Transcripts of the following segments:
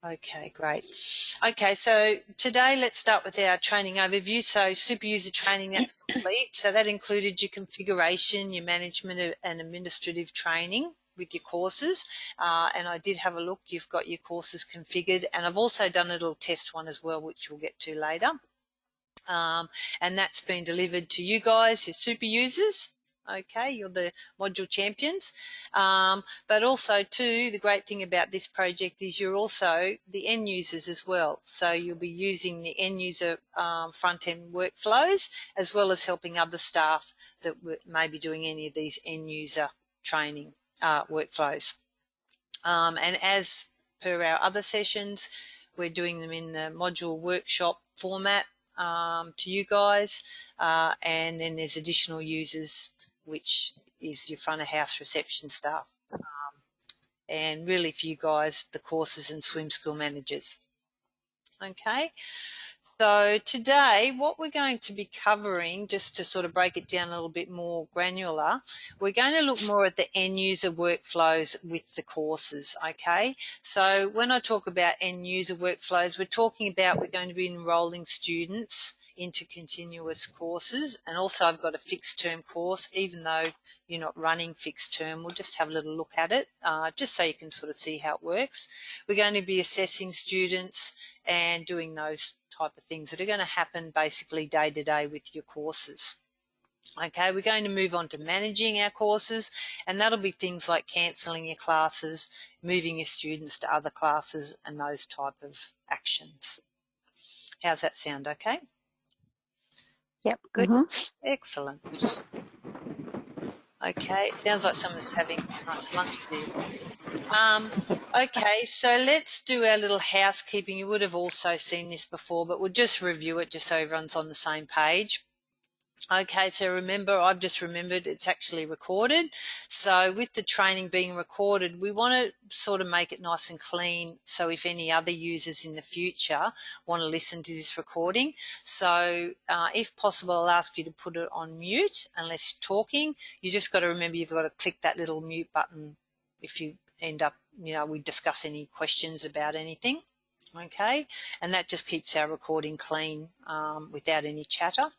Okay, great. Okay, so today let's start with our training overview. So super user training, that's complete. So that included your configuration, your management and administrative training with your courses. And I did have a look, you've got your courses configured, and I've also done a little test one as well, which we'll get to later. And that's been delivered to you guys, your super users. Okay, you're the module champions. But also too, the great thing about this project is you're also the end users as well. So you'll be using the end user front-end workflows, as well as helping other staff that may be doing any of these end user training workflows. And as per our other sessions, we're doing them in the module workshop format to you guys, and then there's additional users, which is your front of house reception staff, and really for you guys, the courses and swim school managers. Okay, so today what we're going to be covering, just to sort of break it down a little bit more granular, we're going to look more at the end user workflows with the courses. Okay, so when I talk about end user workflows, we're talking about we're going to be enrolling students into continuous courses, and also I've got a fixed term course. Even though you're not running fixed term, we'll just have a little look at it just so you can sort of see how it works. We're going to be assessing students and doing those type of things that are going to happen basically day to day with your courses. Okay, we're going to move on to managing our courses, and that'll be things like cancelling your classes, moving your students to other classes, and those type of actions. How's that sound? Okay? Yep, good. Excellent. Okay, it sounds like someone's having a nice lunch there. Okay, so let's do our little housekeeping. You would have also seen this before, but we'll just review it just so everyone's on the same page. Okay, so remember, I've just remembered it's actually recorded. So with the training being recorded, we want to sort of make it nice and clean. So if any other users in the future want to listen to this recording, so if possible, I'll ask you to put it on mute unless you're talking. You just got to remember you've got to click that little mute button if you end up, we discuss any questions about anything. Okay, and that just keeps our recording clean without any chatter.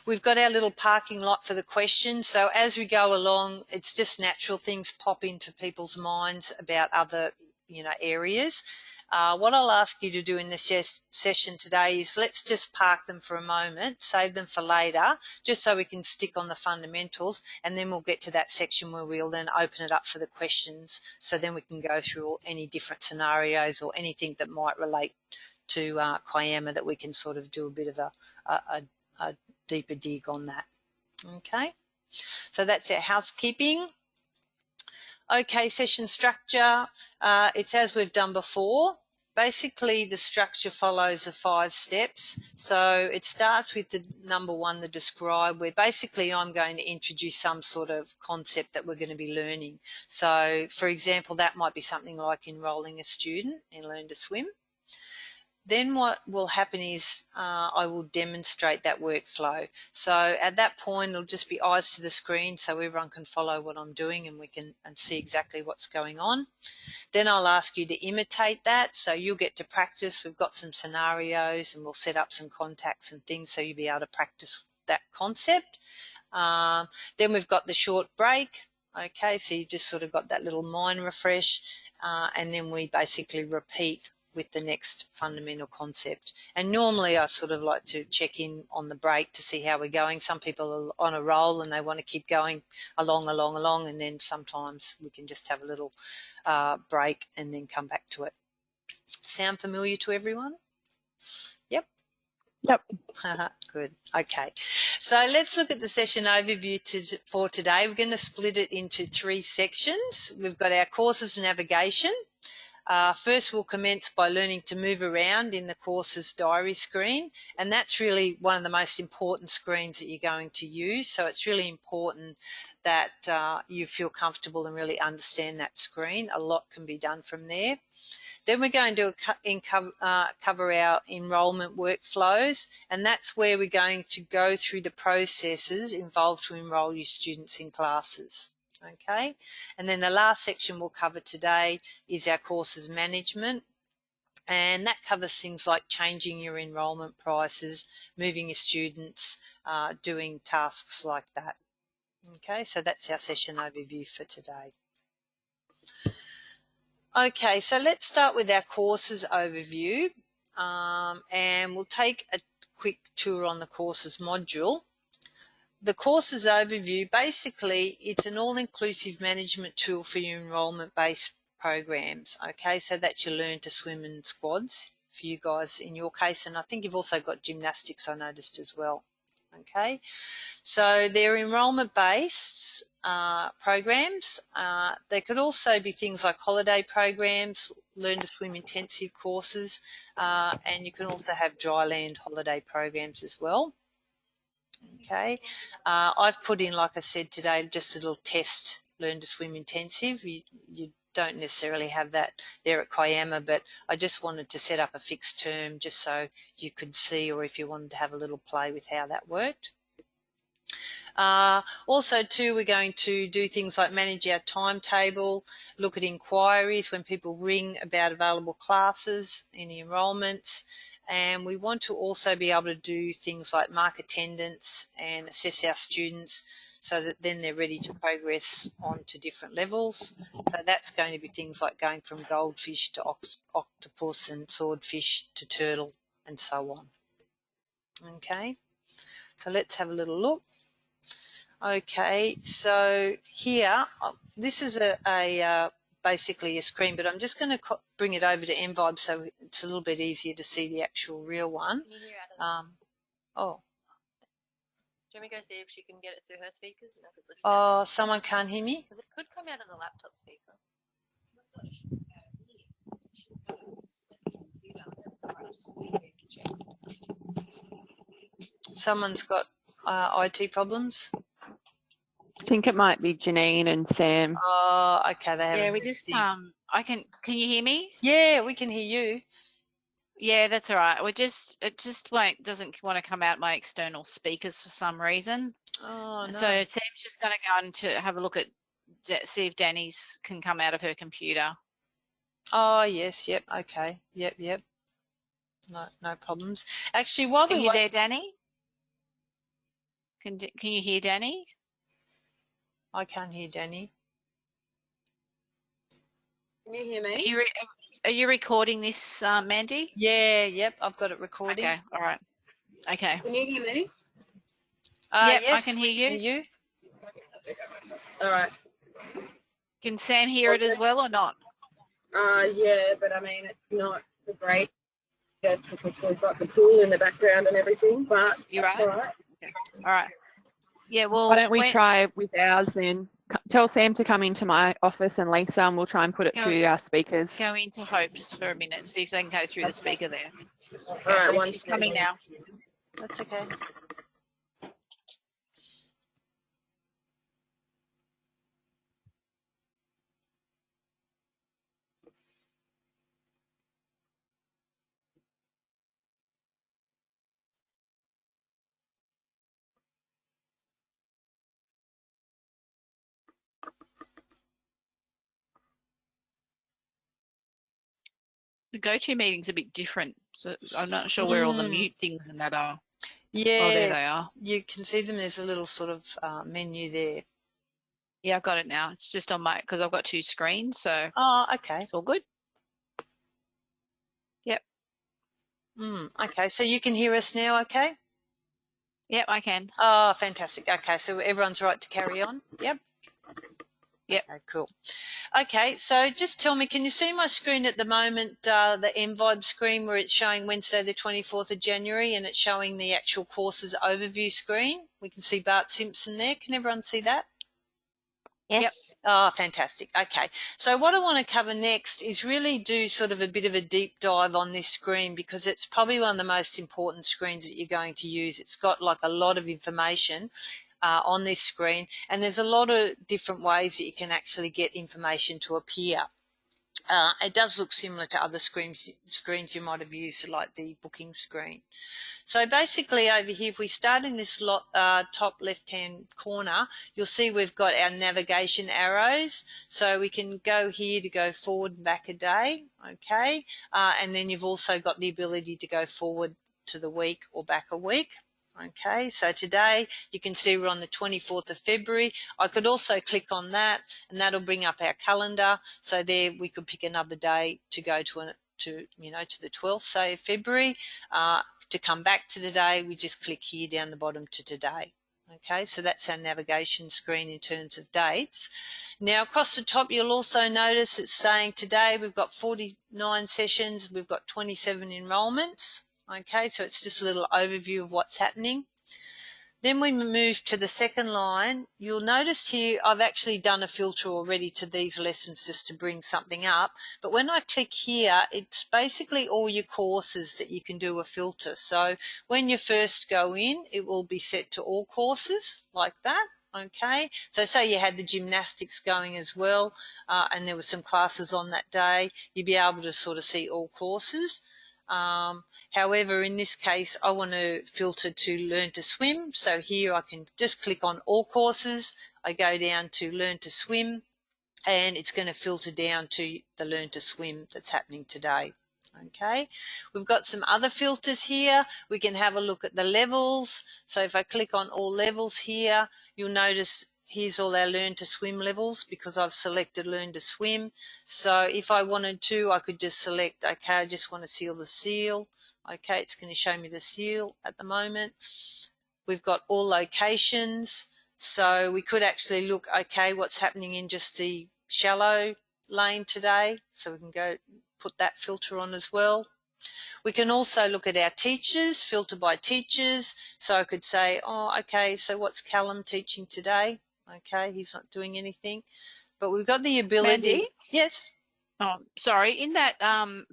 We've got our little parking lot for the questions. So as we go along, it's just natural things pop into people's minds about other, areas. What I'll ask you to do in this session today is let's just park them for a moment, save them for later, just so we can stick on the fundamentals, and then we'll get to that section where we'll then open it up for the questions. So then we can go through any different scenarios or anything that might relate to KIAMA that we can sort of do a bit of a deeper dig on that. Okay, so that's our housekeeping. Okay, session structure, it's as we've done before. Basically, the structure follows the 5 steps. So it starts with the number 1, the describe, where basically I'm going to introduce some sort of concept that we're going to be learning. So, for example, that might be something like enrolling a student in Learn to Swim. Then what will happen is I will demonstrate that workflow. So at that point, it'll just be eyes to the screen so everyone can follow what I'm doing and we can see exactly what's going on. Then I'll ask you to imitate that. So you'll get to practice. We've got some scenarios and we'll set up some contacts and things so you'll be able to practice that concept. Then we've got the short break. Okay, so you just sort of got that little mind refresh, and then we basically repeat with the next fundamental concept. And normally I sort of like to check in on the break to see how we're going. Some people are on a roll and they want to keep going along, and then sometimes we can just have a little break and then come back to it. Sound familiar to everyone? Yep. Yep. Good. Okay. So let's look at the session overview for today. We're going to split it into 3 sections. We've got our courses navigation. First, we'll commence by learning to move around in the course's diary screen, and that's really one of the most important screens that you're going to use. So it's really important that you feel comfortable and really understand that screen. A lot can be done from there. Then we're going to cover our enrolment workflows, and that's where we're going to go through the processes involved to enrol your students in classes. Okay, and then the last section we'll cover today is our courses management, and that covers things like changing your enrolment prices, moving your students, doing tasks like that. Okay, so that's our session overview for today. Okay, so let's start with our courses overview, and we'll take a quick tour on the courses module. The courses overview, basically, it's an all-inclusive management tool for your enrolment-based programs. Okay, so that's your Learn to Swim and squads for you guys in your case, and I think you've also got gymnastics, I noticed as well. Okay, so they're enrolment-based programs. They could also be things like holiday programs, Learn to Swim intensive courses, and you can also have dryland holiday programs as well. Okay, I've put in, like I said today, just a little test Learn to Swim intensive. You don't necessarily have that there at KIAMA, but I just wanted to set up a fixed term just so you could see, or if you wanted to have a little play with how that worked. Also too, we're going to do things like manage our timetable, look at inquiries when people ring about available classes, any enrolments, and we want to also be able to do things like mark attendance and assess our students so that then they're ready to progress on to different levels. So that's going to be things like going from goldfish to octopus and swordfish to turtle and so on. Okay, so let's have a little look. Okay, so here, this is basically a screen, but I'm just going to bring it over to Envibe so it's a little bit easier to see the actual real one. Can you hear out of Oh. Do you want me to go see if she can get it through her speakers? And I could listen Oh, someone can't hear me? because it could come out of the laptop speaker. Someone's got IT problems? I think it might be Janine and Sam. Oh, okay, they haven't. Yeah, we just can you hear me? Yeah, we can hear you. Yeah, that's all right. It just doesn't want to come out my external speakers for some reason. Oh, no. So Sam's just going to go on to have a look at see if Danny's can come out of her computer. Oh, yes, yep, okay, yep. No problems. Actually, while Are we you there, Danny? Can you hear Danny? I can't hear Danny. Can you hear me? Are you recording this, Mandy? Yeah, yep, I've got it recording. Okay, all right. Okay. Can you hear me? Yep, yes, I can we hear you. All right. Can Sam hear it as well or not? Yeah, but I mean, it's not the great, just because we've got the pool in the background and everything, but You're that's right. all right. Okay. All right. Yeah, well, Why don't we try with ours then? Tell Sam to come into my office and Lisa, and we'll try and put it through our speakers. Go into Hopes for a minute, see if they can go through the speaker there. All right, She's coming now. That's okay. The go-to meeting's a bit different, so I'm not sure where all the mute things and that are. Yes, Oh, there they are. You can see them. There's a little sort of menu there. Yeah, I've got it now. It's just on my, because I've got two screens, so Oh, okay. it's all good. Yep. Okay, so you can hear us now, okay? Yep, I can. Oh, fantastic. Okay, so everyone's right to carry on? Yep. Yep. Okay, cool. Okay, so just tell me, can you see my screen at the moment, the Envibe screen where it's showing Wednesday the 24th of January and it's showing the actual courses overview screen? We can see Bart Simpson there. Can everyone see that? Yes. Yep. Oh, fantastic. Okay. So what I want to cover next is really do sort of a bit of a deep dive on this screen because it's probably one of the most important screens that you're going to use. It's got like a lot of information on this screen, and there's a lot of different ways that you can actually get information to appear. It does look similar to other screens you might have used, like the booking screen. So basically over here, if we start in this top left-hand corner, you'll see we've got our navigation arrows. So we can go here to go forward and back a day, okay? And then you've also got the ability to go forward to the week or back a week. Okay, so today you can see we're on the 24th of February. I could also click on that and that'll bring up our calendar. So there we could pick another day to go to the 12th, say, of February. To come back to today, we just click here down the bottom to today. Okay, so that's our navigation screen in terms of dates. Now across the top, you'll also notice it's saying today we've got 49 sessions, we've got 27 enrolments. Okay, so it's just a little overview of what's happening. Then we move to the second line. You'll notice here I've actually done a filter already to these lessons just to bring something up. But when I click here, it's basically all your courses that you can do a filter. So when you first go in, it will be set to all courses like that. Okay, so say you had the gymnastics going as well, and there were some classes on that day, you'd be able to sort of see all courses. However, in this case, I want to filter to Learn to Swim. So here I can just click on all courses. I go down to Learn to Swim, and it's going to filter down to the Learn to Swim that's happening today. Okay, we've got some other filters here. We can have a look at the levels. So if I click on all levels here, you'll notice here's all our Learn to Swim levels because I've selected Learn to Swim. So if I wanted to, I could just select, okay, I just want to seal the seal. Okay, it's going to show me the seal at the moment. We've got all locations. So we could actually look, okay, what's happening in just the shallow lane today. So we can go put that filter on as well. We can also look at our teachers, filter by teachers. So I could say, oh, okay, so what's Callum teaching today? Okay, he's not doing anything. But we've got the ability. Mandy? Yes. Oh, sorry. In that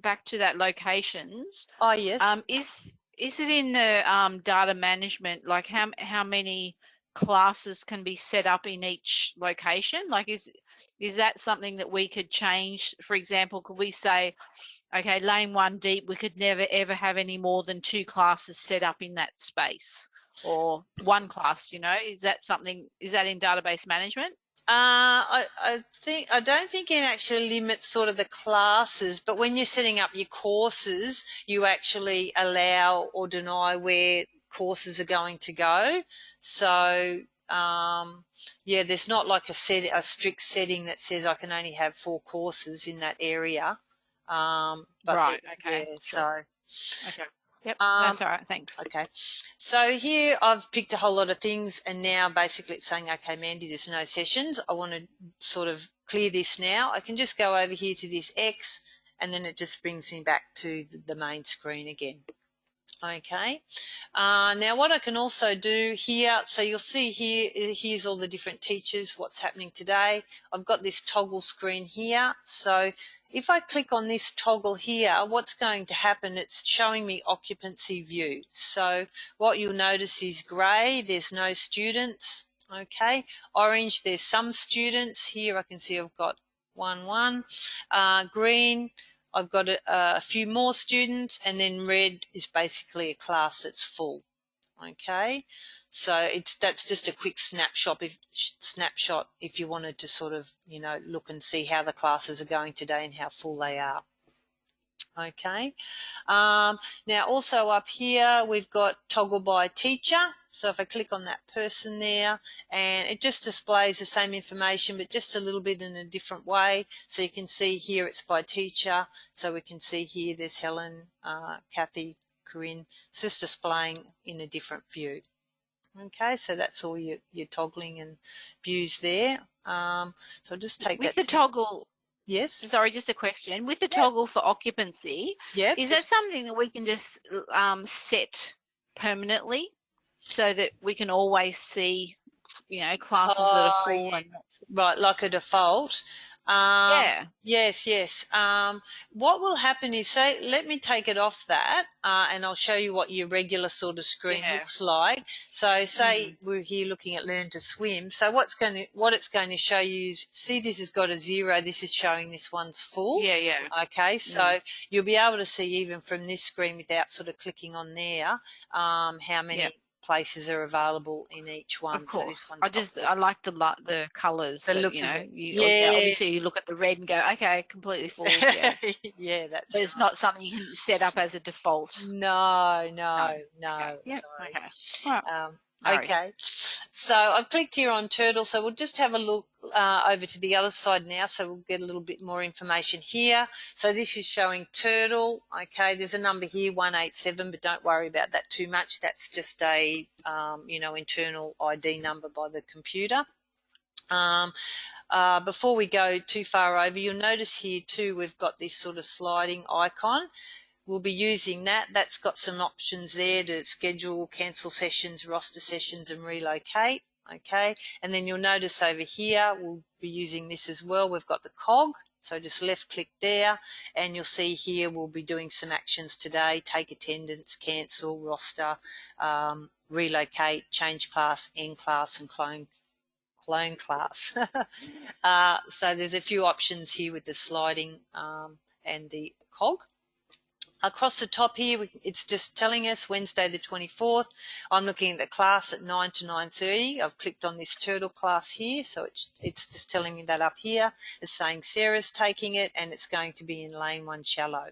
back to that locations. Oh, yes. Is it in the data management? Like how many classes can be set up in each location? Like is that something that we could change? For example, could we say, okay, lane 1 deep, we could never ever have any more than 2 classes set up in that space, or 1 class? Is that in database management? I don't think it actually limits sort of the classes, but when you're setting up your courses, you actually allow or deny where courses are going to go. So yeah, there's not like a strict setting that says I can only have 4 courses in that area. But right. Okay. Yeah, sure. so. Okay. Yep. That's all right. Thanks. Okay. So here I've picked a whole lot of things, and now basically it's saying, okay, Mandy, there's no sessions. I want to sort of clear this now. I can just go over here to this X, and then it just brings me back to the main screen again. Okay. Now what I can also do here, so you'll see here's all the different teachers, what's happening today. I've got this toggle screen here. So if I click on this toggle here, what's going to happen, it's showing me Occupancy View. So what you'll notice is grey, there's no students. Okay. Orange, there's some students. Here I can see I've got 1. Green, I've got a few more students, and then red is basically a class that's full. Okay, so that's just a quick snapshot if you wanted to sort of look and see how the classes are going today and how full they are. Okay, now also up here we've got toggle by teacher. So if I click on that person there, and it just displays the same information but just a little bit in a different way. So you can see here it's by teacher. So we can see here there's Helen, Kathy, Corinne. It's just displaying in a different view. Okay, so that's all your toggling and views there. So I'll just take with that. The toggle. Yes. Sorry, just a question. With the toggle for occupancy, is that something that we can just set permanently so that we can always see, classes that are full? Right, like a default. Yeah. Yes. What will happen is, let me take it off that, and I'll show you what your regular sort of screen looks like. So say we're here looking at Learn to Swim. So what it's going to show you is, see, this has got a 0. This is showing this one's full. Yeah. Okay, so you'll be able to see even from this screen without sort of clicking on there, how many places are available in each one. Of course. So this one's I like the colours. the that, look you of know, it. obviously you look at the red and go, okay, completely full. Yeah. Yeah, that's But it's not something you can set up as a default. No. Okay. Yep. Sorry. Okay. All right. No worries. Okay. So I've clicked here on Turtle. So we'll just have a look over to the other side now. So we'll get a little bit more information here. So this is showing Turtle. Okay. There's a number here, 187, but don't worry about that too much. That's just a, internal ID number by the computer. Before we go too far over, you'll notice here too, we've got this sort of sliding icon. We'll be using that. That's got some options there to schedule, cancel sessions, roster sessions, and relocate. Okay. And then you'll notice over here, we'll be using this as well. We've got the cog. So just left click there, and you'll see here we'll be doing some actions today: take attendance, cancel, roster, relocate, change class, end class, and clone class. So there's a few options here with the sliding and the cog. Across the top here, it's just telling us Wednesday the 24th. I'm looking at the class at 9 to 9:30. I've clicked on this Turtle class here, so it's just telling me that up here. It's saying Sarah's taking it, and it's going to be in lane 1 shallow.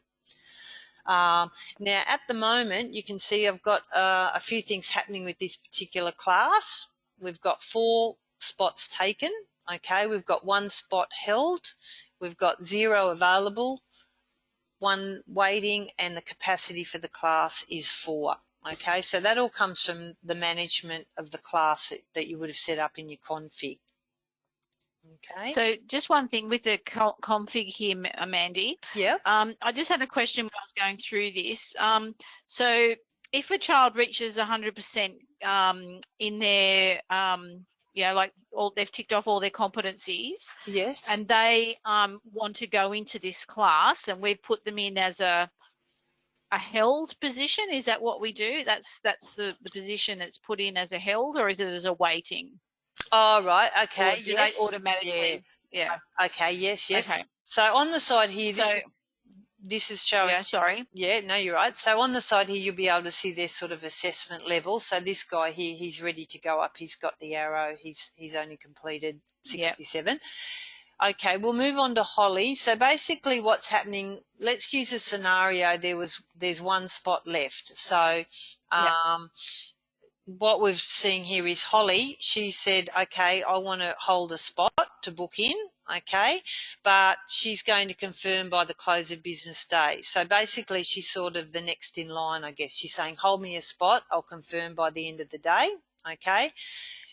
Now, at the moment, you can see I've got a few things happening with this particular class. We've got 4 spots taken. Okay, we've got 1 spot held. We've got 0 available, 1 waiting, and the capacity for the class is 4. Okay, so that all comes from the management of the class that you would have set up in your config. Okay. So just one thing with the config here, Mandy. Yeah. I just had a question when I was going through this. So if a child reaches 100% in their, like they've ticked off all their competencies. Yes. And they want to go into this class, and we've put them in as a held position. Is that what we do? That's the position that's put in as a held, or is it as a waiting? Oh, right. Okay. Or do they automatically? Yes. Yeah. Okay. Yes. Okay. So on the side here, this is showing. Yeah, sorry. Yeah, no, you're right. So on the side here, you'll be able to see their sort of assessment levels. So this guy here, he's ready to go up. He's got the arrow. He's only completed 67. Yep. Okay, we'll move on to Holly. So basically what's happening, let's use a scenario. There's 1 spot left. So what we've seen here is Holly. She said, okay, I want to hold a spot to book in. Okay, but she's going to confirm by the close of business day. So basically she's sort of the next in line, I guess. She's saying, hold me a spot, I'll confirm by the end of the day. Okay.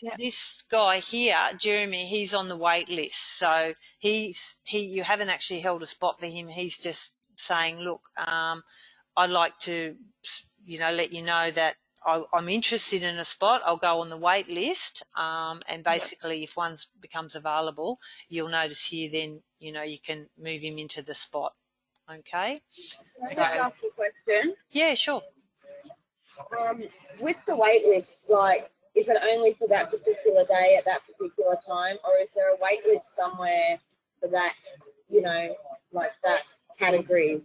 Yep. This guy here, Jeremy, he's on the wait list. So you haven't actually held a spot for him. He's just saying, look, I'd like to, let you know that I'm interested in a spot. I'll go on the wait list, and basically if one becomes available, you'll notice here then, you can move him into the spot. Okay. Can I just ask a question? Yeah, sure. With the wait list, is it only for that particular day at that particular time, or is there a wait list somewhere for that, that category?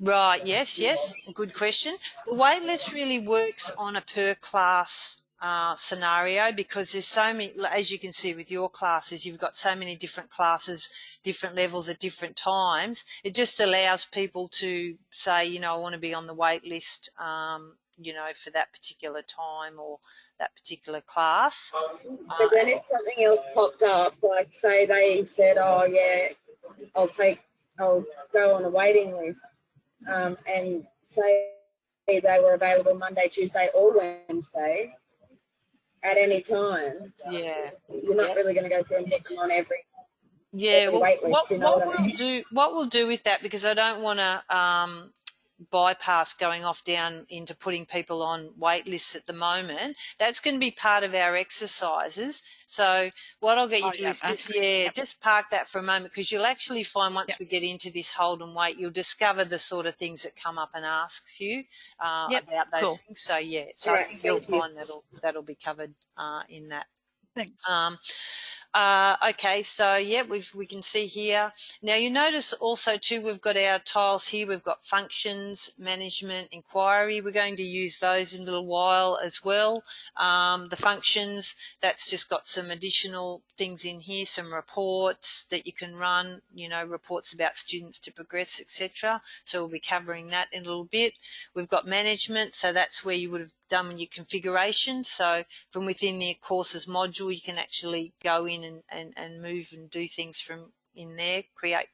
Right, yes, good question. The wait list really works on a per class scenario, because there's so many, as you can see with your classes, you've got so many different classes, different levels at different times. It just allows people to say, I want to be on the wait list, for that particular time or that particular class. But then if something else popped up, like say they said, oh yeah, I'll go on a waiting list, and say they were available Monday, Tuesday or Wednesday at any time. Yeah. You're not really going to go through and hit them on every wait list. What what we'll do with that, because I don't want to bypass going off down into putting people on wait lists at the moment. That's going to be part of our exercises. So what I'll get you to do is just park that for a moment, because you'll actually find once we get into this hold and wait, you'll discover the sort of things that come up and asks you about those things. So so I think you'll find that'll be covered in that. Thanks. Okay, so we can see here. Now you notice also too, we've got our tiles here. We've got functions, management, inquiry. We're going to use those in a little while as well. The functions, that's just got some additional things in here, some reports that you can run, reports about students to progress, etc. So we'll be covering that in a little bit. We've got management, so that's where you would have done your configuration. So from within the courses module, you can actually go in and move and do things from in there, create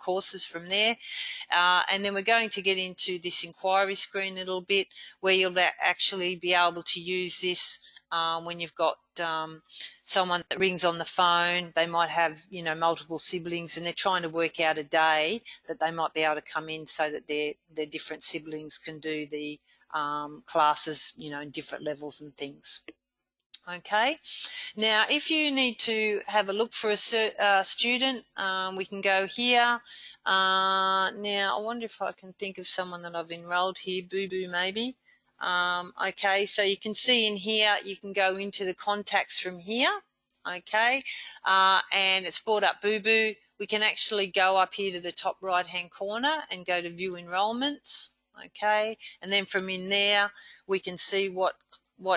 courses from there. And then we're going to get into this inquiry screen a little bit, where you'll actually be able to use this when you've got someone that rings on the phone. They might have, multiple siblings, and they're trying to work out a day that they might be able to come in so that their different siblings can do the classes, in different levels and things. Okay. Now, if you need to have a look for a student, we can go here. Now, I wonder if I can think of someone that I've enrolled here. Boo Boo, maybe. Okay, so you can see in here, you can go into the contacts from here. Okay, and it's brought up Boo Boo. We can actually go up here to the top right-hand corner and go to View Enrollments. Okay, and then from in there, we can see what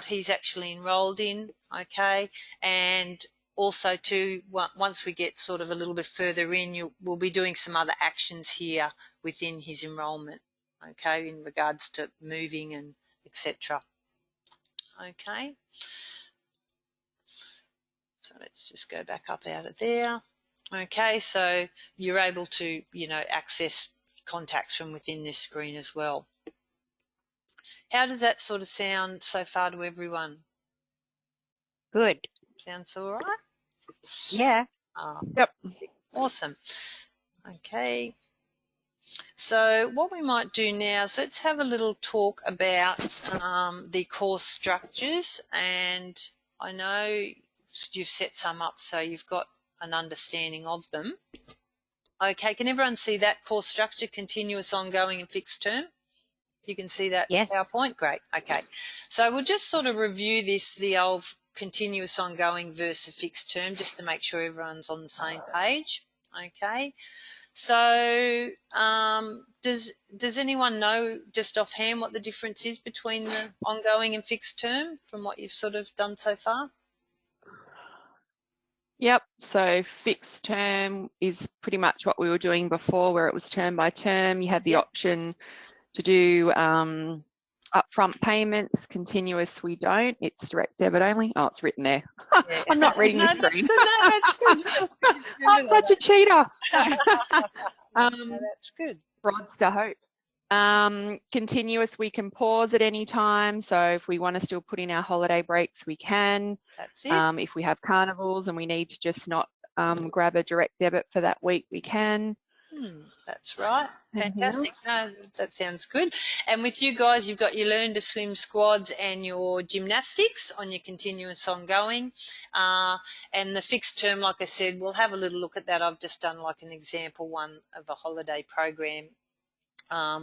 he's actually enrolled in. Okay, and also too, once we get sort of a little bit further in, we'll be doing some other actions here within his enrolment. Okay, in regards to moving and etc. Okay, so let's just go back up out of there. Okay, so you're able to, access contacts from within this screen as well. How does that sort of sound so far to everyone? Good. Sounds all right? Yeah. Yep. Awesome. Okay. So what we might do now is let's have a little talk about the course structures, and I know you've set some up so you've got an understanding of them. Okay, can everyone see that course structure, continuous, ongoing and fixed term? You can see that PowerPoint? Great. Okay. So we'll just sort of review the old continuous, ongoing versus fixed term, just to make sure everyone's on the same page. Okay. So does anyone know just offhand what the difference is between the ongoing and fixed term from what you've sort of done so far? Yep, so fixed term is pretty much what we were doing before, where it was term by term. You had the option to do upfront payments. Continuous, we don't. It's direct debit only. Oh, it's written there. I'm not reading the screen. That's good. That's good. I'm such a cheater. That's good. Fraudster hope. Continuous, we can pause at any time. So if we want to still put in our holiday breaks, we can. That's it. If we have carnivals and we need to just not grab a direct debit for that week, we can. That's right. Fantastic. No, that sounds good. And with you guys, you've got your Learn to Swim squads and your gymnastics on your continuous ongoing. And the fixed term, like I said, we'll have a little look at that. I've just done like an example one of a holiday program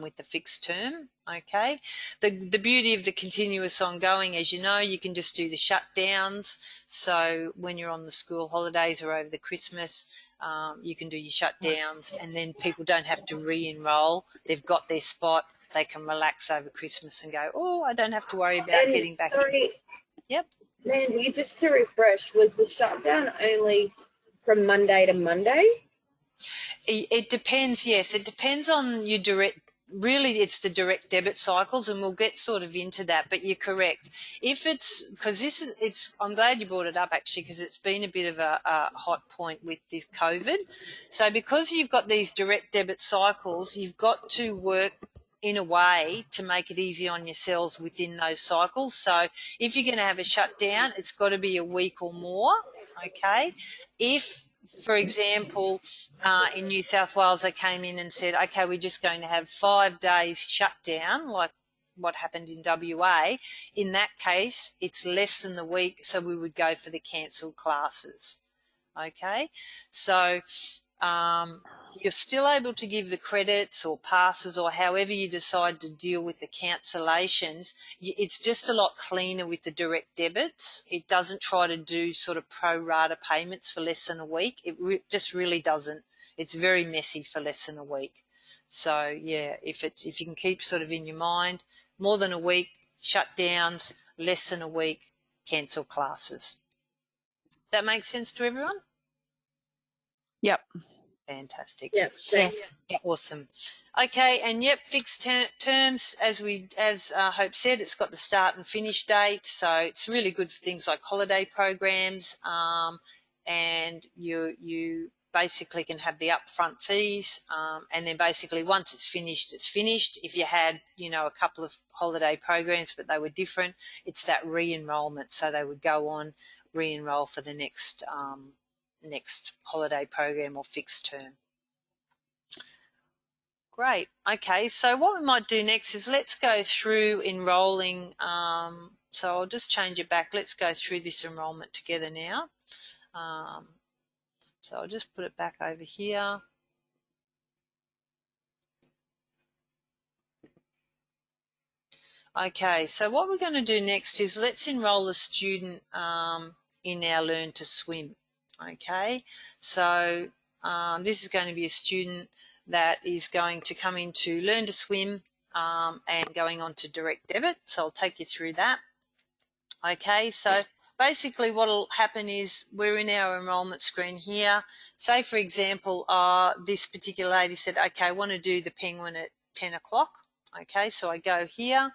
with the fixed term. Okay. The beauty of the continuous ongoing, as you know, you can just do the shutdowns. So when you're on the school holidays or over the Christmas, you can do your shutdowns, and then people don't have to re-enroll. They've got their spot. They can relax over Christmas and go, oh, I don't have to worry about getting back in. Yep. Mandy, just to refresh, was the shutdown only from Monday to Monday? It depends, yes. It depends on your really it's the direct debit cycles, and we'll get sort of into that, but you're correct. If it's, because I'm glad you brought it up actually, because it's been a bit of a hot point with this COVID. So because you've got these direct debit cycles, you've got to work in a way to make it easy on yourselves within those cycles. So if you're going to have a shutdown, it's got to be a week or more, okay? If for example, in New South Wales, they came in and said, okay, we're just going to have 5 days shutdown, like what happened in WA. In that case, it's less than the week, so we would go for the cancelled classes. Okay, so you're still able to give the credits or passes or however you decide to deal with the cancellations. It's just a lot cleaner with the direct debits. It doesn't try to do sort of pro rata payments for less than a week. It just really doesn't. It's very messy for less than a week. So yeah, if you can keep sort of in your mind, more than a week, shutdowns, less than a week, cancel classes. Does that make sense to everyone? Yep. Fantastic. Yep. Yes. Awesome. Okay, and yep, fixed terms, as Hope said, it's got the start and finish date, so it's really good for things like holiday programs, and you basically can have the upfront fees, and then basically once it's finished, it's finished. If you had, a couple of holiday programs but they were different, it's that re-enrollment, so they would go on re-enroll for the next holiday program or fixed term. Great. Okay, so what we might do next is let's go through enrolling. So I'll just change it back. Let's go through this enrolment together now. So I'll just put it back over here. Okay, so what we're going to do next is let's enroll a student in our Learn to Swim. Okay, so this is going to be a student that is going to come into Learn to Swim and going on to direct debit. So I'll take you through that. Okay, so basically what will happen is we're in our enrolment screen here. Say, for example, this particular lady said, okay, I want to do the penguin at 10 o'clock. Okay, so I go here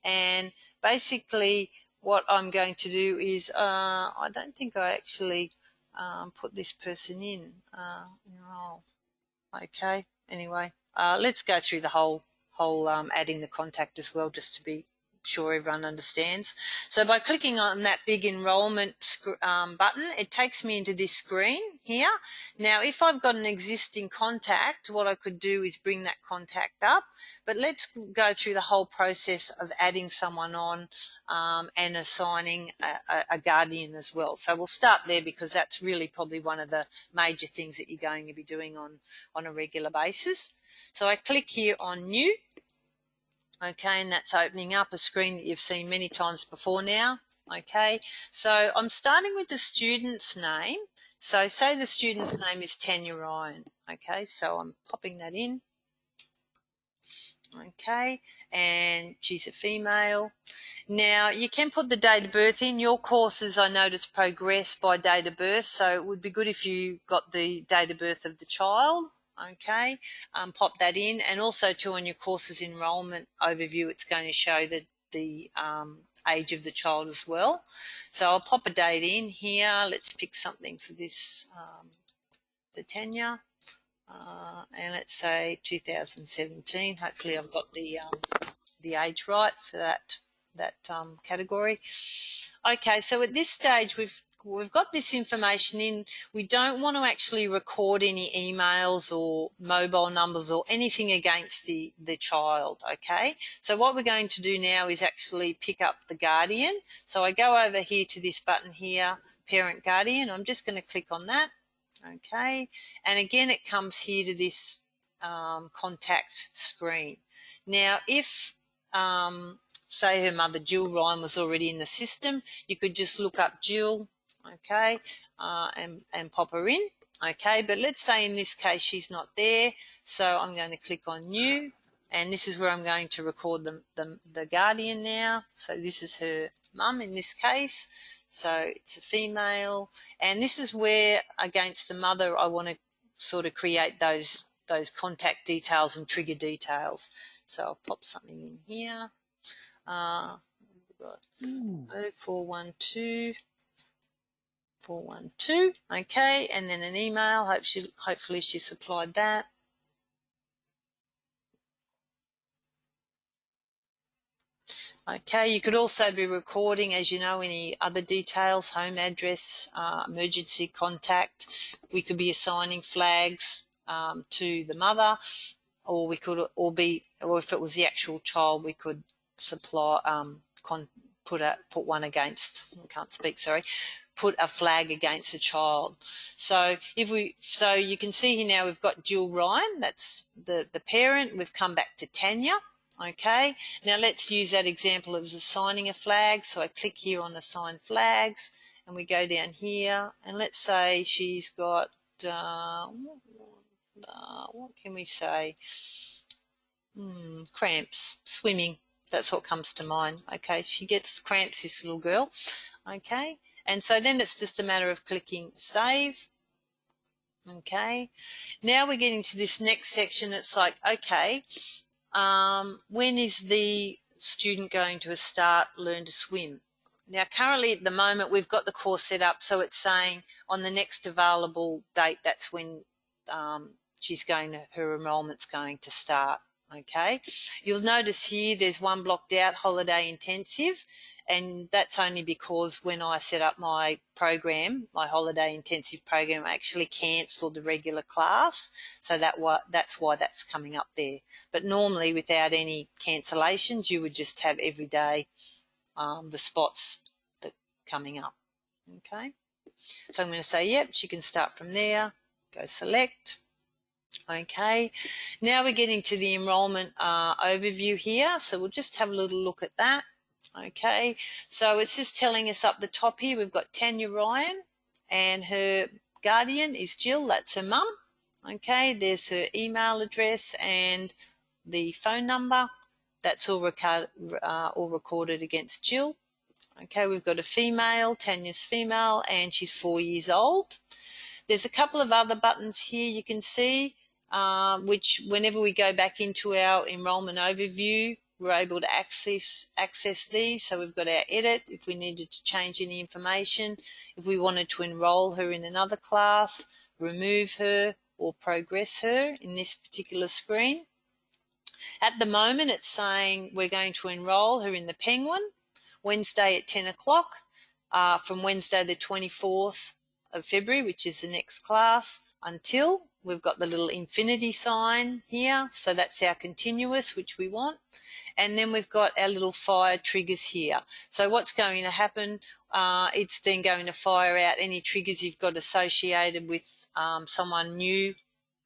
and basically what I'm going to do is I don't think I actually put this person in. Okay, anyway, let's go through the whole adding the contact as well, just to be sure everyone understands. So by clicking on that big enrolment button, it takes me into this screen here. Now, if I've got an existing contact, what I could do is bring that contact up, but let's go through the whole process of adding someone on and assigning a guardian as well. So we'll start there because that's really probably one of the major things that you're going to be doing on a regular basis. So I click here on New. Okay, and that's opening up a screen that you've seen many times before now. Okay, so I'm starting with the student's name. So say the student's name is Tanya Ryan. Okay, so I'm popping that in. Okay, and she's a female. Now, you can put the date of birth in. Your courses, I notice, progress by date of birth, so it would be good if you got the date of birth of the child. Okay, pop that in, and also too on your courses enrolment overview, it's going to show the age of the child as well. So I'll pop a date in here. Let's pick something for this for Tanya, and let's say 2017. Hopefully, I've got the age right for that category. Okay, so at this stage we've got this information in. We don't want to actually record any emails or mobile numbers or anything against the child, okay? So what we're going to do now is actually pick up the guardian. So I go over here to this button here, Parent Guardian. I'm just going to click on that, okay? And again, it comes here to this contact screen. Now, if say her mother Jill Ryan was already in the system, you could just look up Jill, okay, and pop her in, okay. But let's say in this case she's not there, so I'm going to click on New, and this is where I'm going to record the guardian now. So this is her mum in this case, so it's a female, and this is where against the mother I want to sort of create those contact details and trigger details. So I'll pop something in here. We've got 412, okay, and then an email. Hopefully she supplied that. Okay, you could also be recording, as you know, any other details, home address, emergency contact. We could be assigning flags to the mother, or we could, or if it was the actual child, we could supply, put one against. I can't speak. Sorry. Put a flag against a child. So so you can see here now we've got Jill Ryan. That's the parent. We've come back to Tanya. Okay, now let's use that example of assigning a flag. So I click here on assign flags and we go down here and let's say she's got, what can we say? Cramps, swimming. That's what comes to mind. Okay, she gets cramps, this little girl. Okay, and so then it's just a matter of clicking save. Okay, now we're getting to this next section. It's like, okay, when is the student going to start learn to swim? Now, currently at the moment, we've got the course set up, so it's saying on the next available date, that's when her enrolment's going to start. Okay, you'll notice here there's one blocked out, holiday intensive, and that's only because when I set up my program, my holiday intensive program, I actually cancelled the regular class, so that's why that's coming up there. But normally, without any cancellations, you would just have every day the spots that coming up. Okay, so I'm going to say, yep, she can start from there. Go select. Okay, now we're getting to the enrolment overview here, so we'll just have a little look at that. Okay, so it's just telling us up the top here, we've got Tanya Ryan and her guardian is Jill, that's her mum. Okay, there's her email address and the phone number. That's all recorded against Jill. Okay, we've got a female, Tanya's female, and she's 4 years old. There's a couple of other buttons here you can see, which whenever we go back into our enrolment overview, we're able to access these. So we've got our edit if we needed to change any information, if we wanted to enroll her in another class, remove her or progress her in this particular screen. At the moment, it's saying we're going to enroll her in the Penguin Wednesday at 10 o'clock from Wednesday the 24th of February, which is the next class, until we've got the little infinity sign here. So that's our continuous, which we want. And then we've got our little fire triggers here. So what's going to happen, it's then going to fire out any triggers you've got associated with someone new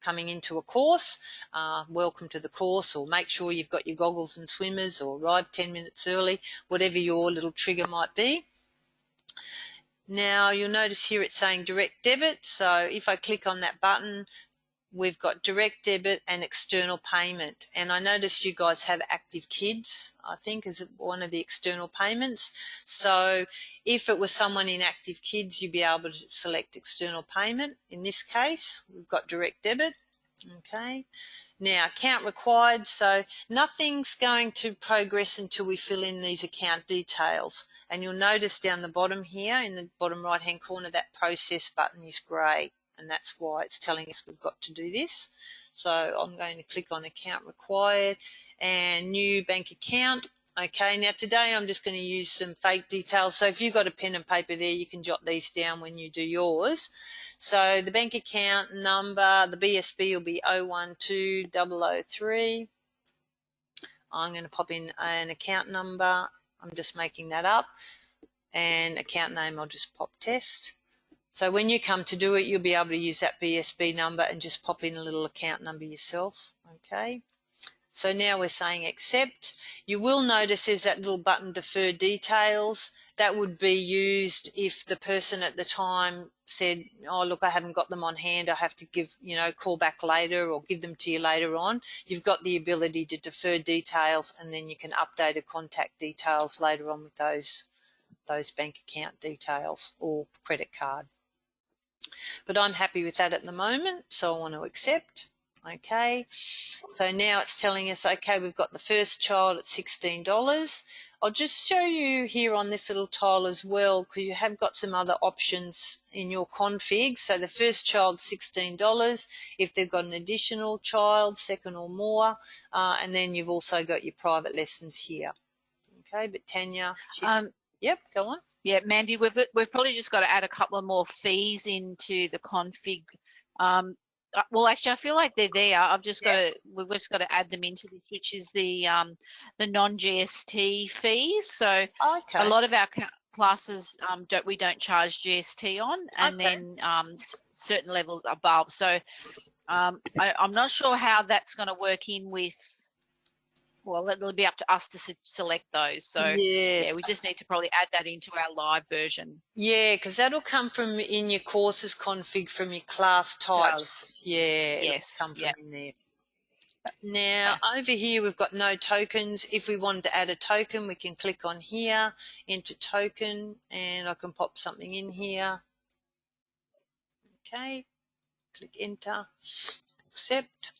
coming into a course. Welcome to the course, or make sure you've got your goggles and swimmers, or arrive 10 minutes early, whatever your little trigger might be. Now you'll notice here it's saying direct debit. So if I click on that button, we've got direct debit and external payment. And I noticed you guys have active kids, I think, as one of the external payments. So if it was someone in active kids, you'd be able to select external payment. In this case, we've got direct debit. Okay. Now, account required, so nothing's going to progress until we fill in these account details. And you'll notice down the bottom here, in the bottom right-hand corner, that process button is grey, and that's why it's telling us we've got to do this. So I'm going to click on account required and new bank account. Okay, now today I'm just going to use some fake details. So if you've got a pen and paper there, you can jot these down when you do yours. So the bank account number, the BSB will be 012003. I'm going to pop in an account number. I'm just making that up. And account name, I'll just pop test. So when you come to do it, you'll be able to use that BSB number and just pop in a little account number yourself. Okay. So now we're saying accept. You will notice there's that little button defer details. That would be used if the person at the time said, oh, look, I haven't got them on hand. I have to call back later or give them to you later on. You've got the ability to defer details, and then you can update a contact details later on with those bank account details or credit card. But I'm happy with that at the moment, so I want to accept. Okay, so now it's telling us, okay, we've got the first child at $16. I'll just show you here on this little tile as well, because you have got some other options in your config. So the first child's $16. If they've got an additional child, second or more, and then you've also got your private lessons here. Okay, but Tanya, she's, Yep, go on. Yeah, Mandy, we've probably just got to add a couple of more fees into the config. Well, actually, I feel like they're there. We've just got to add them into this, which is the non-GST fees. So a lot of our classes we don't charge GST on, and then certain levels above. So I'm not sure how that's going to work in with. Well, it'll be up to us to select those. So yes. we just need to probably add that into our live version. Yeah, because that'll come from in your courses config from your class types. Yeah, yes, it'll come from in there. Now, over here, we've got no tokens. If we wanted to add a token, we can click on here, enter token, and I can pop something in here. Okay, click enter, accept.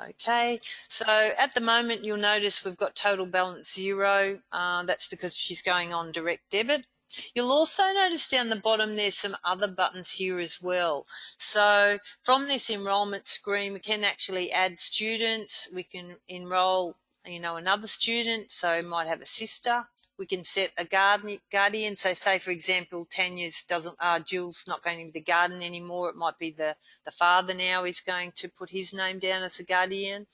Okay, so at the moment you'll notice we've got total balance 0. That's because she's going on direct debit. You'll also notice down the bottom there's some other buttons here as well. So from this enrolment screen we can actually add students. We can enroll another student, so might have a sister. We can set a guardian. So say, for example, Jill's not going to be the guardian anymore. It might be the father now is going to put his name down as a guardian,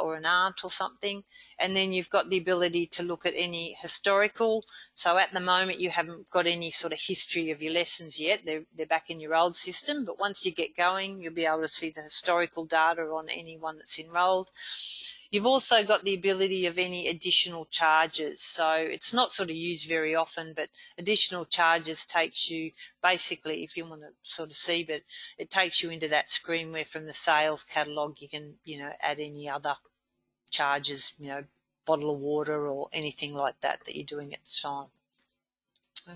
or an aunt or something. And then you've got the ability to look at any historical. So at the moment you haven't got any sort of history of your lessons yet. They're back in your old system. But once you get going, you'll be able to see the historical data on anyone that's enrolled. You've also got the ability of any additional charges. So it's not sort of used very often, but additional charges takes you basically, if you want to sort of see, but it takes you into that screen where from the sales catalogue you can, add any other charges, bottle of water or anything like that you're doing at the time.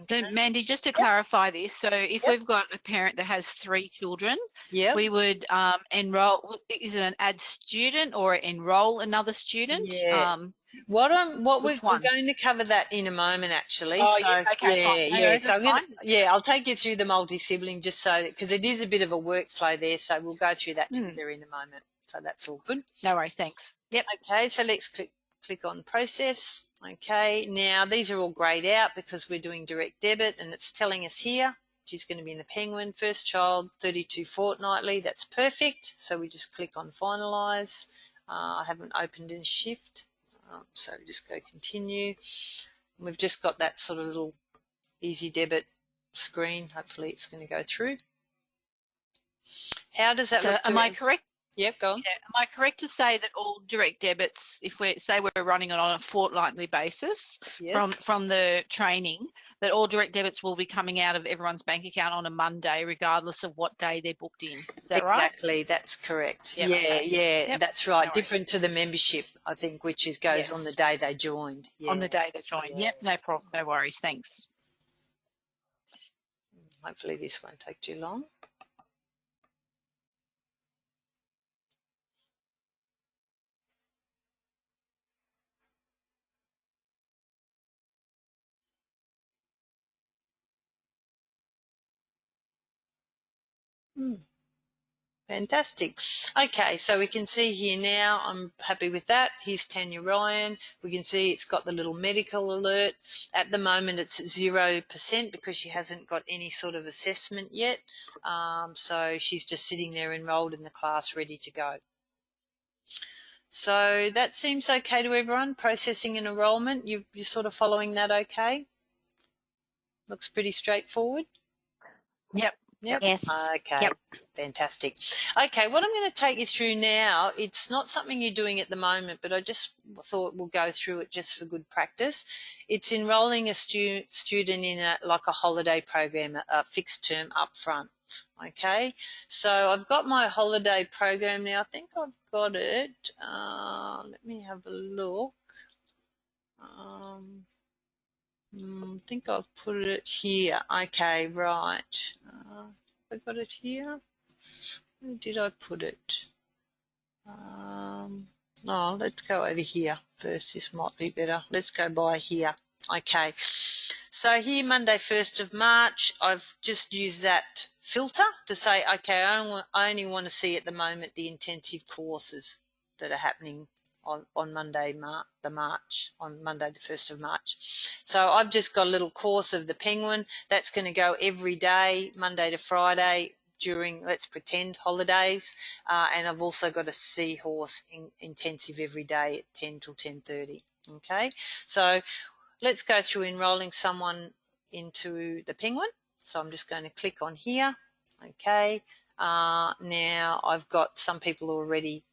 Okay. So Mandy, just to clarify this, so if we've got a parent that has 3 children, we would enroll. Is it an add student or enroll another student? Yeah. We're going to cover that in a moment, actually. Oh, so yeah. Okay, fine. No, so I'll take you through the multi-sibling just so because it is a bit of a workflow there. So we'll go through that together in a moment. So that's all good. No worries. Thanks. Yep. Okay. So let's click on process. Okay, now these are all grayed out because we're doing direct debit and it's telling us here she's going to be in the Penguin, first child, 32 fortnightly. That's perfect. So we just click on finalise. I haven't opened in Shift, so we just go continue. And we've just got that sort of little easy debit screen. Hopefully it's going to go through. How does that look? Am I correct? Yep, go on. Yeah. Am I correct to say that all direct debits, if we're running it on a fortnightly basis from the training, that all direct debits will be coming out of everyone's bank account on a Monday, regardless of what day they're booked in? Is that right? Exactly, that's correct. Yep. Yep. That's right. No Different to the membership, I think, which goes on the day they joined. Yeah. On the day they joined. Yeah. Yep, no problem. No worries. Thanks. Hopefully this won't take too long. Fantastic. Okay, so we can see here now, I'm happy with that. Here's Tanya Ryan. We can see it's got the little medical alert. At the moment it's at 0% because she hasn't got any sort of assessment yet. So she's just sitting there enrolled in the class ready to go. So that seems okay to everyone, processing and enrolment. You're sort of following that okay? Looks pretty straightforward. Yep. Yes. Okay. Yep. Fantastic. Okay, what I'm going to take you through now, it's not something you're doing at the moment, but I just thought we'll go through it just for good practice. It's enrolling a student in a holiday program, a fixed term upfront. Okay, so I've got my holiday program now. I think I've got it. Let me have a look. I think I've put it here. Okay, right. I got it here. Where did I put it? Let's go over here first. This might be better. Let's go by here. Okay. So here, Monday, 1st of March, I've just used that filter to say, okay, I only want to see at the moment the intensive courses that are happening on Monday, on Monday the 1st of March. So I've just got a little course of the Penguin. That's going to go every day, Monday to Friday, during, let's pretend, holidays. And I've also got a seahorse intensive every day at 10 till 10:30. Okay, so let's go through enrolling someone into the Penguin. So I'm just going to click on here. Okay, now I've got some people already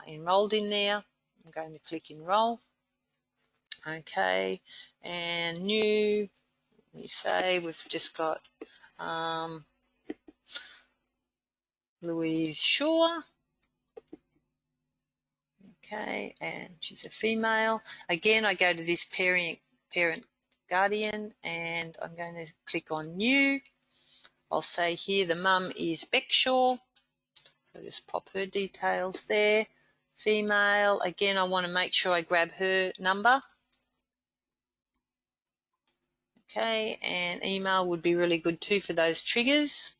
enrolled in there. I'm going to click enroll. Okay, and new, let me say we've just got Louise Shaw. Okay, and she's a female. Again, I go to this parent guardian, and I'm going to click on new. I'll say here the mum is Beckshaw, so just pop her details there. Female, again, I want to make sure I grab her number. Okay, and email would be really good too for those triggers.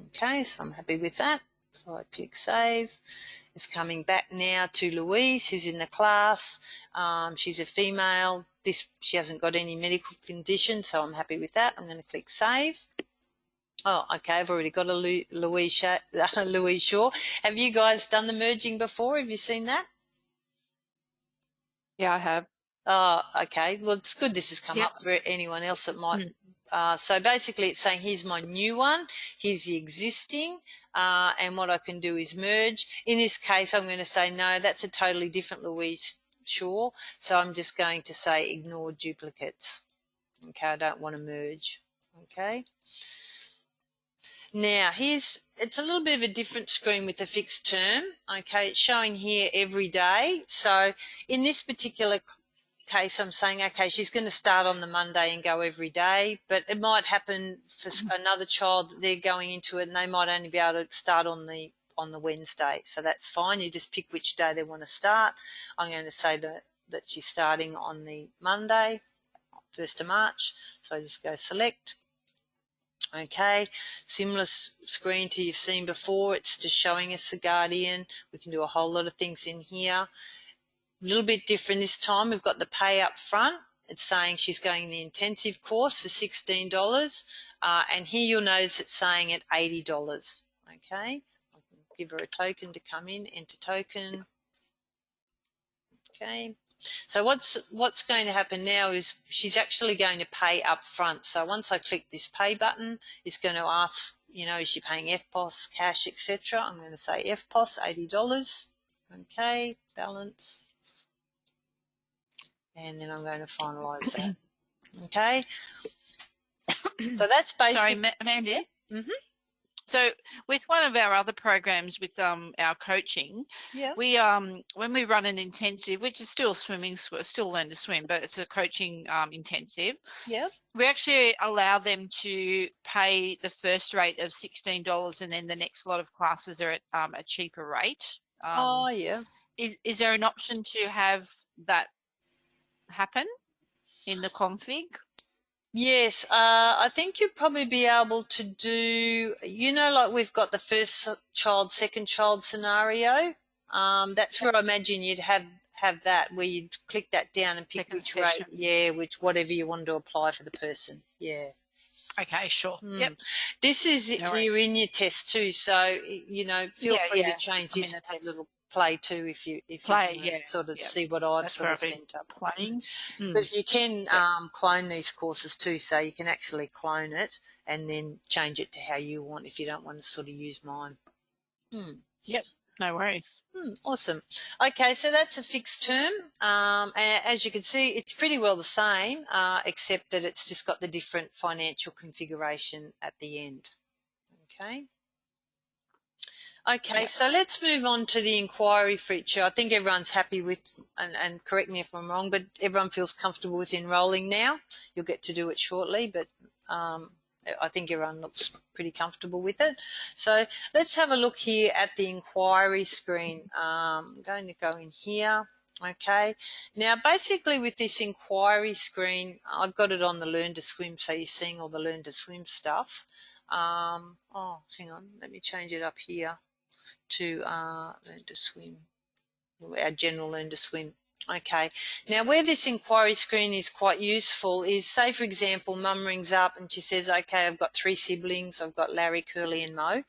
Okay, so I'm happy with that. So I click save. It's coming back now to Louise, who's in the class. She's a female. She hasn't got any medical condition, so I'm happy with that. I'm going to click save. Oh, okay, I've already got a Louise Shaw. Have you guys done the merging before? Have you seen that? Yeah, I have. Oh, okay. Well, it's good this has come Yep. up for anyone else that might. So basically it's saying here's my new one, here's the existing, and what I can do is merge. In this case, I'm going to say, no, that's a totally different Louise Shaw. So I'm just going to say ignore duplicates. Okay, I don't want to merge. Okay. Now, it's a little bit of a different screen with the fixed term. Okay, it's showing here every day. So in this particular case, I'm saying, okay, she's going to start on the Monday and go every day, but it might happen for another child that they're going into it and they might only be able to start on the Wednesday. So that's fine. You just pick which day they want to start. I'm going to say that she's starting on the Monday, 1st of March. So I just go select. Okay, similar screen to you've seen before. It's just showing us the guardian. We can do a whole lot of things in here. A little bit different this time. We've got the pay up front. It's saying she's going the intensive course for $16. And here you'll notice it's saying at $80. Okay, I can give her a token to come in, enter token. Okay. So what's going to happen now is she's actually going to pay up front. So once I click this pay button, it's going to ask, is she paying FPOS, cash, etc. I'm going to say FPOS, $80. Okay, balance. And then I'm going to finalise that. Okay. So that's basic. Sorry, Mandy. Yeah. Mm-hmm. So with one of our other programs with our coaching, Yeah. we when we run an intensive, which is still still learn to swim, but it's a coaching intensive. Yeah. We actually allow them to pay the first rate of $16, and then the next lot of classes are at a cheaper rate. Oh yeah. Is there an option to have that happen in the config? Yes, I think you'd probably be able to do, like we've got the first child, second child scenario. That's where I imagine you'd have that, where you'd click that down and pick Second which session. rate, whatever you want to apply for the person. Yeah. Okay, sure. Yep. This is No here worries. in your test too, so feel free to change this I'm in the and have a test. little play too if you Play, want yeah, to sort of yeah. see what I've That's sort where of I've been sent up. playing. Because you can clone these courses too, so you can actually clone it and then change it to how you want if you don't want to sort of use mine. Yep, no worries. Awesome. Okay, so that's a fixed term. And as you can see, it's pretty well the same, except that it's just got the different financial configuration at the end. Okay. Okay, so let's move on to the inquiry feature. I think everyone's happy with, and correct me if I'm wrong, but everyone feels comfortable with enrolling now. You'll get to do it shortly, but I think everyone looks pretty comfortable with it. So let's have a look here at the inquiry screen. I'm going to go in here Okay, now basically with this inquiry screen, I've got it on the Learn to Swim, so you're seeing all the Learn to Swim stuff. Oh, hang on, let me change it up here to Learn to Swim, our general Learn to Swim. Okay, now where this inquiry screen is quite useful is, say for example, mum rings up and she says, okay, I've got 3 siblings, I've got Larry, Curly and Mo.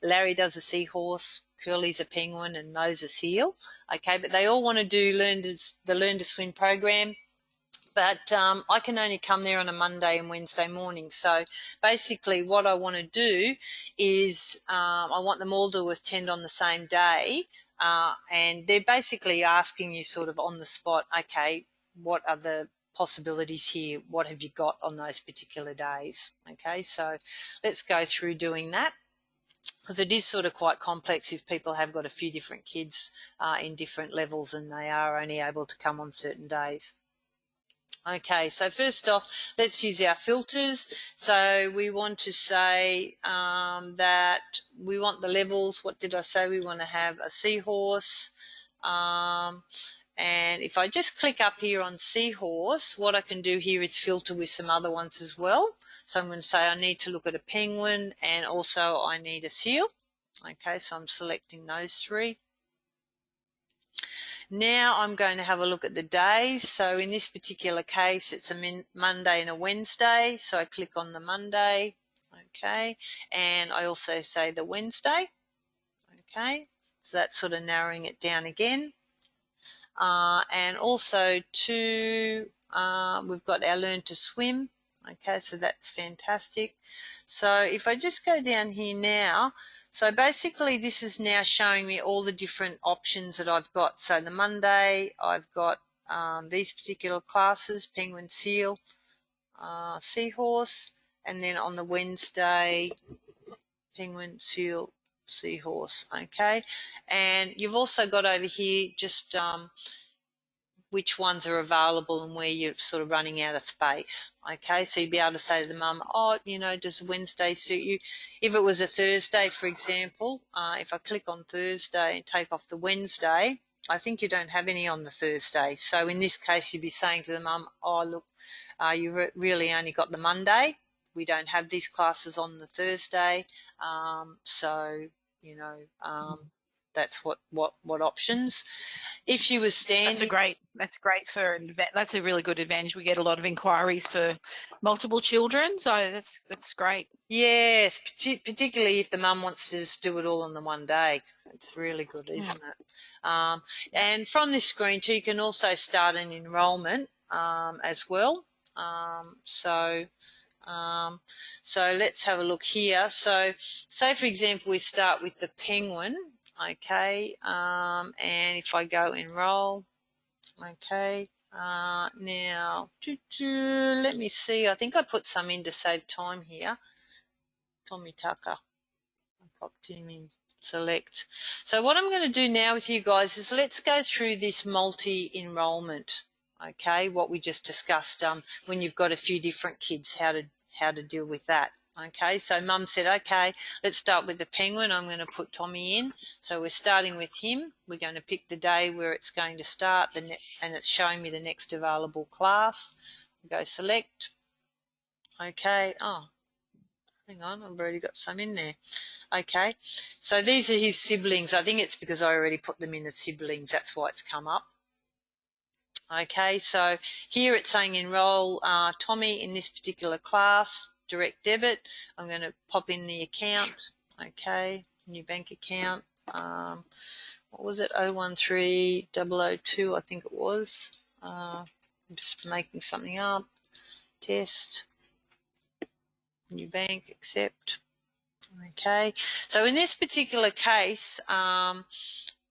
Larry does a seahorse, Curly's a penguin and Mo's a seal. Okay, but they all want to do the Learn to Swim program. But I can only come there on a Monday and Wednesday morning. So basically what I want to do is I want them all to attend on the same day. And they're basically asking you sort of on the spot, okay, what are the possibilities here? What have you got on those particular days? Okay, so let's go through doing that, because it is sort of quite complex if people have got a few different kids in different levels and they are only able to come on certain days. Okay, so first off, let's use our filters. So we want to say that we want the levels. What did I say? We want to have a seahorse. And if I just click up here on seahorse, what I can do here is filter with some other ones as well. So I'm going to say I need to look at a penguin and also I need a seal. Okay, so I'm selecting those 3. Now I'm going to have a look at the days. So in this particular case, it's a Monday and a Wednesday. So I click on the Monday, okay, and I also say the Wednesday, okay. So that's sort of narrowing it down again. And also we've got our Learn to Swim. Okay, so that's fantastic. So if I just go down here now, so basically this is now showing me all the different options that I've got. So the Monday, I've got these particular classes, penguin, seal, seahorse, and then on the Wednesday, penguin, seal, seahorse, okay. And you've also got over here just which ones are available and where you're sort of running out of space. Okay, so you'd be able to say to the mum, oh, you know, does Wednesday suit you? If it was a Thursday, for example, if I click on Thursday and take off the Wednesday, I think you don't have any on the Thursday. So in this case, you'd be saying to the mum, oh, look, you really only got the Monday. We don't have these classes on the Thursday. So, you know, that's what options. If you were standing, That's great that's a really good advantage. We get a lot of inquiries for multiple children, so that's great. Yes, particularly if the mum wants to just do it all on the one day. It's really good, isn't it? And from this screen too, you can also start an enrolment as well. So let's have a look here. So say for example we start with the penguin, okay, and if I go enroll, okay, now let me see, I think I put some in to save time here. Tommy Tucker, I popped him in, select. So what I'm going to do now with you guys is let's go through this multi-enrollment, okay, what we just discussed when you've got a few different kids, how to deal with that. Okay, so mum said, okay, let's start with the penguin. I'm going to put Tommy in. So we're starting with him. We're going to pick the day where it's going to start, and it's showing me the next available class. Go select. Okay, oh, hang on, I've already got some in there. Okay, so these are his siblings. I think it's because I already put them in as siblings. That's why it's come up. Okay, so here it's saying enroll Tommy in this particular class. Direct debit. I'm going to pop in the account. Okay, new bank account. What was it? 013002, I think it was. I'm just making something up. Test. New bank, accept. Okay, so in this particular case,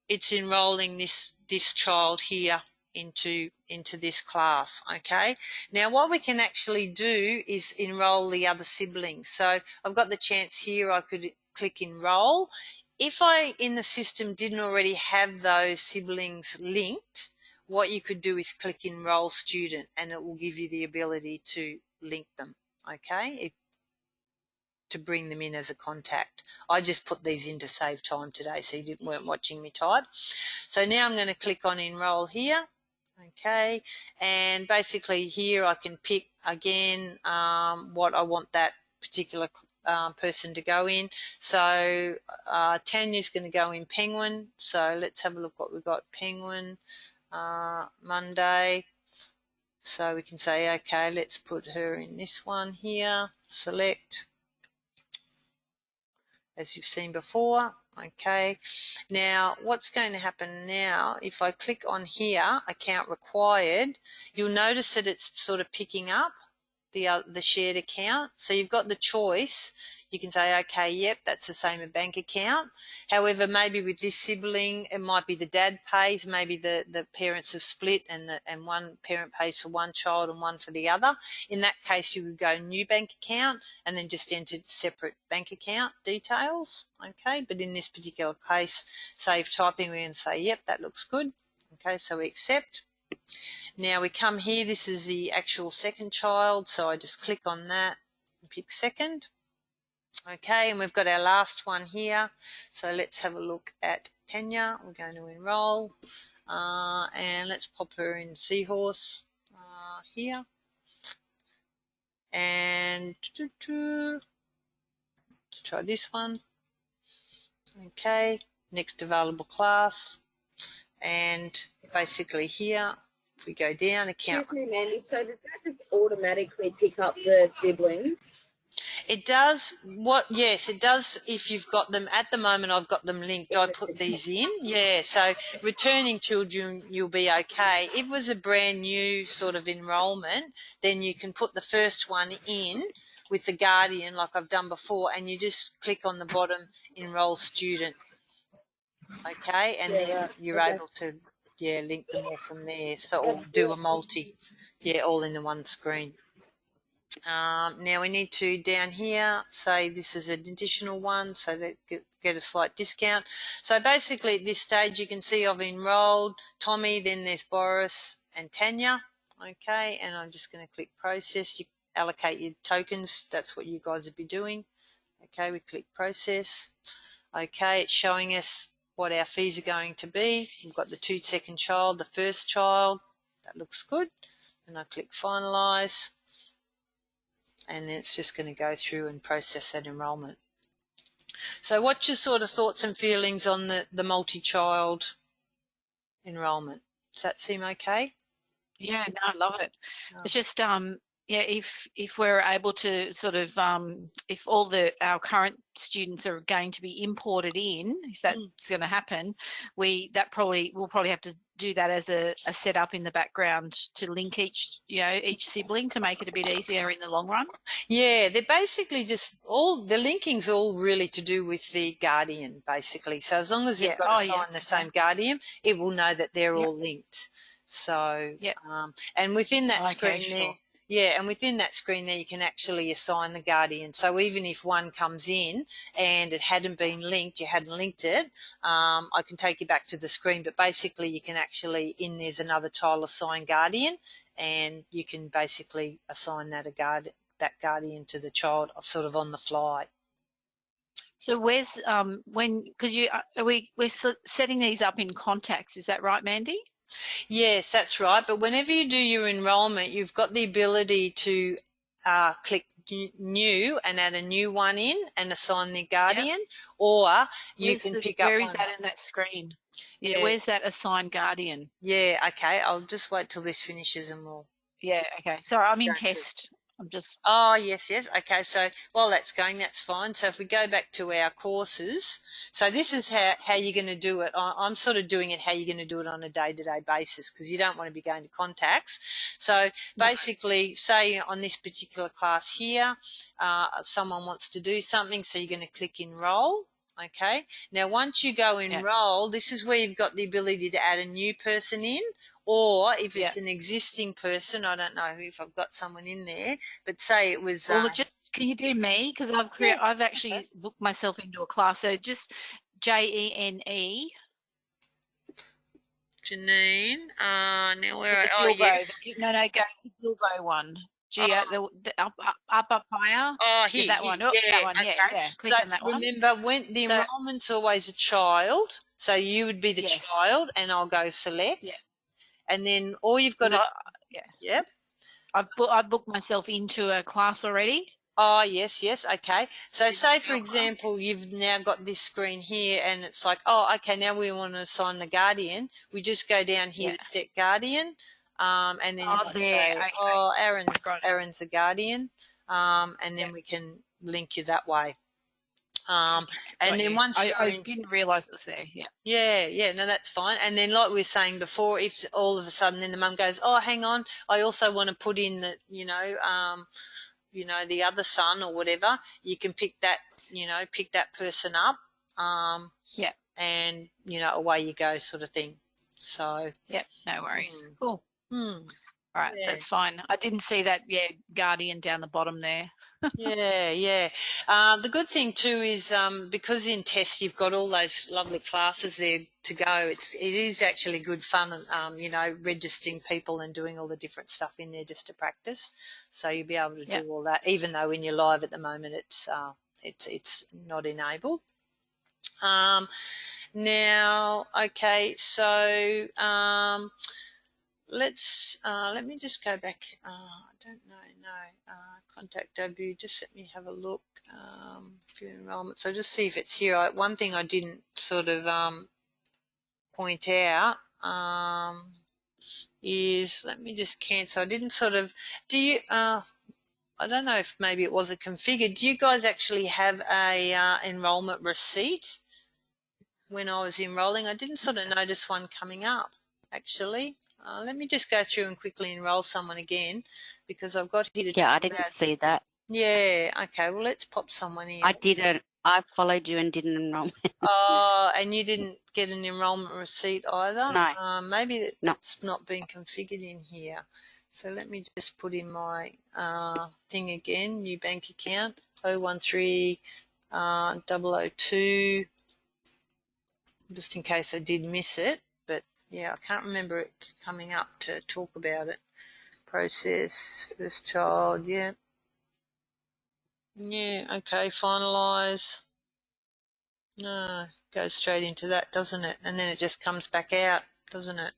it's enrolling this child here into this class. Okay, now what we can actually do is enroll the other siblings. So I've got the chance here, I could click enroll. If I in the system didn't already have those siblings linked, what you could do is click enroll student and it will give you the ability to link them. Okay, to bring them in as a contact. I just put these in to save time today, so you weren't watching me type. So now I'm going to click on Enroll here. Okay, and basically here I can pick again what I want that particular person to go in. So Tanya's going to go in Penguin. So let's have a look what we've got. Penguin, Monday. So we can say, okay, let's put her in this one here. Select, as you've seen before. Okay, now what's going to happen now, if I click on here, account required, you'll notice that it's sort of picking up the shared account. So you've got the choice. You can say, okay, yep, that's the same a bank account. However, maybe with this sibling, it might be the dad pays, maybe the parents have split and one parent pays for one child and one for the other. In that case, you would go new bank account and then just enter separate bank account details. Okay, but in this particular case, save typing, we're going to say, yep, that looks good. Okay, so we accept. Now we come here, this is the actual second child, so I just click on that and pick second. Okay, and we've got our last one here. So let's have a look at Tanya. We're going to enroll, and let's pop her in Seahorse here. And let's try this one. Okay, next available class. And basically here, if we go down, account. Excuse me, Mandy, so does that just automatically pick up the siblings? It does. Yes, it does. If you've got them at the moment, I've got them linked. I put these in. Yeah. So returning children, you'll be okay. If it was a brand new sort of enrolment, then you can put the first one in with the guardian, like I've done before, and you just click on the bottom, enroll student. Okay, and then you're able to link them all from there. So or do a multi, all in the one screen. Now we need to down here say this is an additional one, so that get a slight discount. So basically at this stage you can see I've enrolled Tommy, then there's Boris and Tanya. Okay, and I'm just going to click process. You allocate your tokens, that's what you guys would be doing. Okay, we click process. Okay, it's showing us what our fees are going to be. We've got the second child, the first child, that looks good, and I click finalize. And then it's just going to go through and process that enrolment. So what's your sort of thoughts and feelings on the multi-child enrolment? Does that seem okay? Yeah, no, I love it. It's just if we're able to sort of if all our current students are going to be imported in, if that's going to happen, we'll probably have to do that as a setup in the background to link each sibling to make it a bit easier in the long run. Yeah, they're basically just the linking's all really to do with the guardian, basically. So as long as you've got to sign the same guardian, it will know that they're all linked. So, and within that screen there, and within that screen there, you can actually assign the guardian. So even if one comes in and it hadn't been linked, you hadn't linked it, I can take you back to the screen. But basically, you can actually, there's another tile, assign guardian, and you can basically assign that guardian to the child sort of on the fly. So where's because we're setting these up in contacts, is that right, Mandy? Yes, that's right. But whenever you do your enrolment, you've got the ability to click new and add a new one in and assign the guardian, or you can pick up one. Where is that in that screen? Yeah, where's that assign guardian? Yeah, okay. I'll just wait till this finishes and we'll. Yeah, okay. Sorry, I'm in test. I'm just. Oh, yes. Okay, so while that's going, that's fine. So if we go back to our courses, so this is how you're going to do it. I'm sort of doing it how you're going to do it on a day-to-day basis because you don't want to be going to contacts. So basically, say on this particular class here, someone wants to do something, so you're going to click enroll. Okay. Now, once you go enroll, this is where you've got the ability to add a new person in. Or if it's an existing person, I don't know if I've got someone in there, but say it was. Well, can you do me? Because I've actually booked myself into a class. So just JENE. Janine. Now where? No, go the Bilbo one. the up higher. Oh, Yeah, here, that here, one. Oh, yeah, that one. okay. Yeah. Click So on that one. remember, when the So- enrolment's always a child, so you would be the Yes. child, and I'll go select, Yeah. and then all you've got to, Yeah. yep. I've booked myself into a class already. Oh, yes, okay. So say, for example, you've now got this screen here and it's like, oh, okay, now we want to assign the guardian. We just go down here to set guardian, and then you might say, okay. oh, Right. Aaron's a guardian, and then we can link you that way. And then once you're I didn't realise it was there. Yeah. Yeah, no, that's fine. And then, like we were saying before, if all of a sudden then the mum goes, oh, hang on, I also want to put in the, the other son or whatever, you can pick that person up, and away you go, sort of thing. So No worries. Cool. All right, Yeah. that's fine. I didn't see that guardian down the bottom there. Yeah. The good thing too is because in test you've got all those lovely classes there to go. It is actually good fun, registering people and doing all the different stuff in there just to practice. So you'll be able to do all that, even though when you're live at the moment it's not enabled. Now, okay, so let me just go back. I don't know. Contact overview. Just let me have a look. View enrollment. So just see if it's here. One thing I didn't sort of point out is, let me just cancel. I didn't sort of. Do you? I don't know if maybe it wasn't configured. Do you guys actually have a enrollment receipt? When I was enrolling, I didn't sort of notice one coming up, actually. Let me just go through and quickly enroll someone again, because I've got here to Yeah, I talk didn't about. see that. Yeah, okay, well, let's pop someone in. I didn't. I followed you and didn't enroll. Oh, and you didn't get an enrolment receipt either? No. Maybe that's not been configured in here. So let me just put in my thing again, new bank account, 013 002, just in case I did miss it. But yeah, I can't remember it coming up to talk about it. Process, first child, yeah. Yeah, okay, finalise. No, goes straight into that, doesn't it? And then it just comes back out, doesn't it?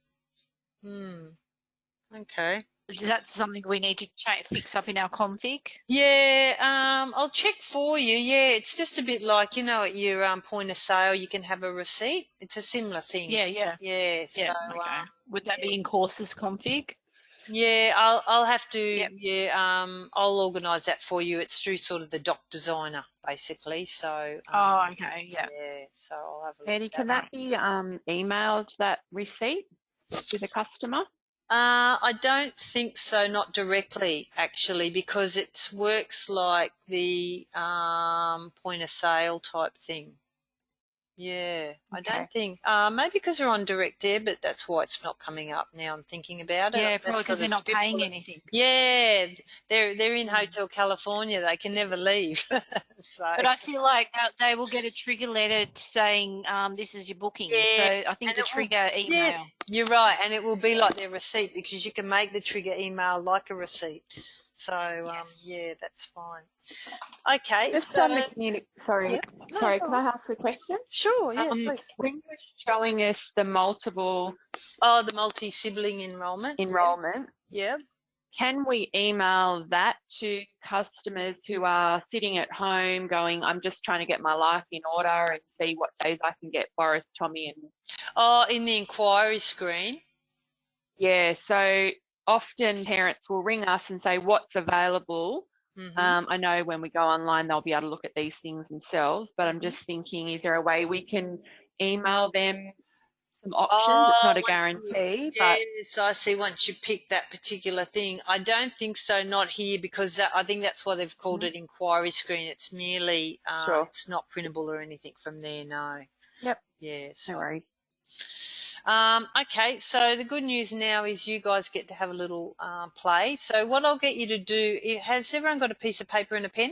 Okay. Is that something we need to fix up in our config? Yeah, I'll check for you. Yeah, it's just a bit like, at your point of sale, you can have a receipt. It's a similar thing. Yeah. Yeah, so Okay. Would that be in courses config? yeah, I'll have to. Yeah, I'll organise that for you. It's through sort of the doc designer, basically. So. Okay. Yeah. So I'll have a look. Eddie, can that be emailed, that receipt, to the customer? I don't think so, not directly, actually, because it works like the point of sale type thing. Yeah, I don't think, maybe because they're on direct debit, that's why it's not coming up now I'm thinking about it. Yeah, probably because they're not paying anything. Yeah, they're in Hotel California. They can never leave. So. But I feel like they will get a trigger letter saying this is your booking. Yes, so I think the trigger email. Yes, you're right, and it will be like their receipt, because you can make the trigger email like a receipt. So yeah, that's fine. Okay, Just on the sorry, can I ask a question? Sure, yeah, please. When you're showing us the multiple, the multi-sibling enrolment. Yeah. Can we email that to customers who are sitting at home going, I'm just trying to get my life in order and see what days I can get Boris, Tommy and... in the inquiry screen? Yeah, so often parents will ring us and say, what's available? I know when we go online, they'll be able to look at these things themselves, but I'm just thinking, is there a way we can email them some options? It's not a guarantee. Yes, I see. Once you pick that particular thing, I don't think so. Not here, because I think that's why they've called it inquiry screen. It's merely, it's not printable or anything from there. No. Yep. Yeah. No worries. Okay, so the good news now is you guys get to have a little play. So what I'll get you to do, has everyone got a piece of paper and a pen?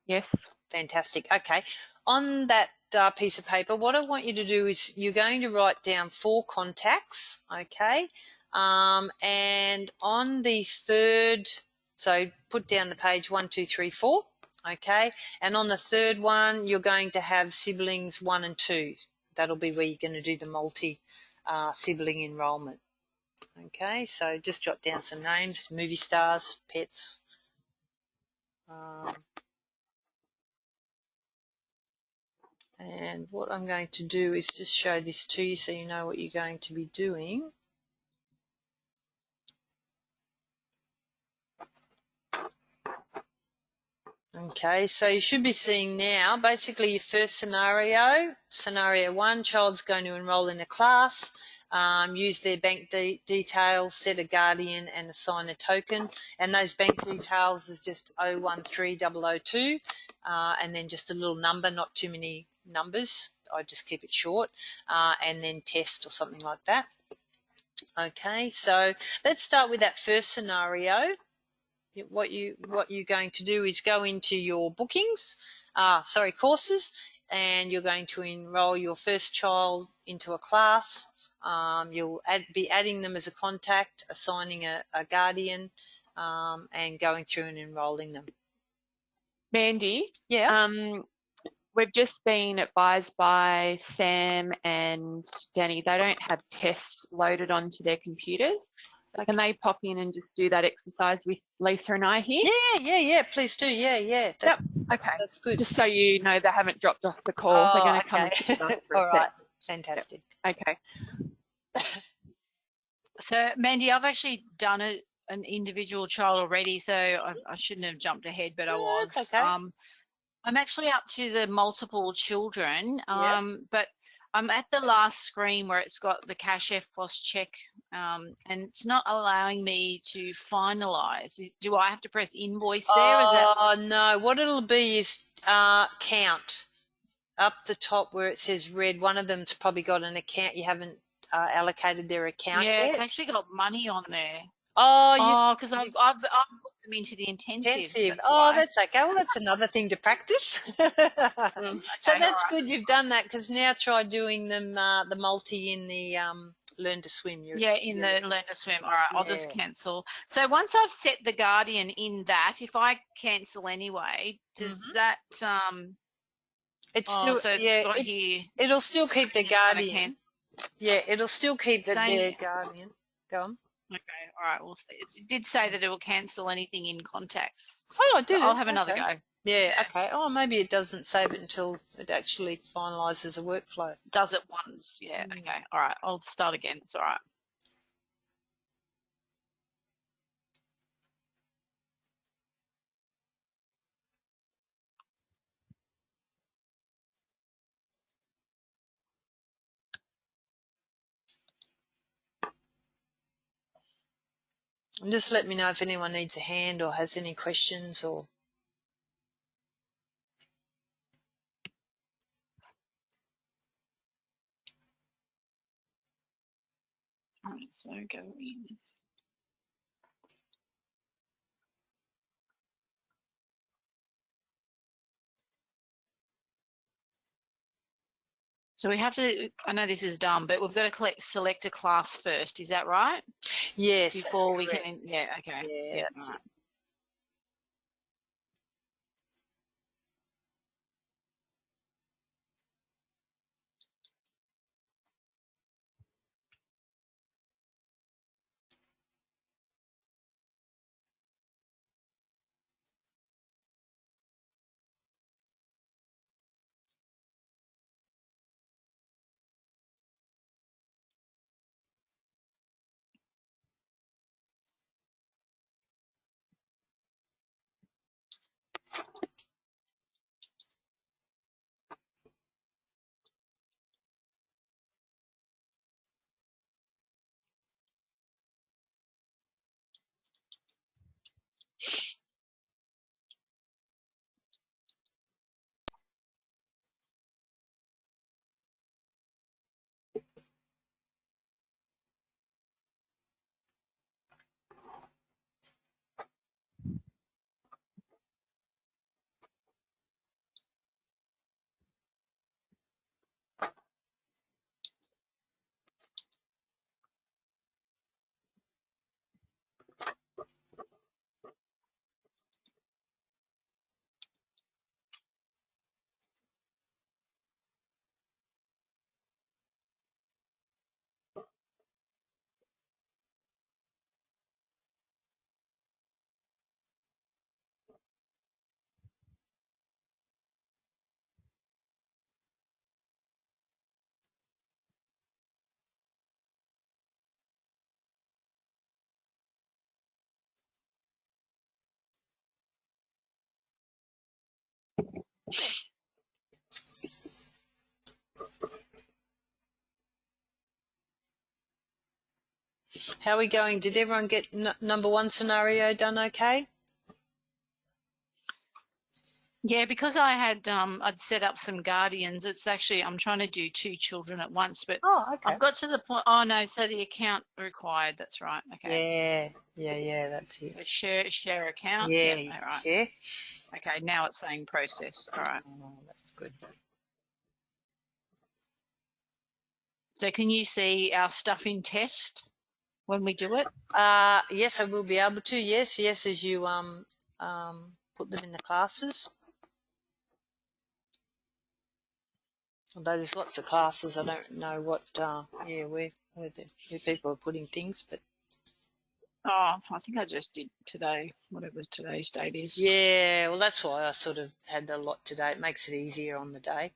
Yes. Fantastic. Okay. On that piece of paper, what I want you to do is you're going to write down 4 contacts, okay? And on the third, so put down the page 1, 2, 3, 4. Okay, and on the third one, you're going to have siblings 1 and 2. That'll be where you're going to do the multi sibling enrolment. Okay, so just jot down some names: movie stars, pets. And what I'm going to do is just show this to you so you know what you're going to be doing. Okay, so you should be seeing now basically your first scenario. Scenario 1, child's going to enrol in a class, use their bank details, set a guardian and assign a token. And those bank details is just 013002 and then just a little number, not too many numbers. I just keep it short, and then test or something like that. Okay, so let's start with that first scenario. What you're going to do is go into your courses, and you're going to enroll your first child into a class. You'll be adding them as a contact, assigning a guardian, and going through and enrolling them. Mandy? Yeah. We've just been advised by Sam and Danny, they don't have tests loaded onto their computers. So Okay. can they pop in and just do that exercise with Lisa and I here? Yeah, please do. Yeah. Okay. That's good. Just so you know, they haven't dropped off the call. They're going to come and sit with us for All a right. sec. Fantastic. Yep. Okay. So, Mandy, I've actually done an individual child already, so I shouldn't have jumped ahead, but I was. That's okay. I'm actually up to the multiple children, Yep. but I'm at the last screen where it's got the cash EFTPOS check, and it's not allowing me to finalise. Do I have to press invoice there? Is that? Oh, no. What it'll be is count. Up the top where it says red, one of them's probably got an account. You haven't allocated their account Yeah, it's yet. actually got money on there. Oh, Oh, because I've put them into the intensives. intensive. That's Oh, why. that's okay. Well, that's another thing to practice. So Okay, that's all good you've done that, because now try doing them the multi in the Learn to Swim. Yeah, in the Learn to Swim. All right, I'll just cancel. So once I've set the guardian in that, if I cancel anyway, does that It's still so it's got here. It'll still keep the it's gonna guardian. Yeah, it'll still keep the Same. guardian. Go on. Okay, all right. Well, it did say that it will cancel anything in contacts. Oh, I So did it. I'll have another Okay. go. Yeah, okay. Oh, maybe it doesn't save it until it actually finalises a workflow. Does it once? Yeah. Okay. All right. I'll start again. It's all right. And just let me know if anyone needs a hand or has any questions or. All right. So go in. So we have to, I know this is dumb, but we've got to select a class first. Is that right? Yes, Before we that's correct. can, yeah, okay. Yeah, Yep, that's all it. right. How are we going? Did everyone get number 1 scenario done okay? Yeah, because I had I'd set up some guardians. It's actually I'm trying to do 2 children at once, but Oh, okay. I've got to the point. Oh no, so the account required. That's right. Okay. Yeah, that's it. A share account. Yeah, Yep, all right. share. Okay, now it's saying process. All right. Oh, that's good. So can you see our stuff in test when we do it? Yes, I will be able to. Yes, as you put them in the classes. Although there's lots of classes, I don't know what where people are putting things, but Oh, I think I just did today, whatever today's date is. yeah, well that's why I sort of had a lot today. It makes it easier on the day.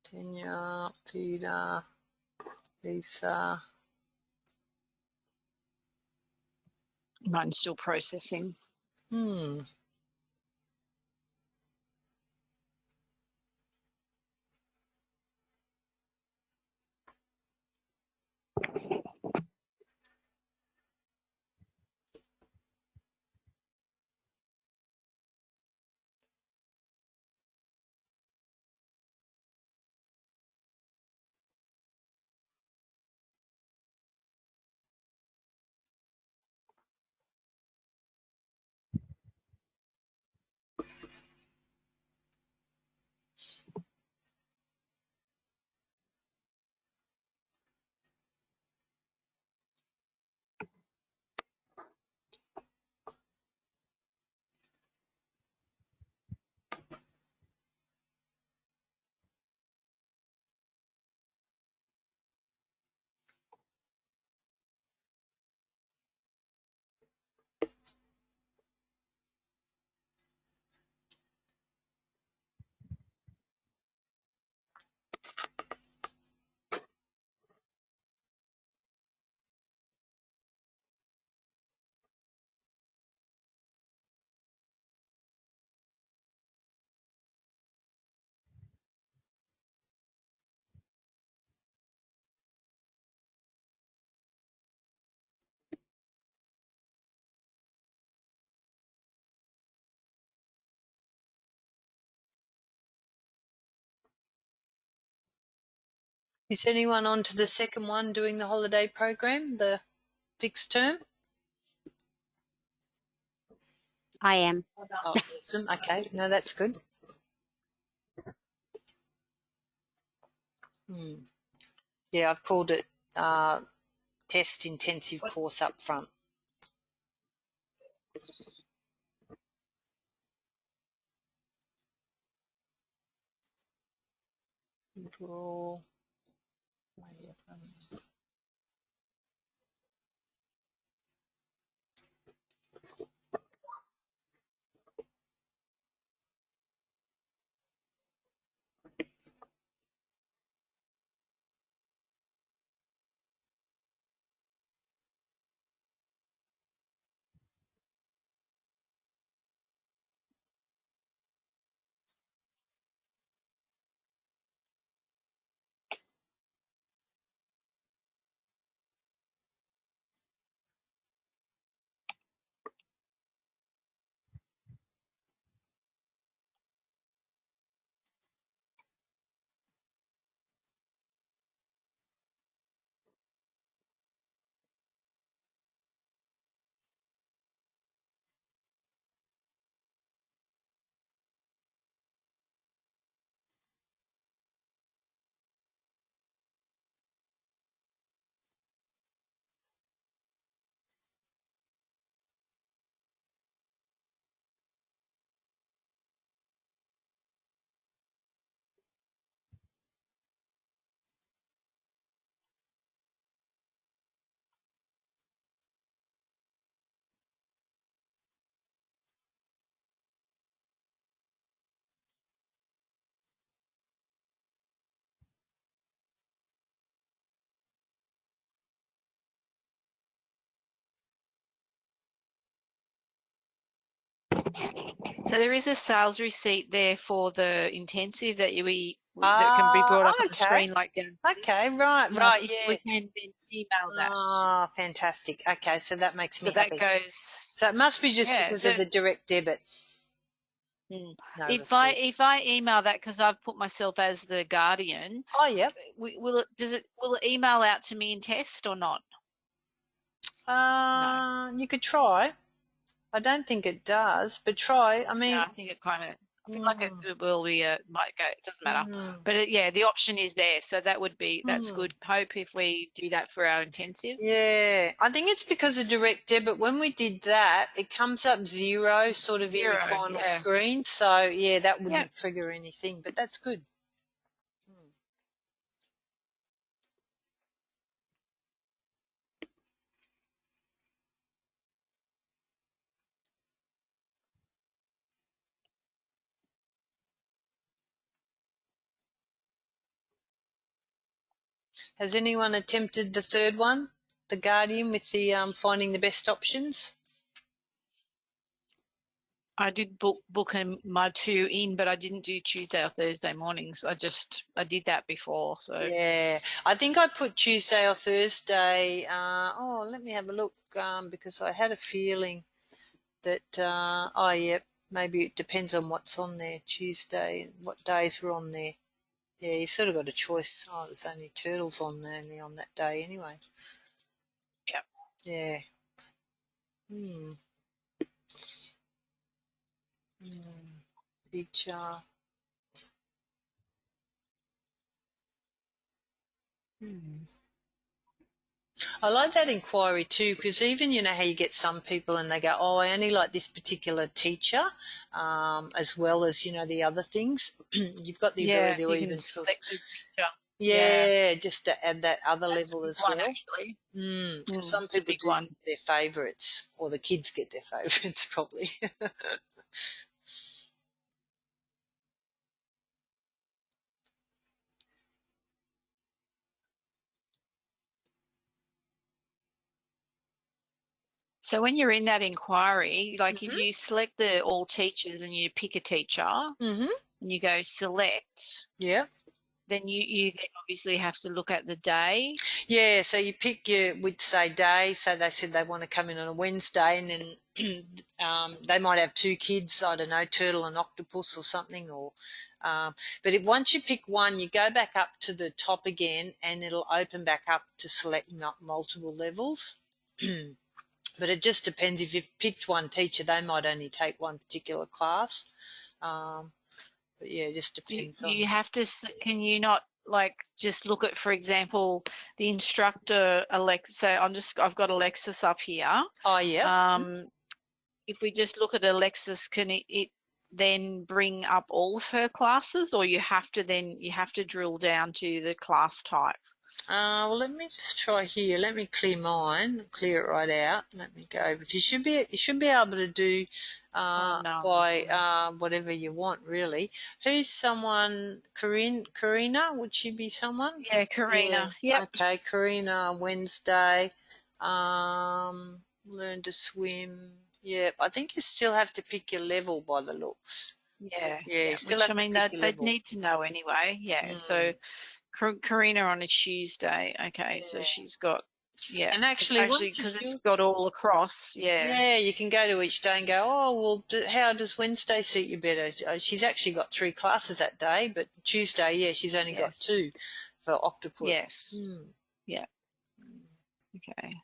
Tanya, Peter, Lisa. Mine's still processing. Is anyone on to the second one doing the holiday program, the fixed term? I am. Oh, awesome. Okay, no, that's good. Yeah, I've called it test intensive course up front. Draw. So there is a sales receipt there for the intensive that that can be brought up on the screen like down. Okay, right, We yes. can then email that. Oh, fantastic. Okay, so that makes me So that happy. goes. So it must be just Yeah, because so of the direct debit. if No I receipt. email that because I've put myself as the guardian, Oh, yep. will it email out to me in test or not? No. You could try. I don't think it does, but try. I mean, No, I think it kind of. I feel like it will be might go. It doesn't matter, mm, but yeah, the option is there, so that's mm. good. Hope if we do that for our intensives. Yeah, I think it's because of direct debit. When we did that, it comes up zero sort of in your Zero, final yeah. screen. So, yeah, that Yeah. wouldn't trigger anything, but that's good. Has anyone attempted the third one, the Guardian, with the finding the best options? I did book my 2 in, but I didn't do Tuesday or Thursday mornings. I did that before. So Yeah, I think I put Tuesday or Thursday. Let me have a look because I had a feeling that, yeah, maybe it depends on what's on there, Tuesday, and what days were on there. Yeah, you've sort of got a choice. Oh, there's only turtles on there only on that day anyway. yeah. Yeah. Hmm. Hmm. Teacher. I like that inquiry too, because even you know how you get some people and they go, "Oh, I only like this particular teacher," as well as you know the other things. You've got the ability to You can even sort of, select the teacher. yeah, just to add that other That's a level big as one, well. actually. Because some It's a people big do one. their favourites, or the kids get their favourites probably. So when you're in that inquiry, like if you select the all teachers and you pick a teacher Mm-hmm. and you go select, Yeah. then you obviously have to look at the day. Yeah, so you pick we'd say day. So they said they want to come in on a Wednesday, and then they might have 2 kids. I don't know, turtle and octopus or something. Or, but once you pick one, you go back up to the top again, and it'll open back up to select multiple levels. But it just depends. If you've picked one teacher, they might only take one particular class. But yeah, it just depends Do on. you have to? Can you not like just look at, for example, the instructor Alexa? So I've got Alexis up here. Oh yeah. If we just look at Alexis, can it then bring up all of her classes, or you have to drill down to the class type? Well, let me just try here. Let me clear mine, clear it right out. Let me go. But you should be able to do No. by whatever you want, really. Who's someone? Karina? Would she be someone? Yeah, Karina. Yeah. Yep. Okay, Karina. Wednesday. Learn to swim. Yep. I think you still have to pick your level by the looks. Yeah. Yeah, you still Which I have to mean, pick your they'd level. need to know anyway. Yeah. So Karina on a Tuesday. Okay, so Yeah. she's got And actually, once you because it's filter. got all across. Yeah. Yeah, you can go to each day and go, oh, well, how does Wednesday suit you better? She's actually got 3 classes that day, but Tuesday, yeah, she's only got Yes. 2 for octopus. Yes. Yeah. Okay.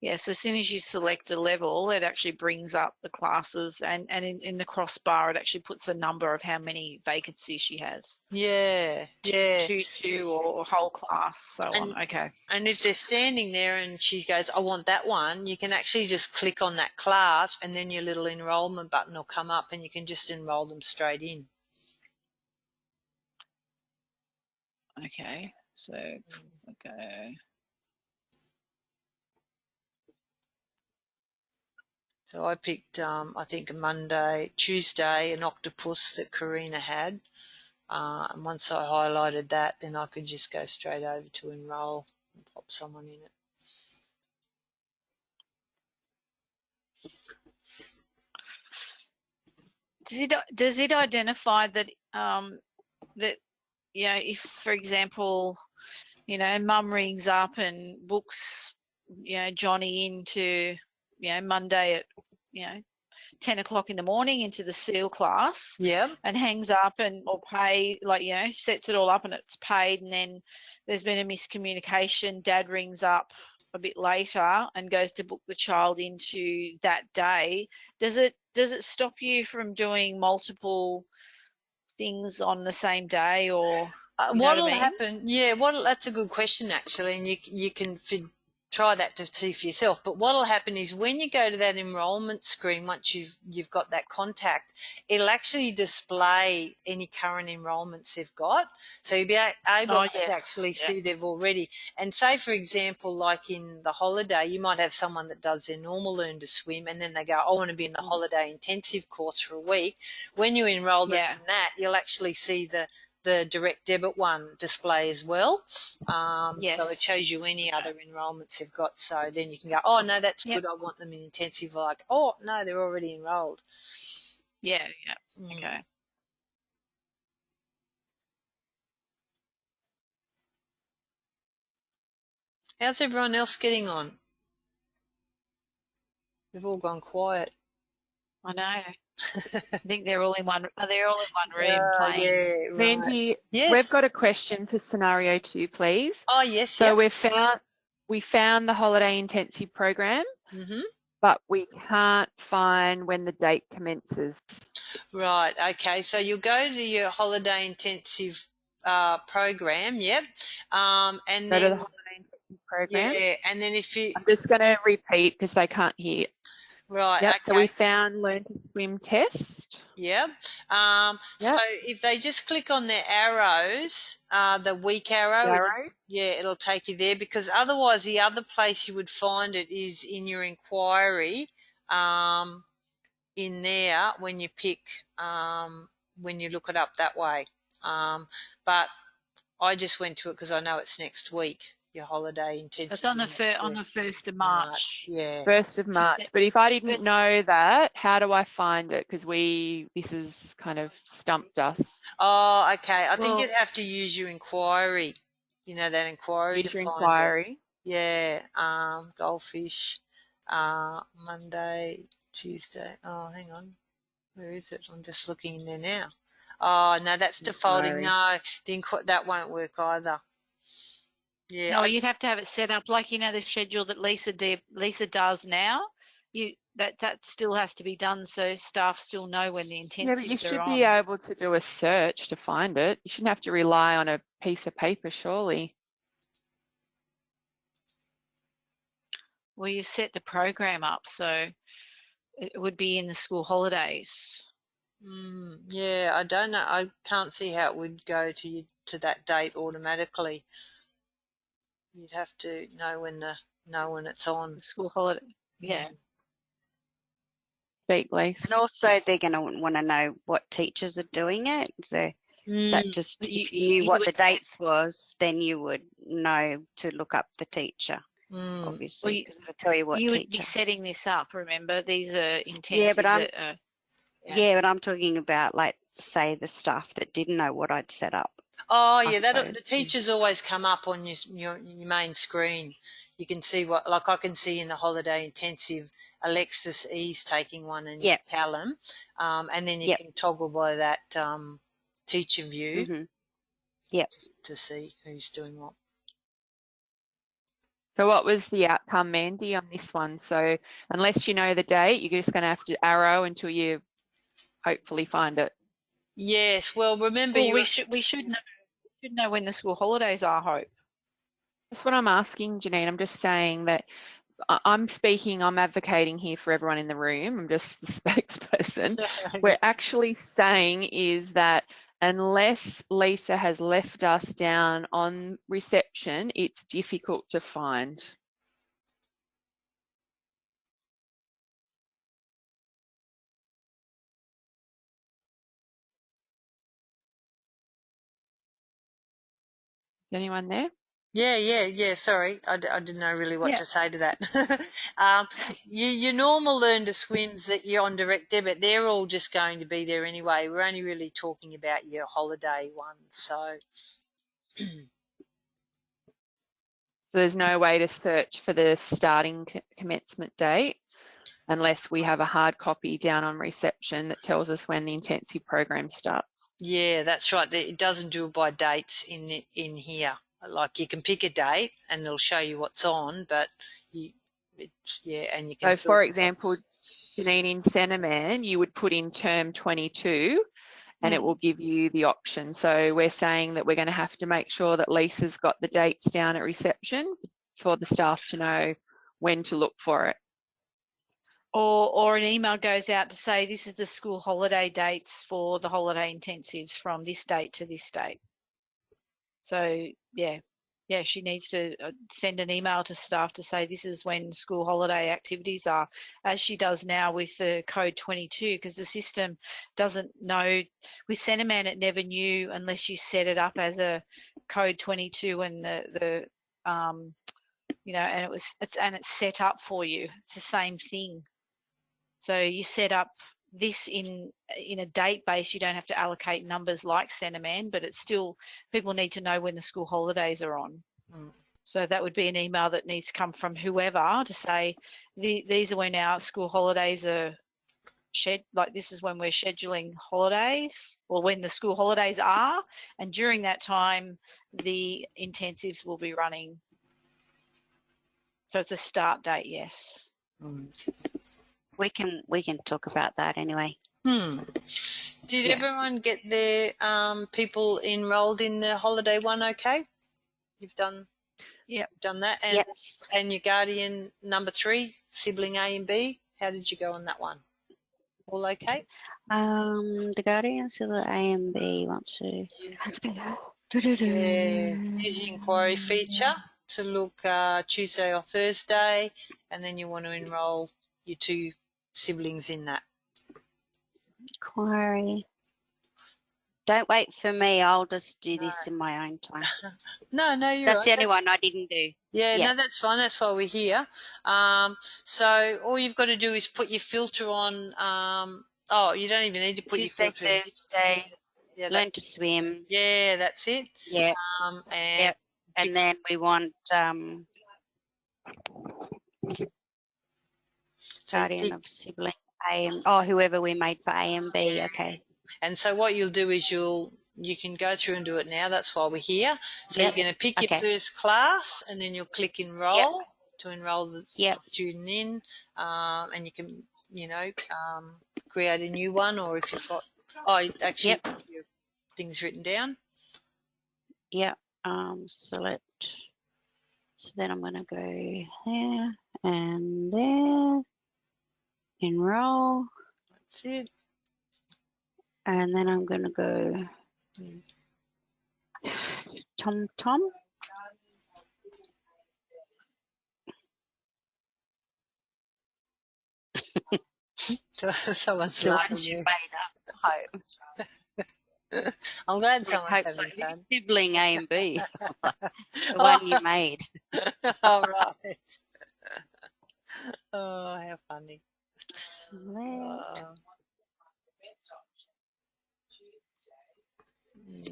Yes, as soon as you select a level, it actually brings up the classes, and in the crossbar, it actually puts the number of how many vacancies she has. Yeah, yeah. Two or whole class, so on. Okay. And if they're standing there and she goes, I want that one, you can actually just click on that class and then your little enrollment button will come up and you can just enroll them straight in. Okay. So, okay. So I picked, I think Tuesday, an octopus that Karina had. And once I highlighted that, then I could just go straight over to enroll and pop someone in it. Does it identify that that if, for example, mum rings up and books Johnny into Monday at 10 o'clock in the morning into the SEAL class, and hangs up or pay, sets it all up and it's paid, and then there's been a miscommunication. Dad rings up a bit later and goes to book the child into that day. Does it stop you from doing multiple things on the same day, or what'll happen? Yeah, that's a good question actually, and you can try that to see for yourself. But what'll happen is when you go to that enrolment screen, once you've got that contact, it'll actually display any current enrolments they've got. So you'll be able to actually see they've already. And say, for example, like in the holiday, you might have someone that does their normal Learn to Swim, and then they go, I want to be in the holiday intensive course for a week. When you enroll them in that, you'll actually see the direct debit one display as well. So it shows you any other enrolments you've got. So then you can go, oh, no, that's good. I want them in intensive. Like, oh, no, they're already enrolled. Okay. How's everyone else getting on? They've all gone quiet. I know. I think they're all in one room playing. Yeah, right. Mandy, Yes. we've got a question for scenario 2, please. Oh, yes. So we found the holiday intensive program, but we can't find when the date commences. Right. Okay. So you'll go to your holiday intensive program. And Go then to the holiday intensive program. Yeah, and then if you. I'm just going to repeat because they can't hear. Right. Yep. Okay. So we found Learn to Swim test. Yeah. So if they just click on their arrows, the week arrow, it'll take you there, because otherwise the other place you would find it is in your inquiry, in there when you pick, when you look it up that way. But I just went to it because I know it's next week. Your holiday intensive. It's on the 1st of March. Yeah. 1st of March. But if I didn't know that, how do I find it? Because this has kind of stumped us. Oh, okay. I think you'd have to use your inquiry. That inquiry to find it. Yeah. Goldfish. Monday, Tuesday. Oh, hang on. Where is it? I'm just looking in there now. Oh, no, that's defaulting. No, that won't work either. Yeah. No, you'd have to have it set up like the schedule that Lisa does now. That still has to be done, so staff still know when the intensives are on. Yeah, but you should be able to do a search to find it. You shouldn't have to rely on a piece of paper, surely. Well, you set the program up, so it would be in the school holidays. Yeah, I don't know. I can't see how it would go to that date automatically. You'd have to know when it's on. The school holiday. Yeah. Speak, Lisa. And also they're going to want to know what teachers are doing it. So just if you knew what the dates was, then you would know to look up the teacher, obviously, because it'll tell you what you teacher. would be setting this up, remember? These are intensives. Yeah, but I'm talking about, say, the staff that didn't know what I'd set up. Oh, yeah, the teachers always come up on your main screen. You can see I can see in the holiday intensive, Alexis E's taking one, and Callum, and then you can toggle by that teacher view to see who's doing what. So what was the outcome, Mandy, on this one? So unless you know the date, you're just going to have to arrow until you hopefully find it. Yes. Well, remember, we should know when the school holidays are. Hope. That's what I'm asking, Janine. I'm just saying that I'm advocating here for everyone in the room. I'm just the spokesperson. We're actually saying is that unless Lisa has left us down on reception, it's difficult to find. Is anyone there? Yeah. Sorry, I didn't know really what to say to that. Your normal Learn to Swims that you're on direct debit, they're all just going to be there anyway. We're only really talking about your holiday ones. So there's no way to search for the starting commencement date unless we have a hard copy down on reception that tells us when the intensive program starts. yeah, that's right. It doesn't do it by dates in here. Like you can pick a date and it'll show you what's on, but and you can. So, for example, Janine, in Cinnamon, you would put in term 22 and it will give you the option. So we're saying that we're going to have to make sure that Lisa's got the dates down at reception for the staff to know when to look for it. Or an email goes out to say this is the school holiday dates for the holiday intensives from this date to this date. So yeah, she needs to send an email to staff to say this is when school holiday activities are, as she does now with the code 22, because the system doesn't know. With Cinnamon, it never knew unless you set it up as a code 22 and and it's set up for you. It's the same thing. So you set up this in a date base. You don't have to allocate numbers like Cinnamon, but it's still, people need to know when the school holidays are on. So that would be an email that needs to come from whoever to say these are when our school holidays are like this is when we're scheduling holidays, or when the school holidays are, and during that time the intensives will be running. So it's a start date, yes. We can talk about that anyway. Did everyone get their people enrolled in the holiday one okay? You've done done that? And, yes. And your guardian number 3, sibling A and B, how did you go on that one? All okay? The guardians of the A and B want to use the inquiry feature to look Tuesday or Thursday, and then you want to enroll your 2 siblings in that. Inquiry. Don't wait for me. I'll just do this in my own time. No, you're That's right. the only one I didn't do. Yeah, no, that's fine. That's why we're here. So all you've got to do is put your filter on. You don't even need to put Tuesday, your filter in. Thursday. Yeah, Learn to swim. Yeah, that's it. Yeah. And and then we want guardian of sibling A and whoever we made for A and B. Okay. And so what you'll do is you can go through and do it now. That's why we're here. So you're going to pick your first class, and then you'll click enroll to enroll the student in, and you can create a new one, or if you've got your things written down. Select. So then I'm going to go there and there. Enroll. That's it. And then I'm going to go Tom. Someone's the laughing. ones you made up. Hope. I'm glad someone's having fun. Sibling A and B. The one you made. All right. Oh, how funny.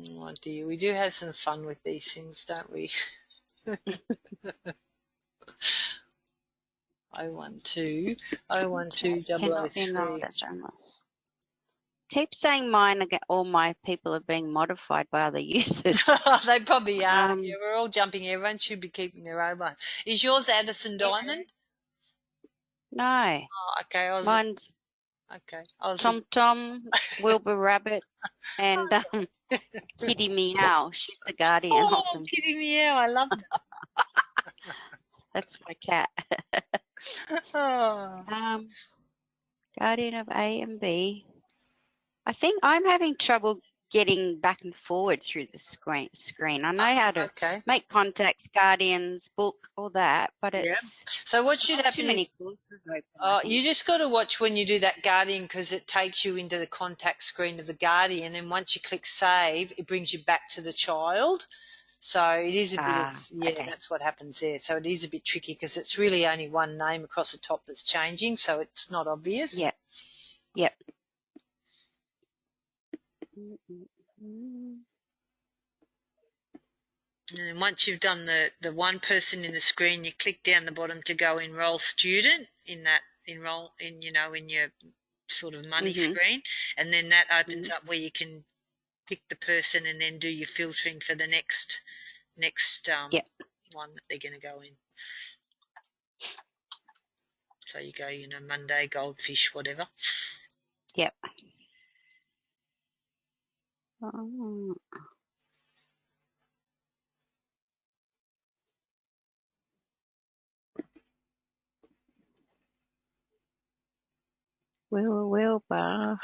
Oh dear, we do have some fun with these things, don't we? 012 003. Keep saying mine again. All my people are being modified by other users. They probably are. Yeah, we're all jumping. Everyone should be keeping their own one. Is yours Addison Diamond? No. Oh, okay. Mine's okay. Tom, Wilbur Rabbit, and Kitty Meow. She's the guardian of them. Kitty Meow. I love that. That's my cat. Guardian of A and B. I think I'm having trouble getting back and forward through the screen. I know how to make contacts, guardians, book, all that, but it's so what should happen too many is courses open, you just got to watch when you do that guardian, because it takes you into the contact screen of the guardian, and once you click save, it brings you back to the child. So it is a bit of, okay. that's what happens there. So it is a bit tricky because it's really only one name across the top that's changing, so it's not obvious. Yep. Yep. And then once you've done the one person in the screen, you click down the bottom to go enroll student in that enroll in, in your sort of money screen. And then that opens up where you can pick the person and then do your filtering for the next one that they're going to go in. So you go, Monday, goldfish, whatever. Yep. Wilbur.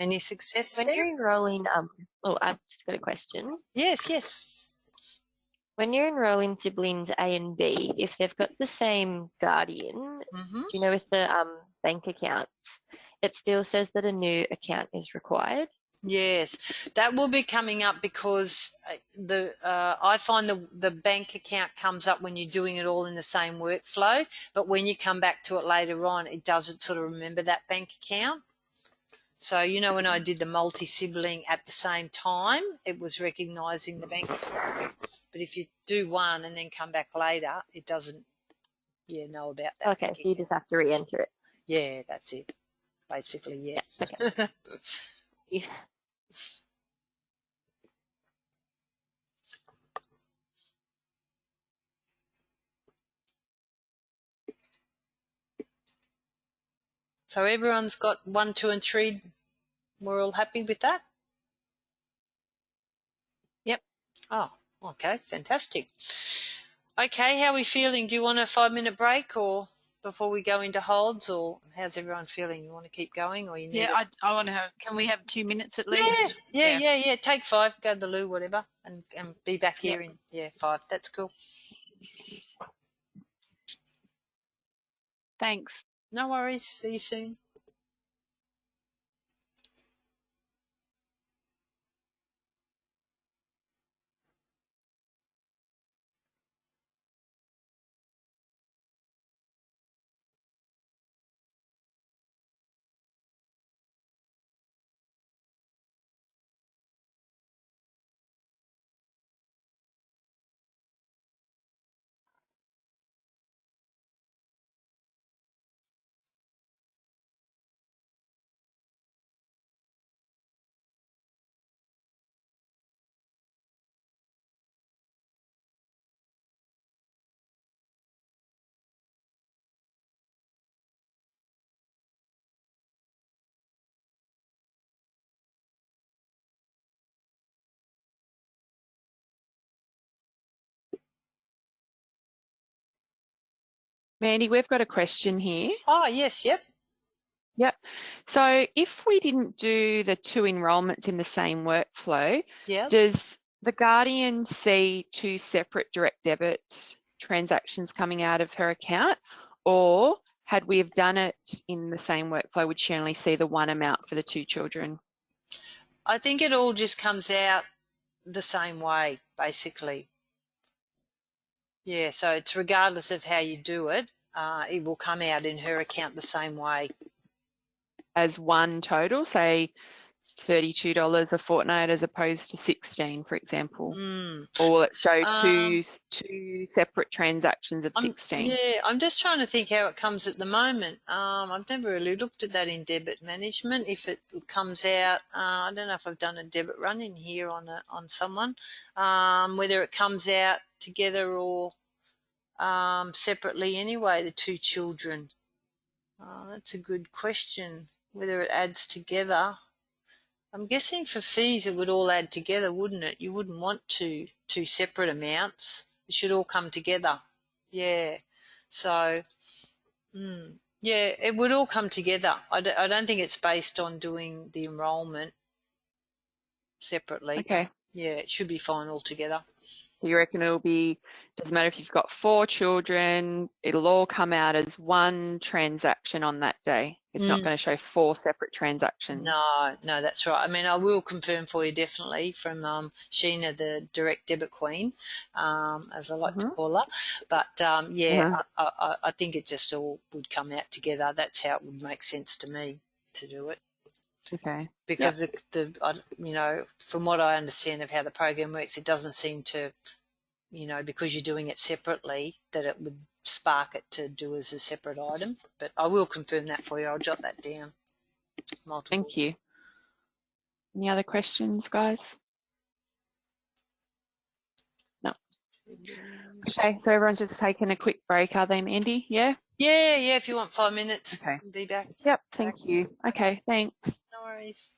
Any success When there? you're enrolling, I've just got a question. Yes. When you're enrolling siblings A and B, if they've got the same guardian, do you know with the bank accounts, it still says that a new account is required? Yes, that will be coming up because I find the bank account comes up when you're doing it all in the same workflow, but when you come back to it later on, it doesn't sort of remember that bank account. So, when I did the multi-sibling at the same time, it was recognising the bank account. But if you do one and then come back later, it doesn't, know about that. Okay, so you just have to re-enter it. Yeah, that's it. Basically, yes. Yeah, okay. Yeah. So everyone's got 1, 2, and 3. We're all happy with that? Yep. Oh, okay, fantastic. Okay, how are we feeling? Do you want a 5-minute break or before we go into holds, or how's everyone feeling? You want to keep going or you need Yeah, I want to have, can we have 2 minutes at least? Yeah. Take 5, go to the loo, whatever, and be back here Yep. in 5. That's cool. Thanks. No worries. See you soon. Mandy, we've got a question here. Oh, yes, yep. Yep. So if we didn't do the 2 enrolments in the same workflow, does the guardian see 2 separate direct debit transactions coming out of her account? Or had we have done it in the same workflow, would she only see the one amount for the 2 children? I think it all just comes out the same way, basically. Yeah, so it's regardless of how you do it, it will come out in her account the same way. As one total, say $32 a fortnight as opposed to 16, for example? Or will it show two separate transactions of 16? I'm just trying to think how it comes at the moment. I've never really looked at that in debit management. If it comes out, I don't know if I've done a debit run in here on someone, whether it comes out together or separately anyway, the 2 children. That's a good question, whether it adds together. I'm guessing for fees it would all add together, wouldn't it? You wouldn't want two separate amounts. It should all come together. Yeah. So, yeah, it would all come together. I don't think it's based on doing the enrolment separately. Okay. Yeah, it should be fine altogether. So you reckon it'll be, doesn't matter if you've got 4 children, it'll all come out as one transaction on that day. It's not going to show 4 separate transactions. No, that's right. I mean, I will confirm for you definitely from Sheena, the direct debit queen, as I like to call her. But I think it just all would come out together. That's how it would make sense to me to do it. Okay. Because from what I understand of how the program works, it doesn't seem to, because you're doing it separately, that it would spark it to do as a separate item. But I will confirm that for you. I'll jot that down. Multiple. Thank you. Any other questions, guys? No. Okay, so everyone's just taking a quick break, are they, Mandy? Yeah? Yeah, if you want 5 minutes. Okay. Be back. Yep, thank you. Okay, thanks. No worries.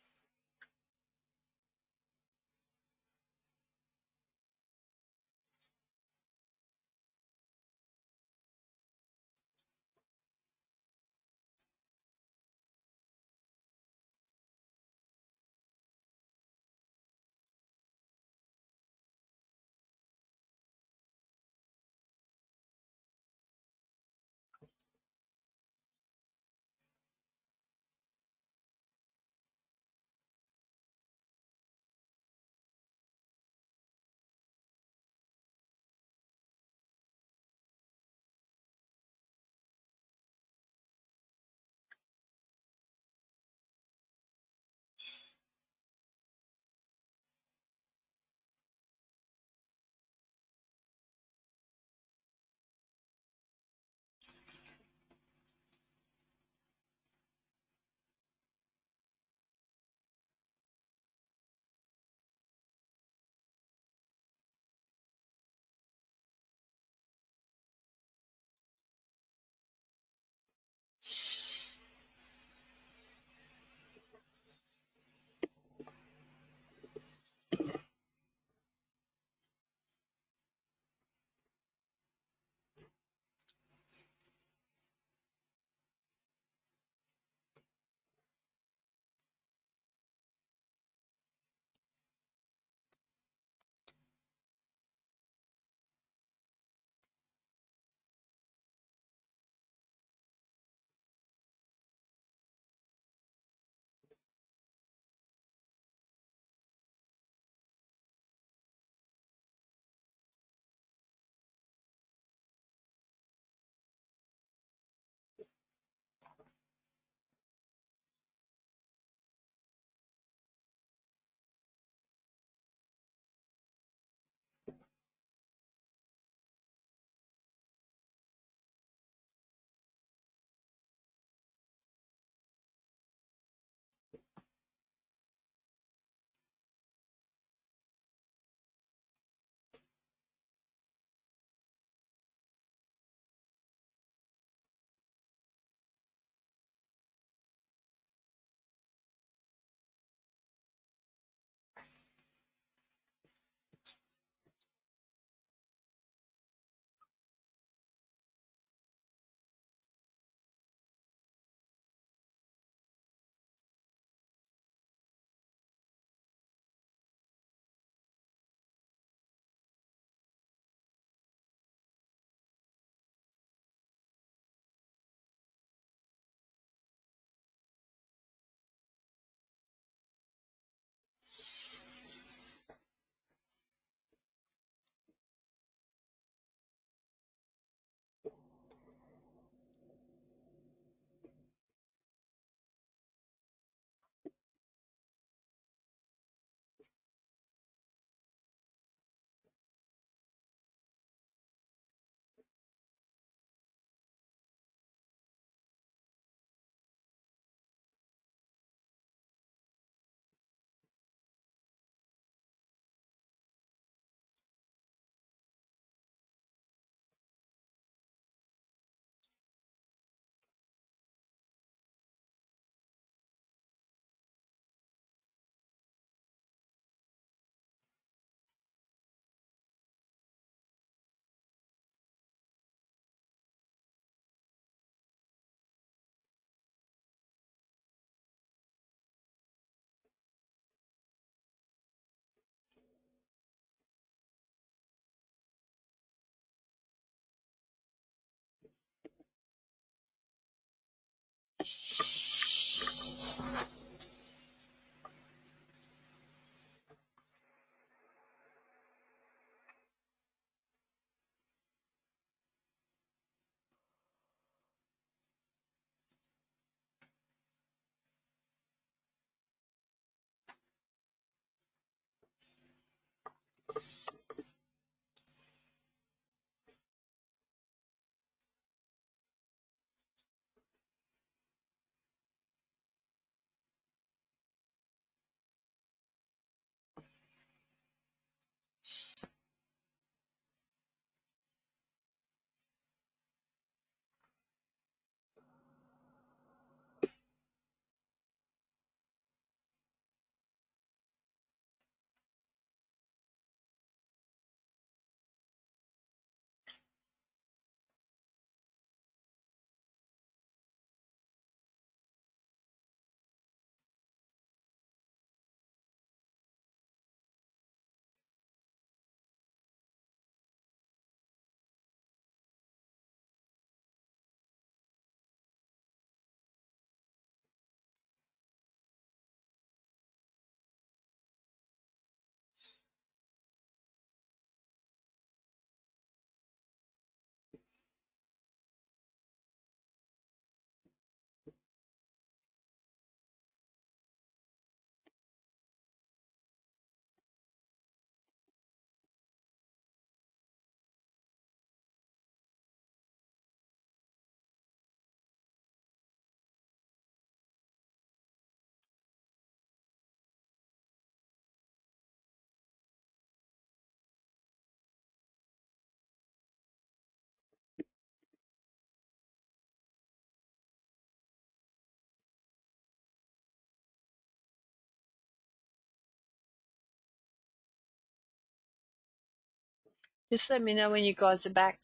Just let me know when you guys are back.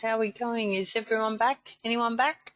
How are we going? Is everyone back? Anyone back?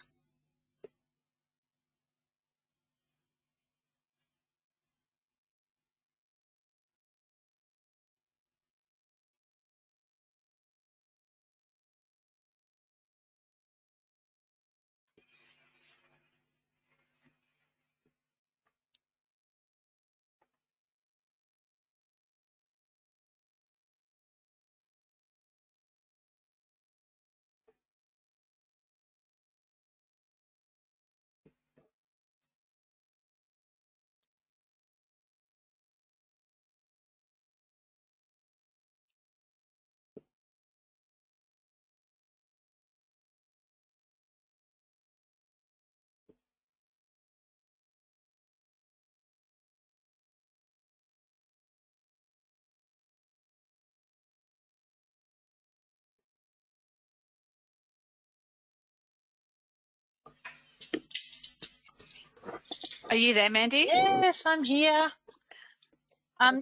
Are you there, Mandy? Yes, I'm here.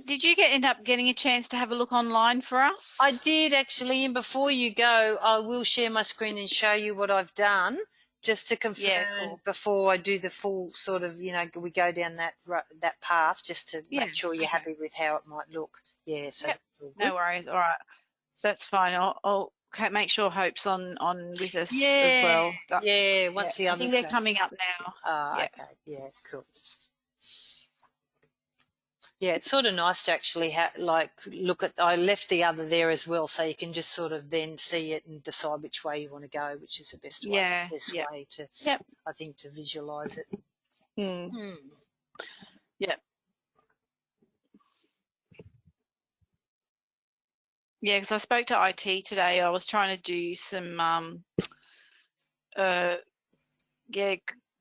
Did you end up getting a chance to have a look online for us? I did actually, and before you go, I will share my screen and show you what I've done, just to confirm before I do the full sort of, we go down that path, just to make sure you're happy with how it might look. Yeah, so that's all good. No worries. All right, that's fine. I'll make sure Hope's on with us as well. Yeah, once the I others think they're go. coming up now. Okay, yeah, cool. Yeah, it's sort of nice to actually look at. I left the other there as well, so you can just sort of then see it and decide which way you want to go, which is the best way. Way to, I think, to visualize it. Yeah, because I spoke to IT today. I was trying to do some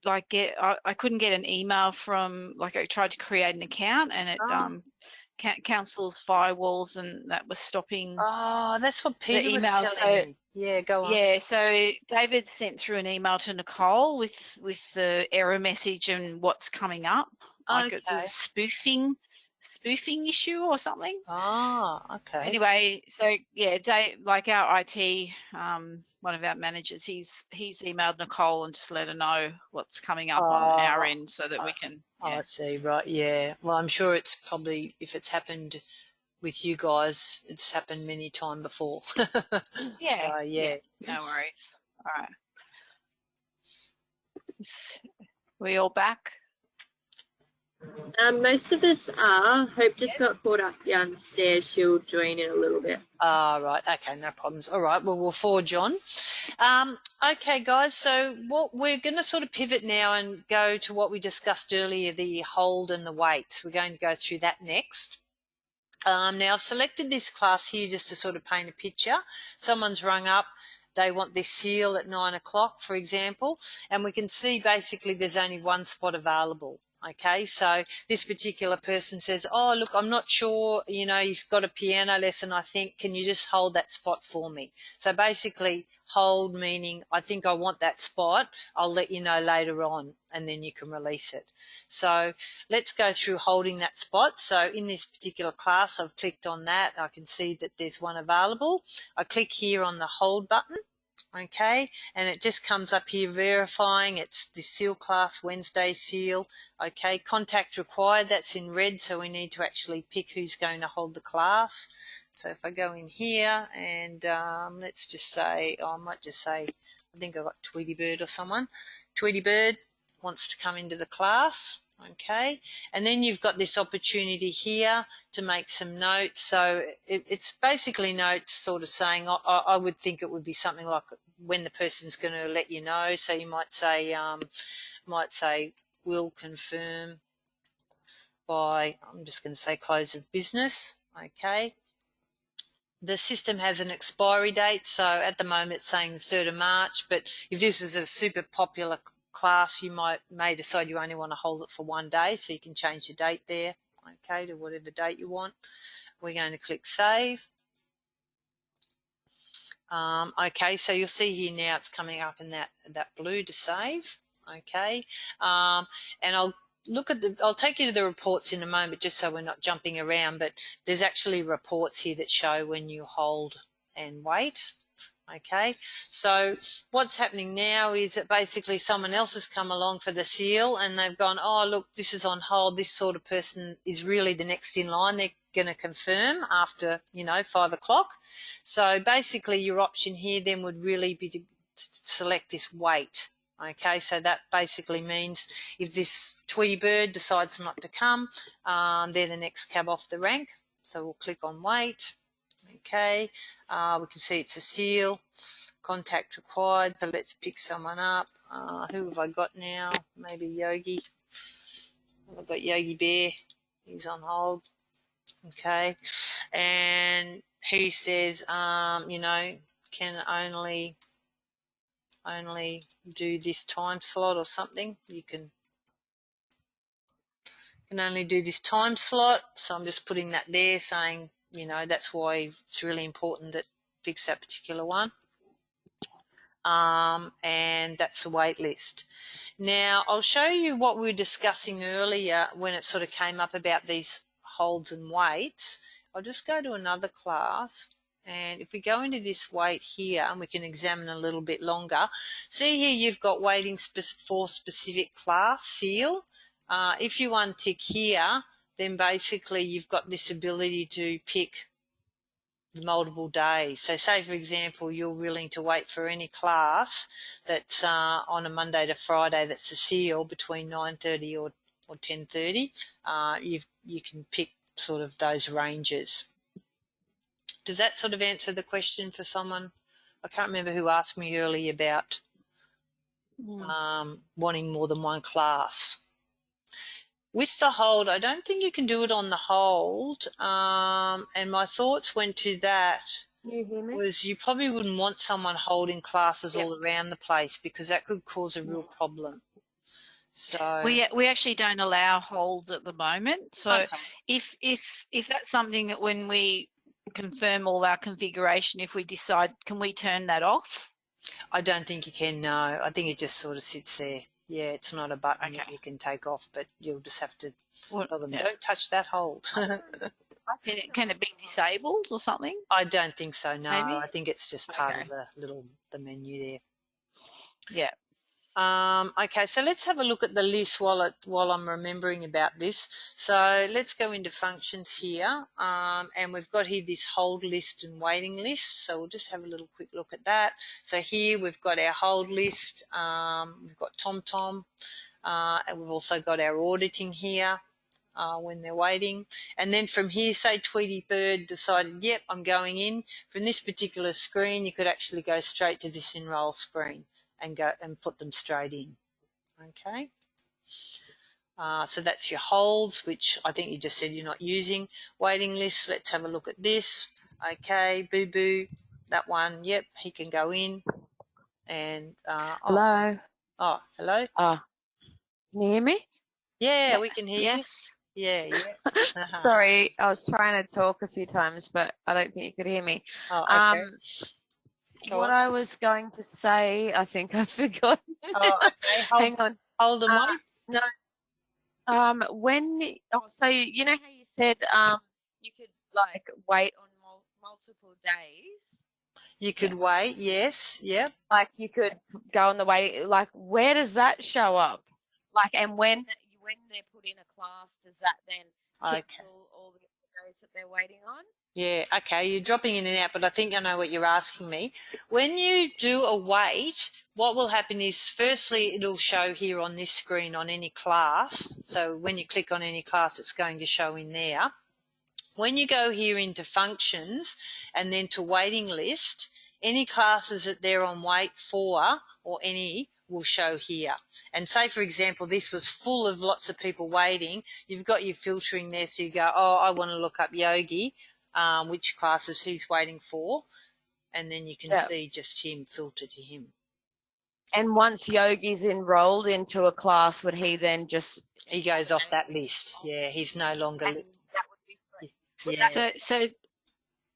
I couldn't get an email from, I tried to create an account and it cancels firewalls, and that was stopping that's what Peter the was email. telling me. Yeah, go on. Yeah, so David sent through an email to Nicole with the error message and what's coming up. It's a spoofing issue or something. Okay. Anyway, so yeah, our IT, one of our managers, he's emailed Nicole and just let her know what's coming up on our end so that we can. I see. Right. Yeah. Well, I'm sure it's probably, if it's happened with you guys, it's happened many times before. Yeah. So, yeah. No worries. All right. We all back? Most of us are. Hope just got caught up downstairs. She'll join in a little bit. Right. Okay, no problems. All right. Well, we'll forge on. Okay, guys. So what we're going to sort of pivot now and go to what we discussed earlier, the hold and the weights. We're going to go through that next. Now, I've selected this class here just to sort of paint a picture. Someone's rung up. They want this seal at 9 o'clock, for example, and we can see basically there's only one spot available. Okay, so this particular person says, oh, look, I'm not sure, you know, he's got a piano lesson, I think, can you just hold that spot for me? So basically hold meaning, I think I want that spot, I'll let you know later on, and then you can release it. So let's go through holding that spot. So in this particular class, I've clicked on that. I can see that there's one available. I click here on the hold button. Okay, and it just comes up here verifying it's the seal class Wednesday seal. Okay, contact required, that's in red, so we need to actually pick who's going to hold the class. So if I go in here and let's just say, I might just say, I think I've got Tweety Bird or someone. Tweety Bird wants to come into the class. Okay, and then you've got this opportunity here to make some notes. So it's basically notes sort of saying, I would think it would be something like when the person's going to let you know. So you might say, will confirm by, I'm just going to say close of business. Okay. The system has an expiry date, so at the moment it's saying the 3rd of March, but if this is a super popular class, you may decide you only want to hold it for 1 day, so you can change the date there, okay, to whatever date you want. We're going to click Save. Okay, so you'll see here now it's coming up in that blue to save, okay, and I'll take you to the reports in a moment just so we're not jumping around, but there's actually reports here that show when you hold and wait. Okay, so what's happening now is that basically someone else has come along for the seal and they've gone, oh, look, this is on hold. This sort of person is really the next in line. They're going to confirm after, 5 o'clock. So basically your option here then would really be to select this wait. Okay, so that basically means if this Tweety Bird decides not to come, they're the next cab off the rank. So we'll click on wait. Okay, we can see it's a seal, contact required, so let's pick someone up. Who have I got now? Maybe Yogi. I've got Yogi Bear, he's on hold. Okay, and he says, can only do this time slot or something. You can only do this time slot, so I'm just putting that there saying, that's why it's really important that picks that particular one. And that's the wait list. Now, I'll show you what we were discussing earlier when it sort of came up about these holds and waits. I'll just go to another class, and if we go into this wait here, and we can examine a little bit longer, see here you've got waiting for specific class seal. If you untick here, then basically you've got this ability to pick the multiple days. So say, for example, you're willing to wait for any class that's on a Monday to Friday that's a seal between 9:30 or 10:30. You can pick sort of those ranges. Does that sort of answer the question for someone? I can't remember who asked me earlier about wanting more than one class. With the hold, I don't think you can do it on the hold, and my thoughts went to that. Was you probably wouldn't want someone holding classes all around the place because that could cause a real problem. So we actually don't allow holds at the moment. So if that's something that when we confirm all our configuration, if we decide, can we turn that off? I don't think you can, no. I think it just sort of sits there. Yeah, it's not a button that you can take off, but you'll just have to tell them, don't touch that hold. Can it be disabled or something? I don't think so, no. Maybe? I think it's just part of the menu there. Yeah. Okay, so let's have a look at the list while I'm remembering about this. So let's go into functions here, and we've got here this hold list and waiting list. So we'll just have a little quick look at that. So here we've got our hold list, we've got TomTom, and we've also got our auditing here. when they're waiting. And then from here, say Tweety Bird decided, yep, I'm going in. From this particular screen, you could actually go straight to this enroll screen and go and put them straight in. Okay. So that's your holds, which I think you just said you're not using. Waiting list, let's have a look at this. Okay, Boo Boo, that one, yep, he can go in. And hello. Oh, hello. Can you hear me? Yeah, we can hear Yes. you. Yeah. Sorry, I was trying to talk a few times, but I don't think you could hear me. Oh, okay. What I was going to say, I think I forgot. Oh, okay. Hang on. Hold and wait. No. So you know how you said you could like wait on multiple days. You could wait. Yes. Yep. Like you could go on the wait. Like where does that show up? Like and when they're put in a class, does that then tick all the days that they're waiting on? Yeah, okay, you're dropping in and out, but I think I know what you're asking me. When you do a wait, what will happen is firstly it'll show here on this screen on any class. So when you click on any class, it's going to show in there. When you go here into functions and then to waiting list, any classes that they're on wait for or any will show here. And say, for example, this was full of lots of people waiting. You've got your filtering there, so you go, oh, I want to look up Yogi, which classes he's waiting for, and then you can see just him, filter to him. And once Yogi's enrolled into a class, would he then just... He goes off that list. Yeah, he's no longer... That would be free. Yeah.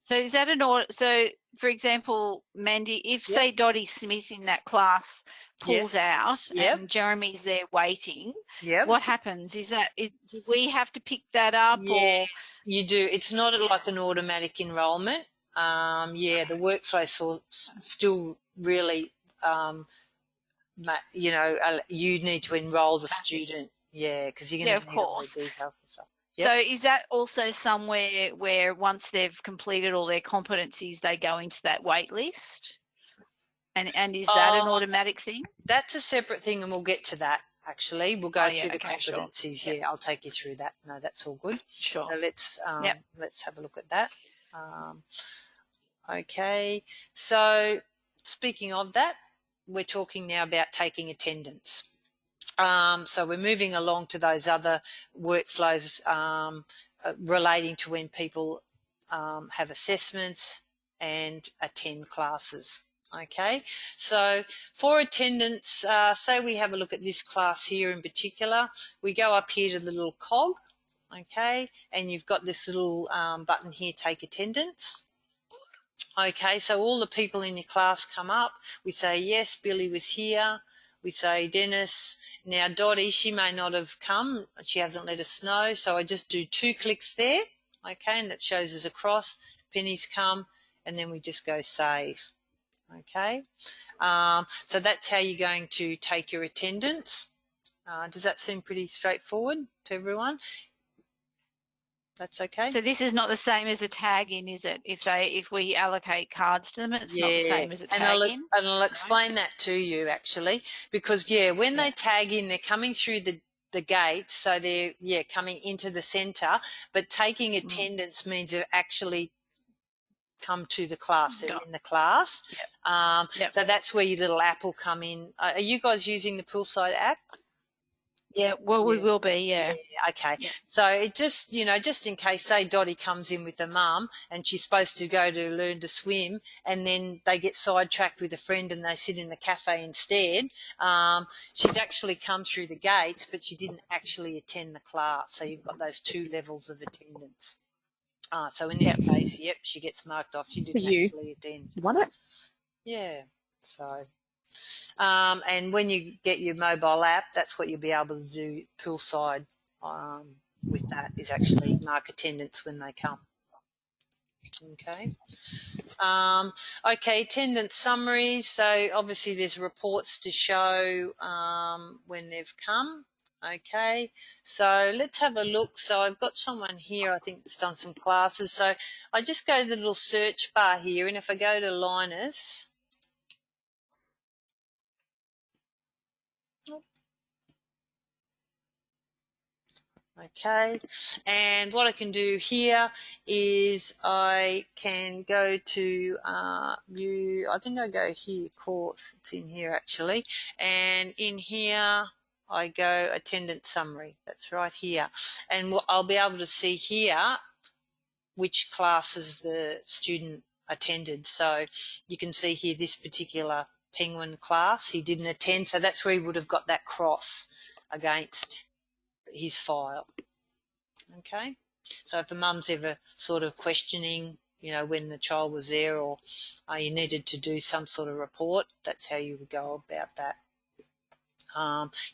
So is that an order? So, for example, Mandy, if say Dottie Smith in that class pulls out and Jeremy's there waiting, what happens? Do we have to pick that up? Yeah, or? You do. It's not like an automatic enrolment. The workflow still really, you need to enroll the student. Yeah, because you're going to need all the details and stuff. Yep. So is that also somewhere where once they've completed all their competencies, they go into that wait list? And is that an automatic thing? That's a separate thing, and we'll get to that, actually. We'll go through the competencies. Sure. Yeah, I'll take you through that. No, that's all good. Sure. So let's have a look at that. Okay. So speaking of that, we're talking now about taking attendance. So we're moving along to those other workflows relating to when people have assessments and attend classes. Okay, so for attendance, say we have a look at this class here in particular, we go up here to the little cog, okay, and you've got this little button here, take attendance. Okay, so all the people in your class come up. We say, yes, Billy was here. We say, Dennis. Now, Dottie, she may not have come. She hasn't let us know. So I just do 2 clicks there, okay, and it shows us across. Penny's come, and then we just go save, okay. So that's how you're going to take your attendance. Does that seem pretty straightforward to everyone? That's okay. So this is not the same as a tag in, is it? If we allocate cards to them, it's not the same as a tag in. And I'll explain that to you actually, because when they tag in, they're coming through the gates, so they're coming into the centre. But taking attendance means they've actually come to the class. They're in the class. So that's where your little app will come in. Are you guys using the Poolside app? Yeah, well, we will be, okay. So it just, just in case, say Dottie comes in with her mum and she's supposed to go to learn to swim, and then they get sidetracked with a friend and they sit in the cafe instead. She's actually come through the gates, but she didn't actually attend the class. So you've got those 2 levels of attendance. So in this case, she gets marked off. She didn't actually attend. You want it? Yeah. So... and when you get your mobile app, that's what you'll be able to do Poolside with that, is actually mark attendance when they come. Okay. Okay, attendance summaries. So obviously there's reports to show when they've come. Okay, so let's have a look. So I've got someone here, I think, that's done some classes. So I just go to the little search bar here, and if I go to Linus... Okay, and what I can do here is I can go to view. I think I go here, course. It's in here actually, and in here I go attendance summary. That's right here, and I'll be able to see here which classes the student attended. So you can see here this particular Penguin class he didn't attend, so that's where he would have got that cross against his file. Okay, so if the mum's ever sort of questioning, you know, when the child was there, or you needed to do some sort of report, that's how you would go about that.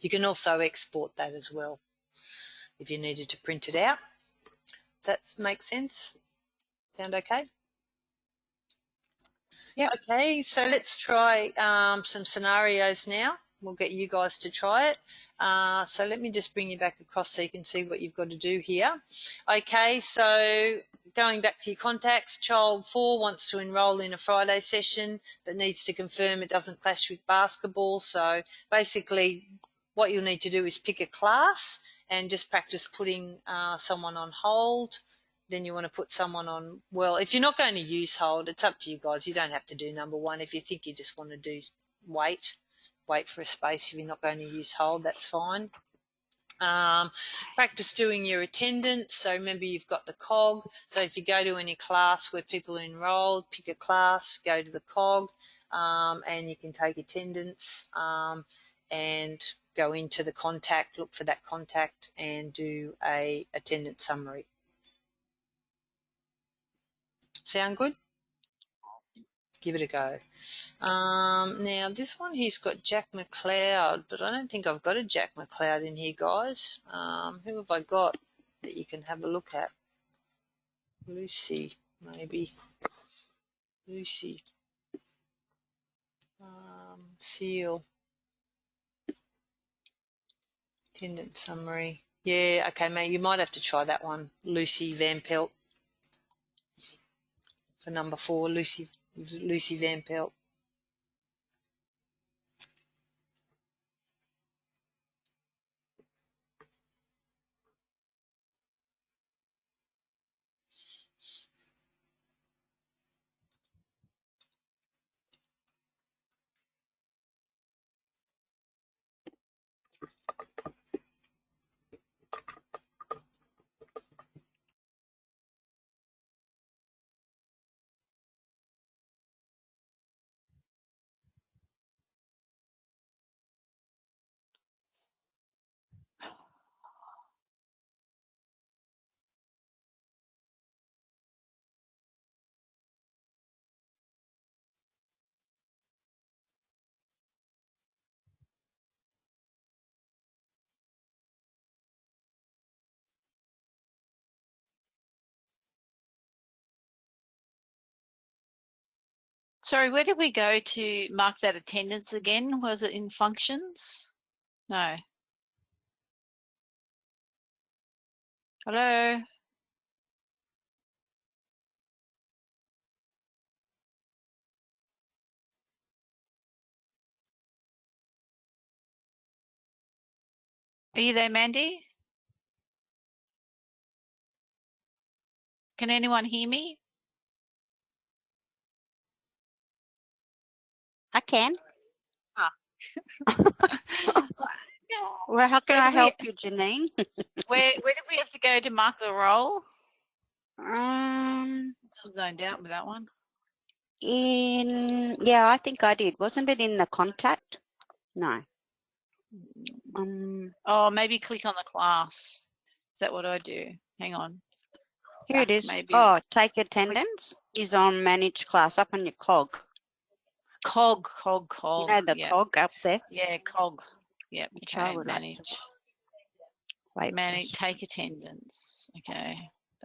You can also export that as well if you needed to print it out. Does that make sense? Sound okay? Yeah. Okay, so let's try some scenarios now. We'll get you guys to try it. So let me just bring you back across so you can see what you've got to do here. Okay, so going back to your contacts, child 4 wants to enrol in a Friday session but needs to confirm it doesn't clash with basketball. So basically what you'll need to do is pick a class and just practice putting someone on hold. Then you want to put someone on, well, if you're not going to use hold, it's up to you guys. You don't have to do number 1. If you think you just want to do wait for a space. If you're not going to use hold, that's fine. Practice doing your attendance. So remember you've got the COG. So if you go to any class where people are enrolled, pick a class, go to the COG, and you can take attendance and go into the contact, look for that contact and do a attendance summary. Sound good? Give it a go. Now this one he's got Jack McLeod, but I don't think I've got a Jack McLeod in here, guys. Who have I got that you can have a look at? Lucy, maybe. Lucy. Seal. Attendance summary. Yeah, okay, mate, you might have to try that one. Lucy Van Pelt. For number 4, Lucy Van Pelt. Sorry, where did we go to mark that attendance again? Was it in functions? No. Hello? Are you there, Mandy? Can anyone hear me? I can. Ah. Well, how can I help you, Janine? Where did we have to go to mark the role? So zoned out with that one. Yeah, I think I did. Wasn't it in the contact? No. Oh, maybe click on the class. Is that what I do? Hang on. Here it is. Maybe. Oh, take attendance is on manage class up on your COG. COG. You know the COG up there? Yeah, COG. Yeah, okay, manage. Wait, manage, take attendance. Okay.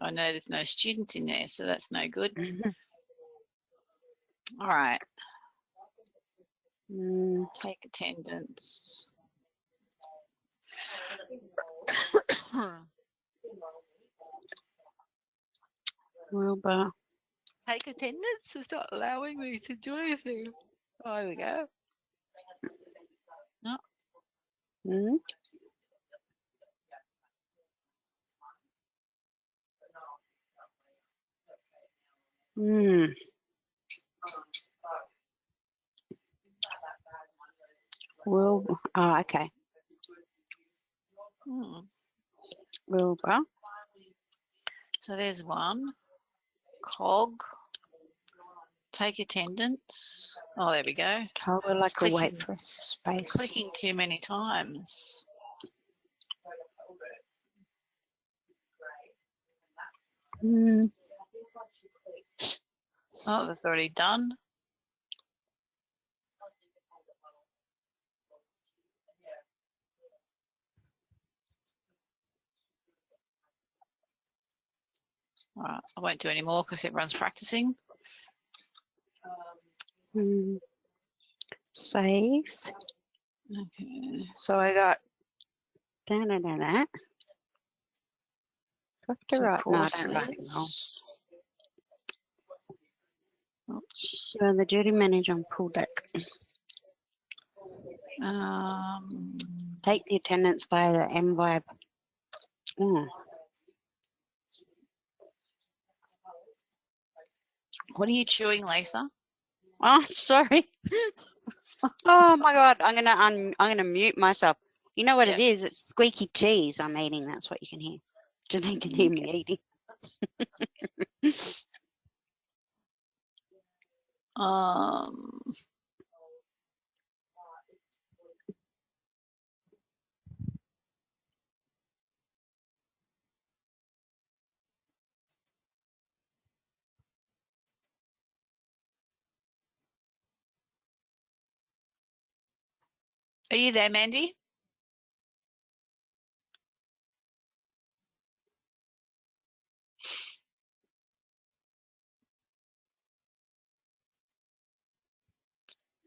I know there's no students in there, so that's no good. All right. Take attendance. Wilbur. Take attendance? It's not allowing me to do anything. Oh, there we go. No. Well, okay. Wilbur. So there's one. Cog. Take attendance. Oh, there we go. I would like to wait for a space. Clicking too many times. Oh, that's already done. All right, I won't do any more because everyone's practicing. Save. Okay. So I got that. Got to write. No, I don't write it wrong. So the duty manager on pool deck. Take the attendance via the MVibe. What are you chewing, Lisa? Oh, sorry. Oh my God, I'm gonna mute myself. You know what it is? It's squeaky cheese I'm eating. That's what you can hear. Janine can hear me eating. Are you there, Mandy?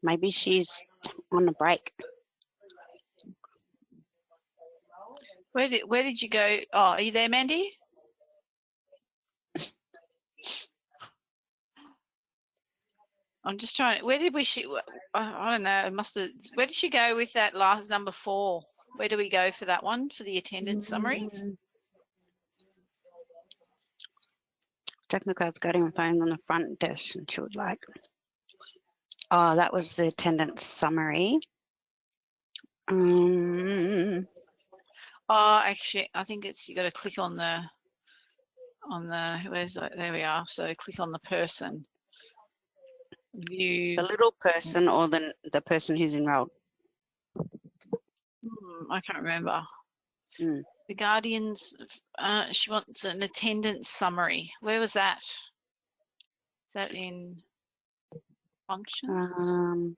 Maybe she's on a break. Where did you go? Oh, are you there, Mandy? I'm just trying. Where did I don't know. It must have. Where did she go with that last number 4? Where do we go for that one for the attendance summary? Technical got him phone on the front desk, and she was like, "Oh, that was the attendance summary." Oh, actually, I think you got to click on the where's that? There we are. So click on the person. View. The little person or the person who's enrolled? I can't remember. The Guardians, she wants an attendance summary. Where was that? Is that in functions?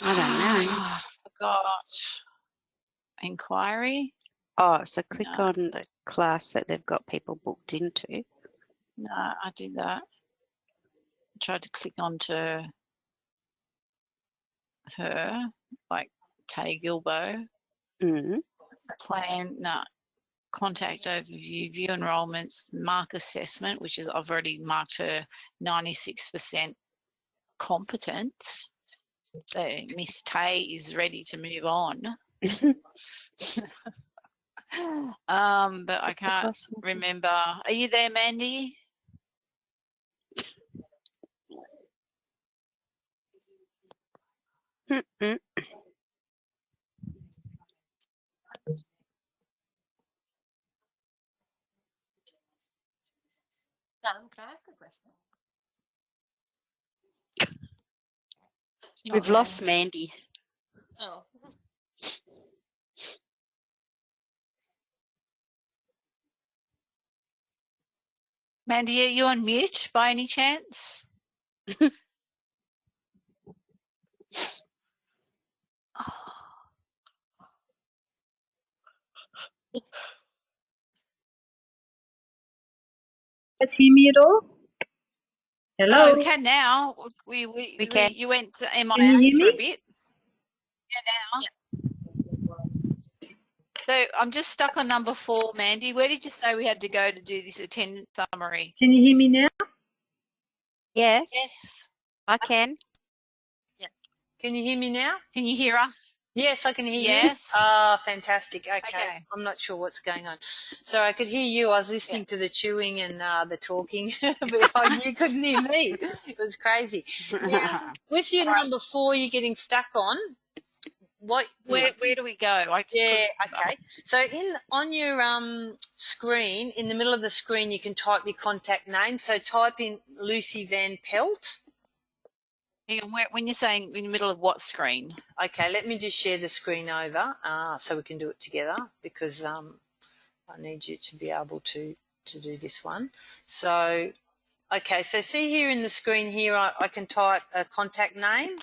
I don't know. Forgot. Inquiry. Oh, so click on the class that they've got people booked into. No, I did that. I tried to click onto her, like Tay Gilbo. Plan, no. Contact overview, view enrollments, mark assessment, which is I've already marked her 96% competence. So Miss Tay is ready to move on. But I can't remember. Are you there, Mandy? Can I ask a question? We've lost Mandy. Oh. Mandy, are you on mute by any chance? Guys hear me at all? Hello? Oh, we can now. We can. You went to Can you hear MIA for me? a bit. Yeah, now. So I'm just stuck on number 4, Mandy. Where did you say we had to go to do this attendance summary? Can you hear me now? Yes. Yes. I can. Can you hear me now? Can you hear us? Yes, I can hear you. Yes. Ah, fantastic. Okay. Okay. I'm not sure what's going on. So I could hear you. I was listening to the chewing and the talking, but you couldn't hear me. It was crazy. Now, with your number 4 you're getting stuck on, what? Where do we go? I just Yeah, couldn't- okay. So on your screen, in the middle of the screen, you can type your contact name. So type in Lucy Van Pelt. Hang on, when you're saying in the middle of what screen? Okay, let me just share the screen over so we can do it together, because I need you to be able to do this one. So, okay, so see here in the screen here, I can type a contact name.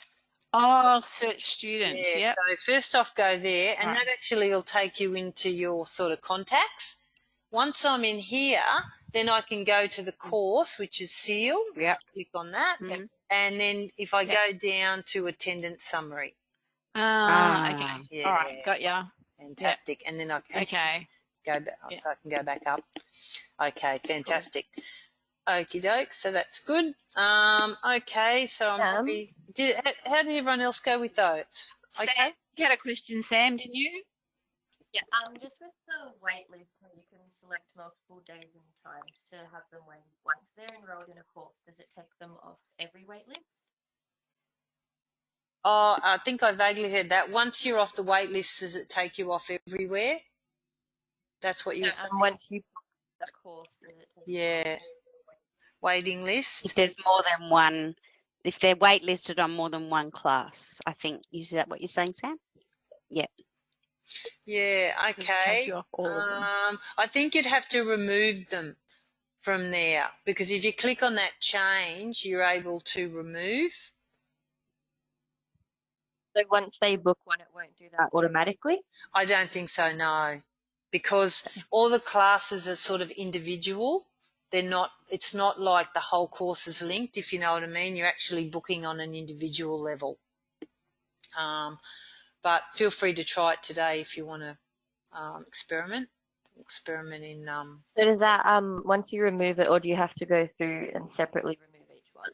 Oh, search student. Yeah, Yep. so first off go there, and Right. that actually will take you into your sort of contacts. Once I'm in here, then I can go to the course, which is SEAL. Yep. So click on that. Mhm. And then if I go down to attendance summary. Okay. Yeah. All right. Got ya. Fantastic. And then I can go back, so I can go back up. Okay, fantastic. Okie doke, so that's good. Okay, so I'm happy. How did everyone else go with those? Okay. Sam, you had a question, Sam, didn't you? Yeah, just with the wait list, where you can select multiple days and times to have them waiting. Once they're enrolled in a course, does it take them off every wait list? Oh, I think I vaguely heard that. Once you're off the wait list, does it take you off everywhere? That's what you were saying? Once you book the course, does it take you off every waiting If list. there's more than one, if they're waitlisted on more than one class, I think, is that what you're saying, Sam? Yeah. Yeah, okay. I think you'd have to remove them from there, because if you click on that change, you're able to remove. So once they book one, it won't do that automatically? I don't think so, no, because all the classes are sort of individual. They're not, it's not like the whole course is linked, if you know what I mean. You're actually booking on an individual level. But feel free to try it today if you want to experiment in. So does that once you remove it, or do you have to go through and separately remove each one?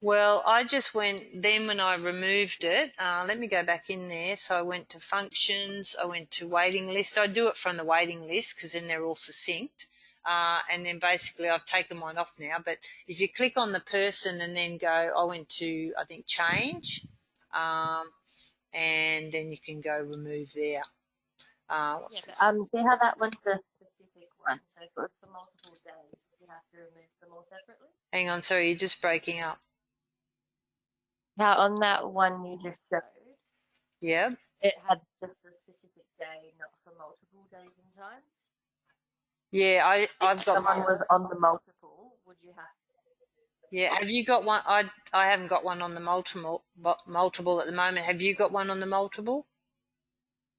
Well, I just went, then when I removed it, let me go back in there. So I went to functions, I went to waiting list. I do it from the waiting list because then they're all succinct. And then basically I've taken mine off now. But if you click on the person and then go, I went to, I think, change, and then you can go remove there. See how that one's a specific one. So if it was for multiple days, you have to remove them all separately? Hang on, sorry, you're just breaking up. Now on that one you just showed, yeah, it had just a specific day, not for multiple days and times. Yeah, I've got someone was on the multiple, would you have to? Yeah, have you got one? I haven't got one on the multiple at the moment. Have you got one on the multiple?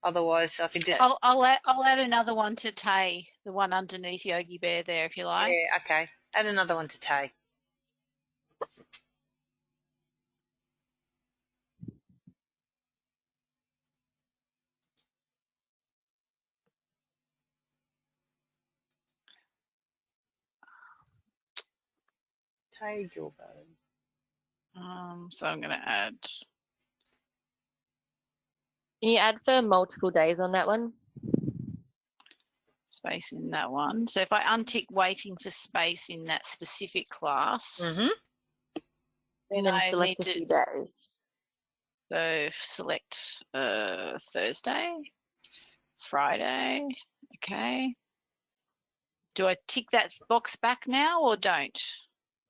Otherwise, I could just. I'll add another one to Tay, the one underneath Yogi Bear there, if you like. Yeah, okay. Add another one to Tay. Tay Gilbo. So I'm going to add. Can you add for multiple days on that one? Space in that one. So if I untick waiting for space in that specific class, then I select a few days. So select Thursday, Friday. Okay. Do I tick that box back now or don't?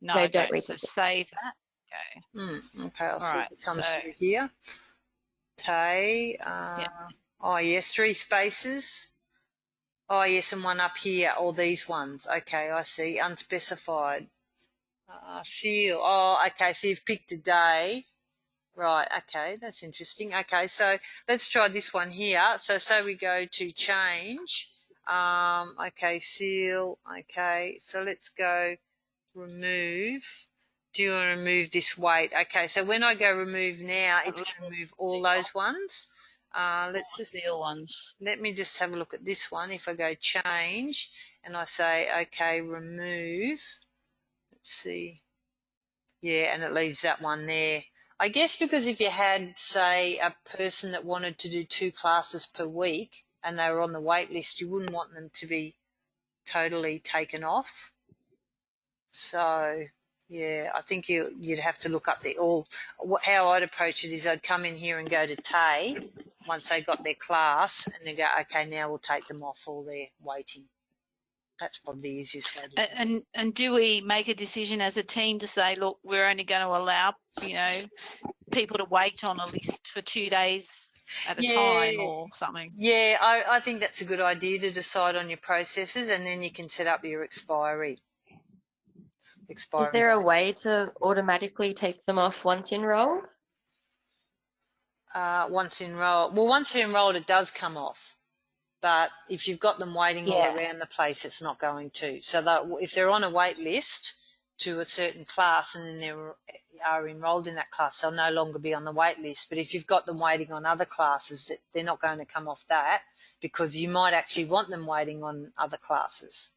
No, I don't. So save that. Okay. Okay, I'll see if it comes through here. Tay. Oh, yes, 3 spaces. Oh, yes, and one up here, all these ones. Okay, I see. Unspecified. Seal. Oh, okay, so you've picked a day. Right, okay, that's interesting. Okay, so let's try this one here. So say we go to change. Okay, seal. Okay, so let's go remove. Do you want to remove this weight? Okay, so when I go remove now, it's going to remove all those ones. Let's just seal ones. Let me just have a look at this one. If I go change and I say, okay, remove, let's see. Yeah, and it leaves that one there. I guess because if you had, say, a person that wanted to do 2 classes per week and they were on the wait list, you wouldn't want them to be totally taken off. So, yeah, I think you'd have to look up how I'd approach it is I'd come in here and go to Tay once they got their class and then go, okay, now we'll take them off all their waiting. That's probably the easiest way to do it. And do we make a decision as a team to say, look, we're only going to allow, people to wait on a list for 2 days at a time or something? Yeah, I think that's a good idea to decide on your processes, and then you can set up your expiry. Is there a way to automatically take them off once enrolled? Once enrolled. Well, once you're enrolled, it does come off. But if you've got them waiting all around the place, it's not going to. So that if they're on a wait list to a certain class and then they are enrolled in that class, they'll no longer be on the wait list. But if you've got them waiting on other classes, they're not going to come off that, because you might actually want them waiting on other classes,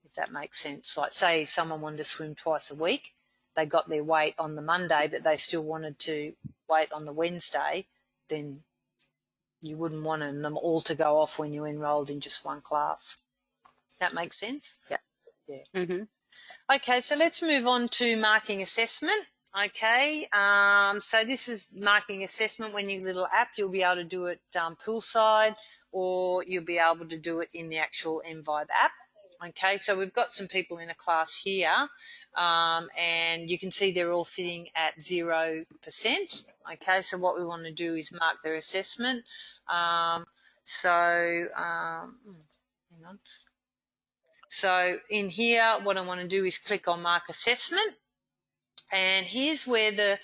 if that makes sense. Like, say someone wanted to swim twice a week, they got their wait on the Monday, but they still wanted to wait on the Wednesday, then you wouldn't want them all to go off when you're enrolled in just one class. That makes sense? Yeah. Mm-hmm. Okay, so let's move on to marking assessment. Okay, so this is marking assessment. When your little app, you'll be able to do it poolside, or you'll be able to do it in the actual MVibe app. Okay, so we've got some people in a class here, and you can see they're all sitting at 0%. Okay, so what we want to do is mark their assessment. Hang on. So in here, what I want to do is click on Mark Assessment. And here's where the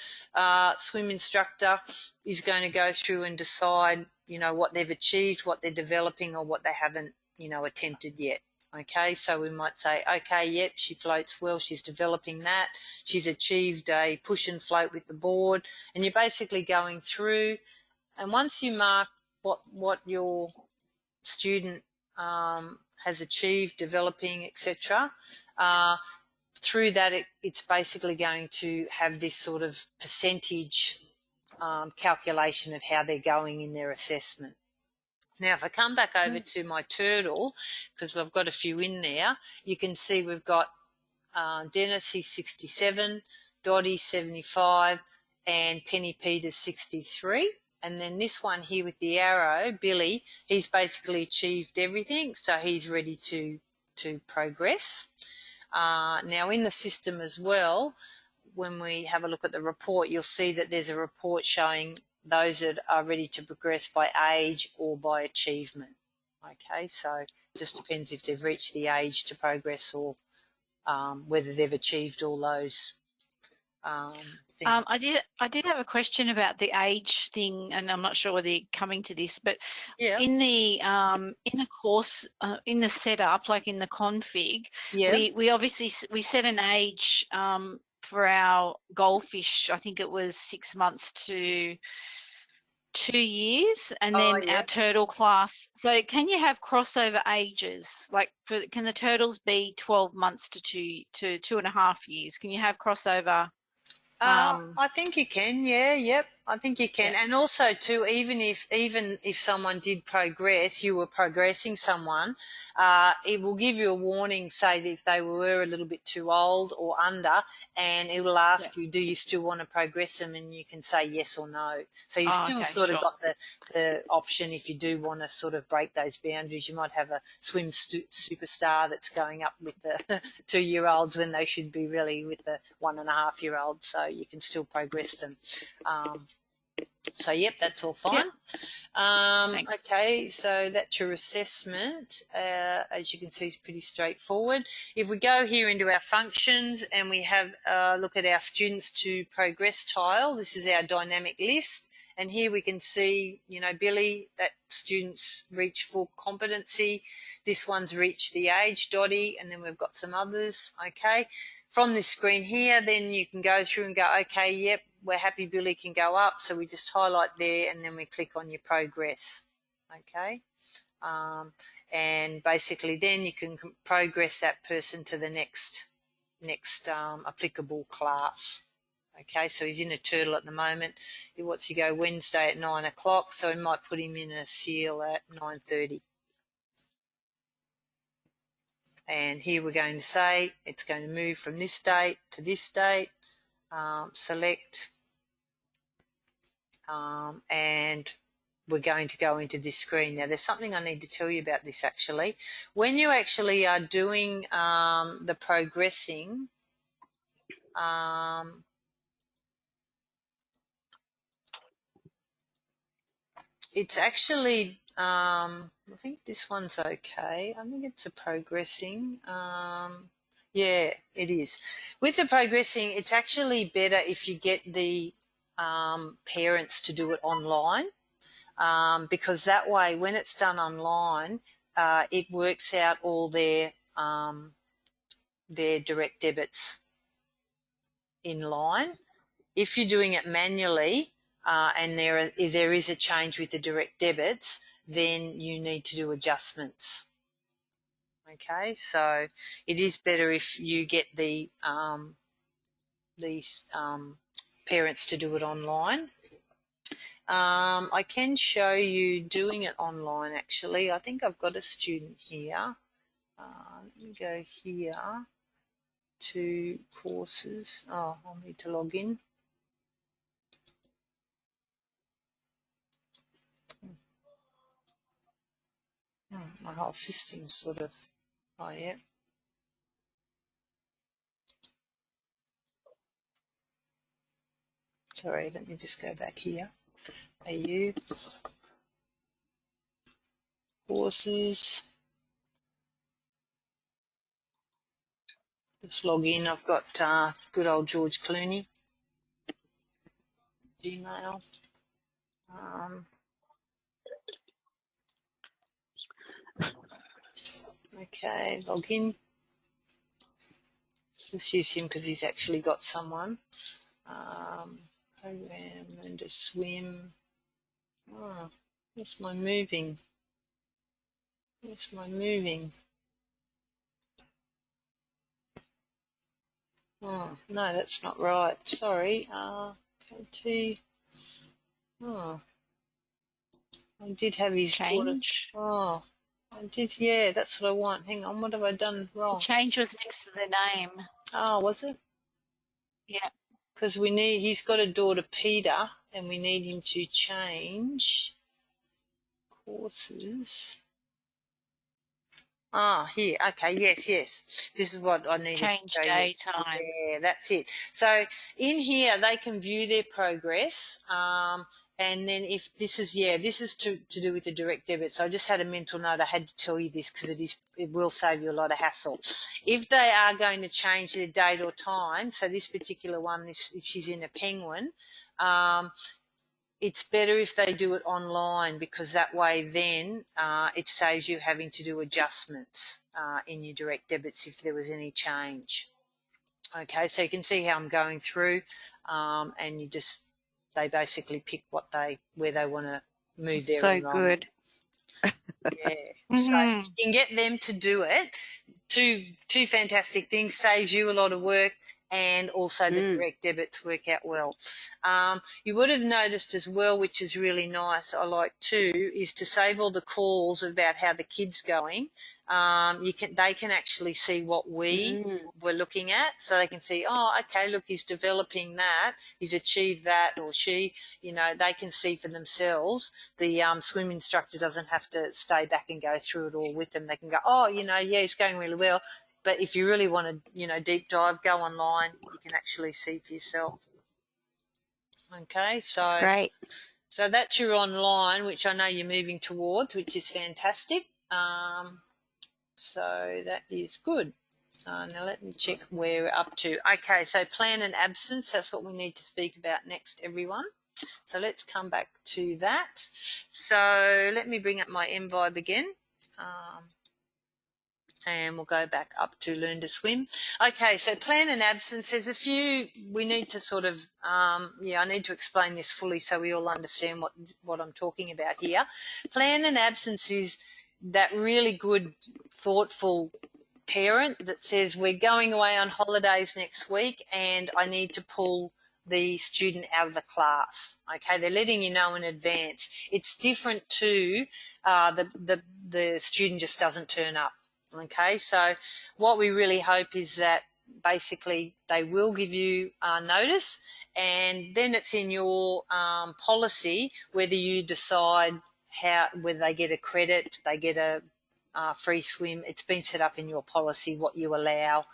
swim instructor is going to go through and decide, what they've achieved, what they're developing, or what they haven't, attempted yet. Okay, so we might say, okay, yep, she floats well, she's developing that, she's achieved a push and float with the board, and you're basically going through. And once you mark what your student has achieved, developing, etc., through that it's basically going to have this sort of percentage calculation of how they're going in their assessment. Now, if I come back over to my turtle, because we've got a few in there, you can see we've got Dennis, he's 67, Dottie 75, and Penny Peters 63. And then this one here with the arrow, Billy, he's basically achieved everything, so he's ready to progress. Now, in the system as well, when we have a look at the report, you'll see that there's a report showing those that are ready to progress by age or by achievement. Okay, so it just depends if they've reached the age to progress or whether they've achieved all those things. I did have a question about the age thing, and I'm not sure whether you're coming to this, but in the course, in the setup, like in the config, we obviously set an age for our goldfish. I think it was 6 months to 2 years, and then our turtle class. So can you have crossover ages? Like, can the turtles be 12 months to 2.5 years? Can you have crossover? I think you can, I think you can. And also too, even if someone did progress, you were progressing someone, it will give you a warning, say that if they were a little bit too old or under, and it will ask you, do you still want to progress them? And you can say yes or no. So you've still sort of got the option if you do want to sort of break those boundaries. You might have a swim superstar that's going up with the 2-year-olds when they should be really with the 1.5-year-olds. So you can still progress them. So, yep, that's all fine. Okay, so that's your assessment. As you can see, it's pretty straightforward. If we go here into our functions and we have a look at our students to progress tile, this is our dynamic list. And here we can see, Billy, that student's reached full competency. This one's reached the age, Dottie, and then we've got some others, okay. From this screen here, then you can go through and go, okay, yep, we're happy Billy can go up. So we just highlight there and then we click on your progress, okay. And basically then you can progress that person to the next applicable class, Okay, so he's in a turtle at the moment. He wants to go Wednesday at 9 o'clock, so we might put him in a seal at 9:30. And here we're going to say it's going to move from this date to this date. Select, and we're going to go into this screen. Now, there's something I need to tell you about this actually. When you actually are doing the progressing, it's actually, I think this one's okay. I think it's a progressing. Yeah, it is. With the progressing, it's actually better if you get the parents to do it online, because that way when it's done online, it works out all their direct debits in line. If you're doing it manually, and there is a change with the direct debits, then you need to do adjustments. Okay, so it is better if you get these parents to do it online. I can show you doing it online actually. I think I've got a student here. Let me go here to courses. Oh, I'll need to log in. Oh, my whole system's sort of, oh yeah. Sorry, let me just go back here. AU, courses. Just log in. I've got good old George Clooney. Gmail. Okay, log in. Just use him because he's actually got someone. Program, learn to swim. Oh, where's my moving? Where's my moving? Oh, no, that's not right. Sorry. KT. Oh, I did have his change. Daughter. Oh, I did. Yeah, that's what I want. Hang on, what have I done wrong? The change was next to the name. Oh, was it? Yeah. Because he's got a daughter, Peter, and we need him to change courses. Ah, here. Okay, yes. This is what I needed Change to show day, you. time. Yeah, that's it. So in here, they can view their progress. And then if this is to do with the direct debit. So I just had a mental note. I had to tell you this because it will save you a lot of hassle. If they are going to change their date or time, so this particular one, if she's in a Penguin, it's better if they do it online because that way then it saves you having to do adjustments in your direct debits if there was any change. Okay, so you can see how I'm going through, and they basically pick where they want to move their So enrollment. good. Yeah, so you can get them to do it. Two fantastic things, saves you a lot of work, and also the direct debits work out well. You would have noticed as well, which is really nice, I like too, is to save all the calls about how the kid's going. They can actually see what we were looking at, so they can see, oh, okay, look, he's developing that, he's achieved that, or she, they can see for themselves. The swim instructor doesn't have to stay back and go through it all with them. They can go, oh, yeah, he's going really well. But if you really want to, deep dive, go online. You can actually see for yourself. Okay, so that's great. So that's your online, which I know you're moving towards, which is fantastic. So that is good. Now let me check where we're up to. Okay, so plan and absence. That's what we need to speak about next, everyone. So let's come back to that. So let me bring up my MVibe again. And we'll go back up to learn to swim. Okay, so plan and absence. There's a few we need to sort of, I need to explain this fully so we all understand what I'm talking about here. Plan and absence is that really good, thoughtful parent that says we're going away on holidays next week and I need to pull the student out of the class. Okay, they're letting you know in advance. It's different to the student just doesn't turn up. Okay, so what we really hope is that basically they will give you notice, and then it's in your policy whether you decide whether they get a credit, they get a free swim. It's been set up in your policy what you allow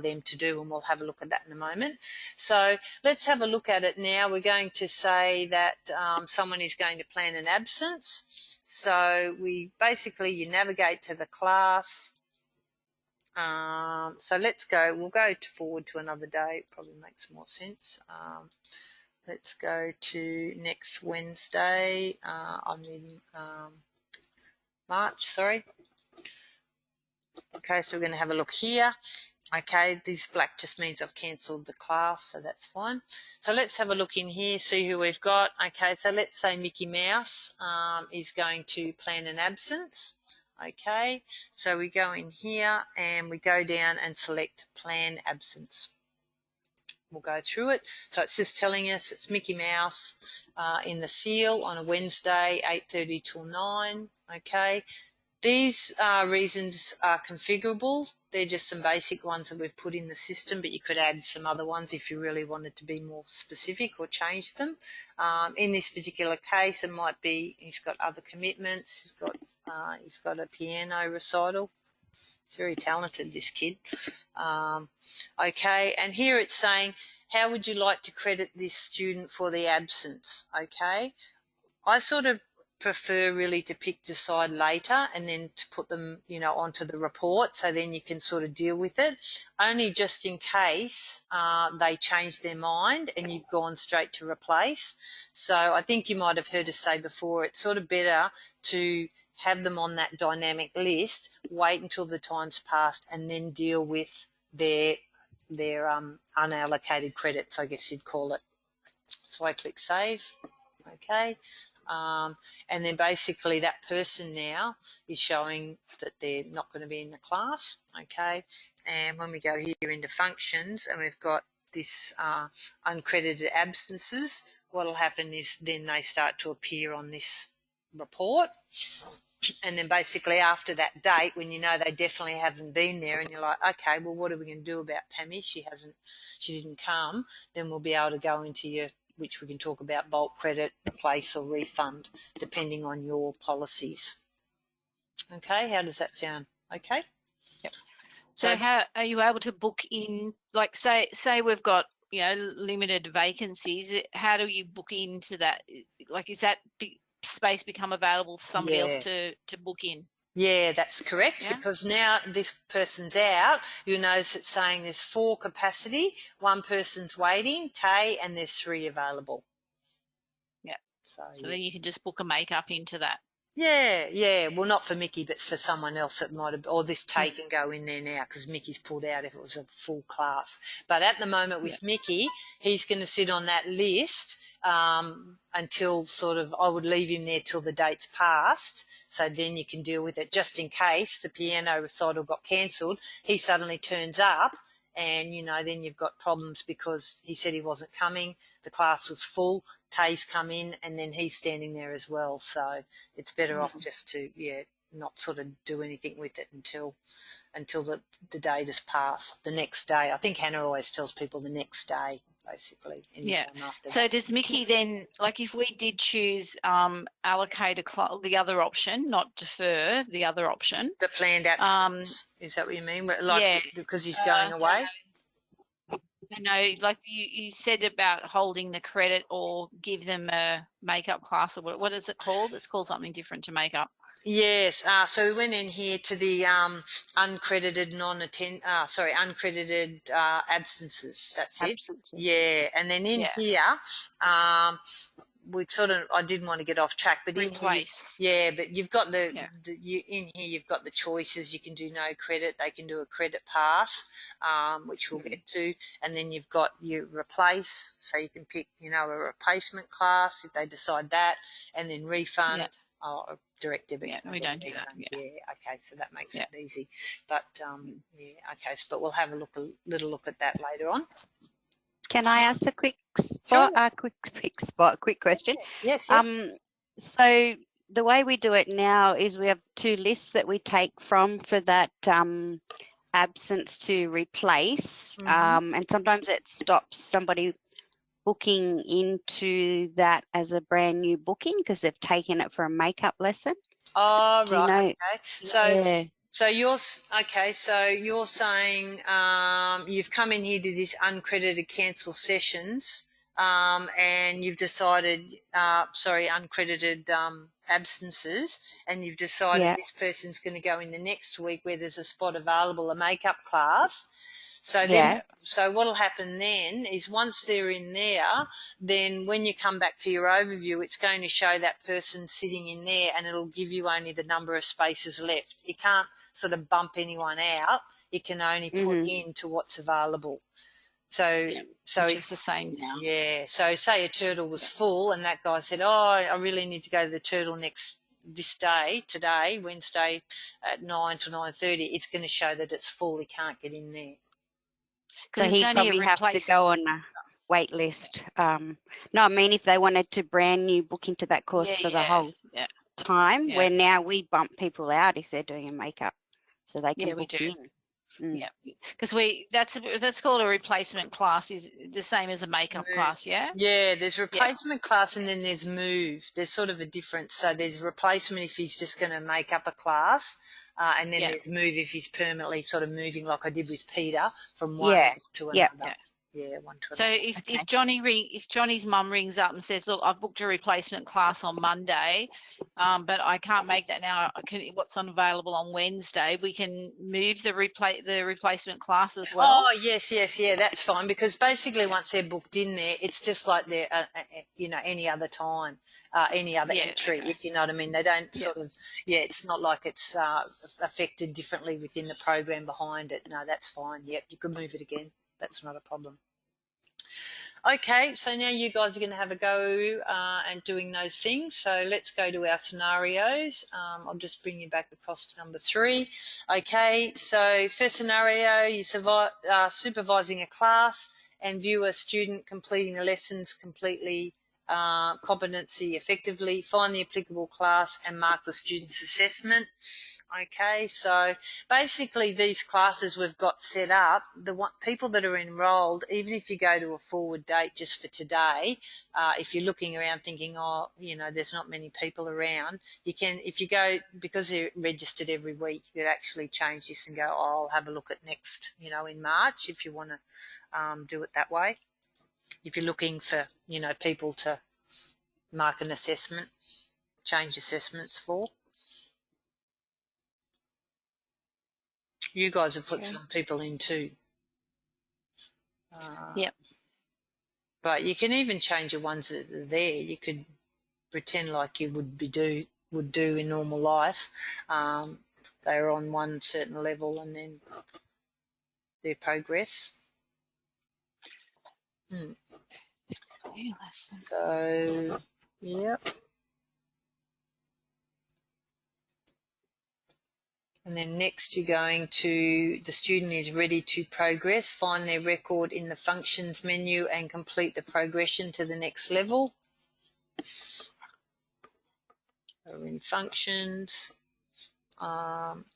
them to do, and we'll have a look at that in a moment. So let's have a look at it now. We're going to say that someone is going to plan an absence. So you navigate to the class. So we'll go forward to another day. It probably makes more sense. Let's go to next Wednesday on March, sorry. Okay, so we're going to have a look here. Okay, this black just means I've cancelled the class, so that's fine. So let's have a look in here, see who we've got. Okay, so let's say Mickey Mouse is going to plan an absence. Okay, so we go in here and we go down and select plan absence. We'll go through it. So it's just telling us it's Mickey Mouse in the seal on a Wednesday, 8:30 till 9. Okay, these reasons are configurable. They're just some basic ones that we've put in the system, but you could add some other ones if you really wanted to be more specific or change them. In this particular case, it might be he's got other commitments. He's got a piano recital. He's very talented, this kid. Okay, and here it's saying, how would you like to credit this student for the absence? Okay, I sort of prefer really to decide later and then to put them, onto the report, so then you can sort of deal with it, only just in case they change their mind and you've gone straight to replace. So I think you might have heard us say before, it's sort of better to have them on that dynamic list, wait until the time's passed, and then deal with their unallocated credits, I guess you'd call it. So I click save. Okay. And then basically that person now is showing that they're not going to be in the class. Okay. And when we go here into functions and we've got this uncredited absences, what will happen is then they start to appear on this report. And then basically after that date, when you know they definitely haven't been there and you're like, okay, well, what are we going to do about Pammy? She didn't come. Then we'll be able to go into which we can talk about, bulk credit, replace or refund, depending on your policies. Okay, how does that sound? Okay. Yep. So how are you able to book in, like say we've got, limited vacancies, how do you book into that? Like, is that space become available for somebody else to book in? Yeah, that's correct, because now this person's out, you'll notice it's saying there's 4 capacity, 1 person's waiting, Tay, and there's 3 available. Yeah. So then you can just book a makeup into that. Yeah. Well, not for Mickey, but for someone else that might have, or this Tay can go in there now because Mickey's pulled out if it was a full class. But at the moment with Mickey, he's going to sit on that list until I would leave him there till the date's passed. So then you can deal with it just in case the piano recital got cancelled. He suddenly turns up and, then you've got problems because he said he wasn't coming. The class was full. Tay's come in and then he's standing there as well. So it's better off just to, not sort of do anything with it until the date has passed. The next day. I think Hannah always tells people the next day, basically. So does Mickey then, like if we did choose allocate the other option, not defer the other option. The planned absence, is that what you mean? Because he's going away? No, like you said about holding the credit or give them a makeup class, or what is it called? It's called something different to makeup. Yes, so we went in here to the uncredited absences. That's it. Yeah, and then in here, I didn't want to get off track, but replace. But you've got in here you've got the choices. You can do no credit. They can do a credit pass, which we'll get to, and then you've got your replace. So you can pick, a replacement class if they decide that, and then refund. Direct debit. Yeah, we don't do that. Yeah, okay, so that makes it easy. But okay, but we'll have a little look at that later on. Can I ask a quick spot? Sure. Quick question. Yes. Yes. So the way we do it now is we have two lists that we take from for that absence to replace, and sometimes it stops somebody booking into that as a brand new booking because they've taken it for a makeup lesson. Oh, Do you right. know? Okay. So, Yeah. so you're okay. So you're saying you've come in here to this uncredited cancel sessions, and you've decided, uncredited absences, and you've decided Yeah. this person's going to go in the next week where there's a spot available, a makeup class. So Yeah. then, so what'll happen then is once they're in there, then when you come back to your overview, it's going to show that person sitting in there, and it'll give you only the number of spaces left. It can't sort of bump anyone out. It can only put into what's available. So, which is the same now. Yeah. So say a turtle was full, and that guy said, "Oh, I really need to go to the turtle today, Wednesday at 9 to 9:30." It's going to show that it's full. He can't get in there. So he'd probably have to go on a wait list. No, I mean if they wanted to brand new book into that course for the whole time, where now we bump people out if they're doing a makeup, so they can book in. Yeah, because that's called a replacement class, is the same as a makeup class. Yeah. Yeah, there's replacement class, and then there's move. There's sort of a difference. So there's replacement if he's just going to make up a class, and then there's move if he's permanently sort of moving, like I did with Peter, from one to another. Yeah, one to so another. if Johnny's mum rings up and says, "Look, I've booked a replacement class on Monday, but I can't make that now. What's unavailable on Wednesday?" We can move the replacement class as well. Oh yes, yeah, that's fine, because basically once they're booked in there, it's just like they're any other time, any other entry, if you know what I mean. They don't sort of it's not like it's affected differently within the program behind it. No, that's fine. Yep, you can move it again. That's not a problem. Okay, so now you guys are going to have a go and doing those things. So let's go to our scenarios. I'll just bring you back across to number 3. Okay, so first scenario, you're supervising a class and view a student completing the lessons completely, competency effectively, find the applicable class and mark the student's assessment. Okay, so basically these classes we've got set up, people that are enrolled, even if you go to a forward date just for today, if you're looking around thinking, there's not many people around, you can, if you go, because they're registered every week, you could actually change this and go, I'll have a look at next, in March, if you want to do it that way. If you're looking for, people to mark an assessment, change assessments for. You guys have put some people in too. Yep. But you can even change the ones that are there. You could pretend like you would do in normal life. They are on one certain level, and then their progress. So, yep. And then next you're going to, the student is ready to progress, find their record in the functions menu and complete the progression to the next level. We're in functions. Want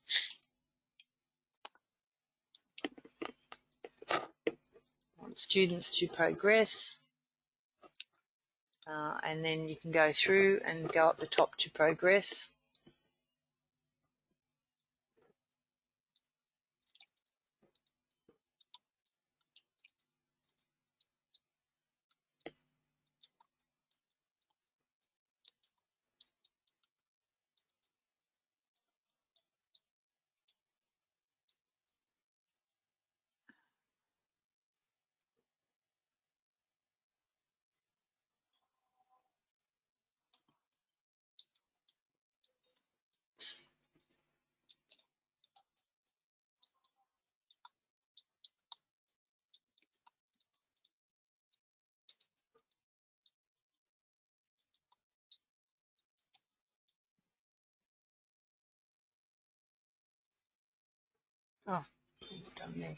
students to progress. And then you can go through and go up the top to progress. Oh, done there.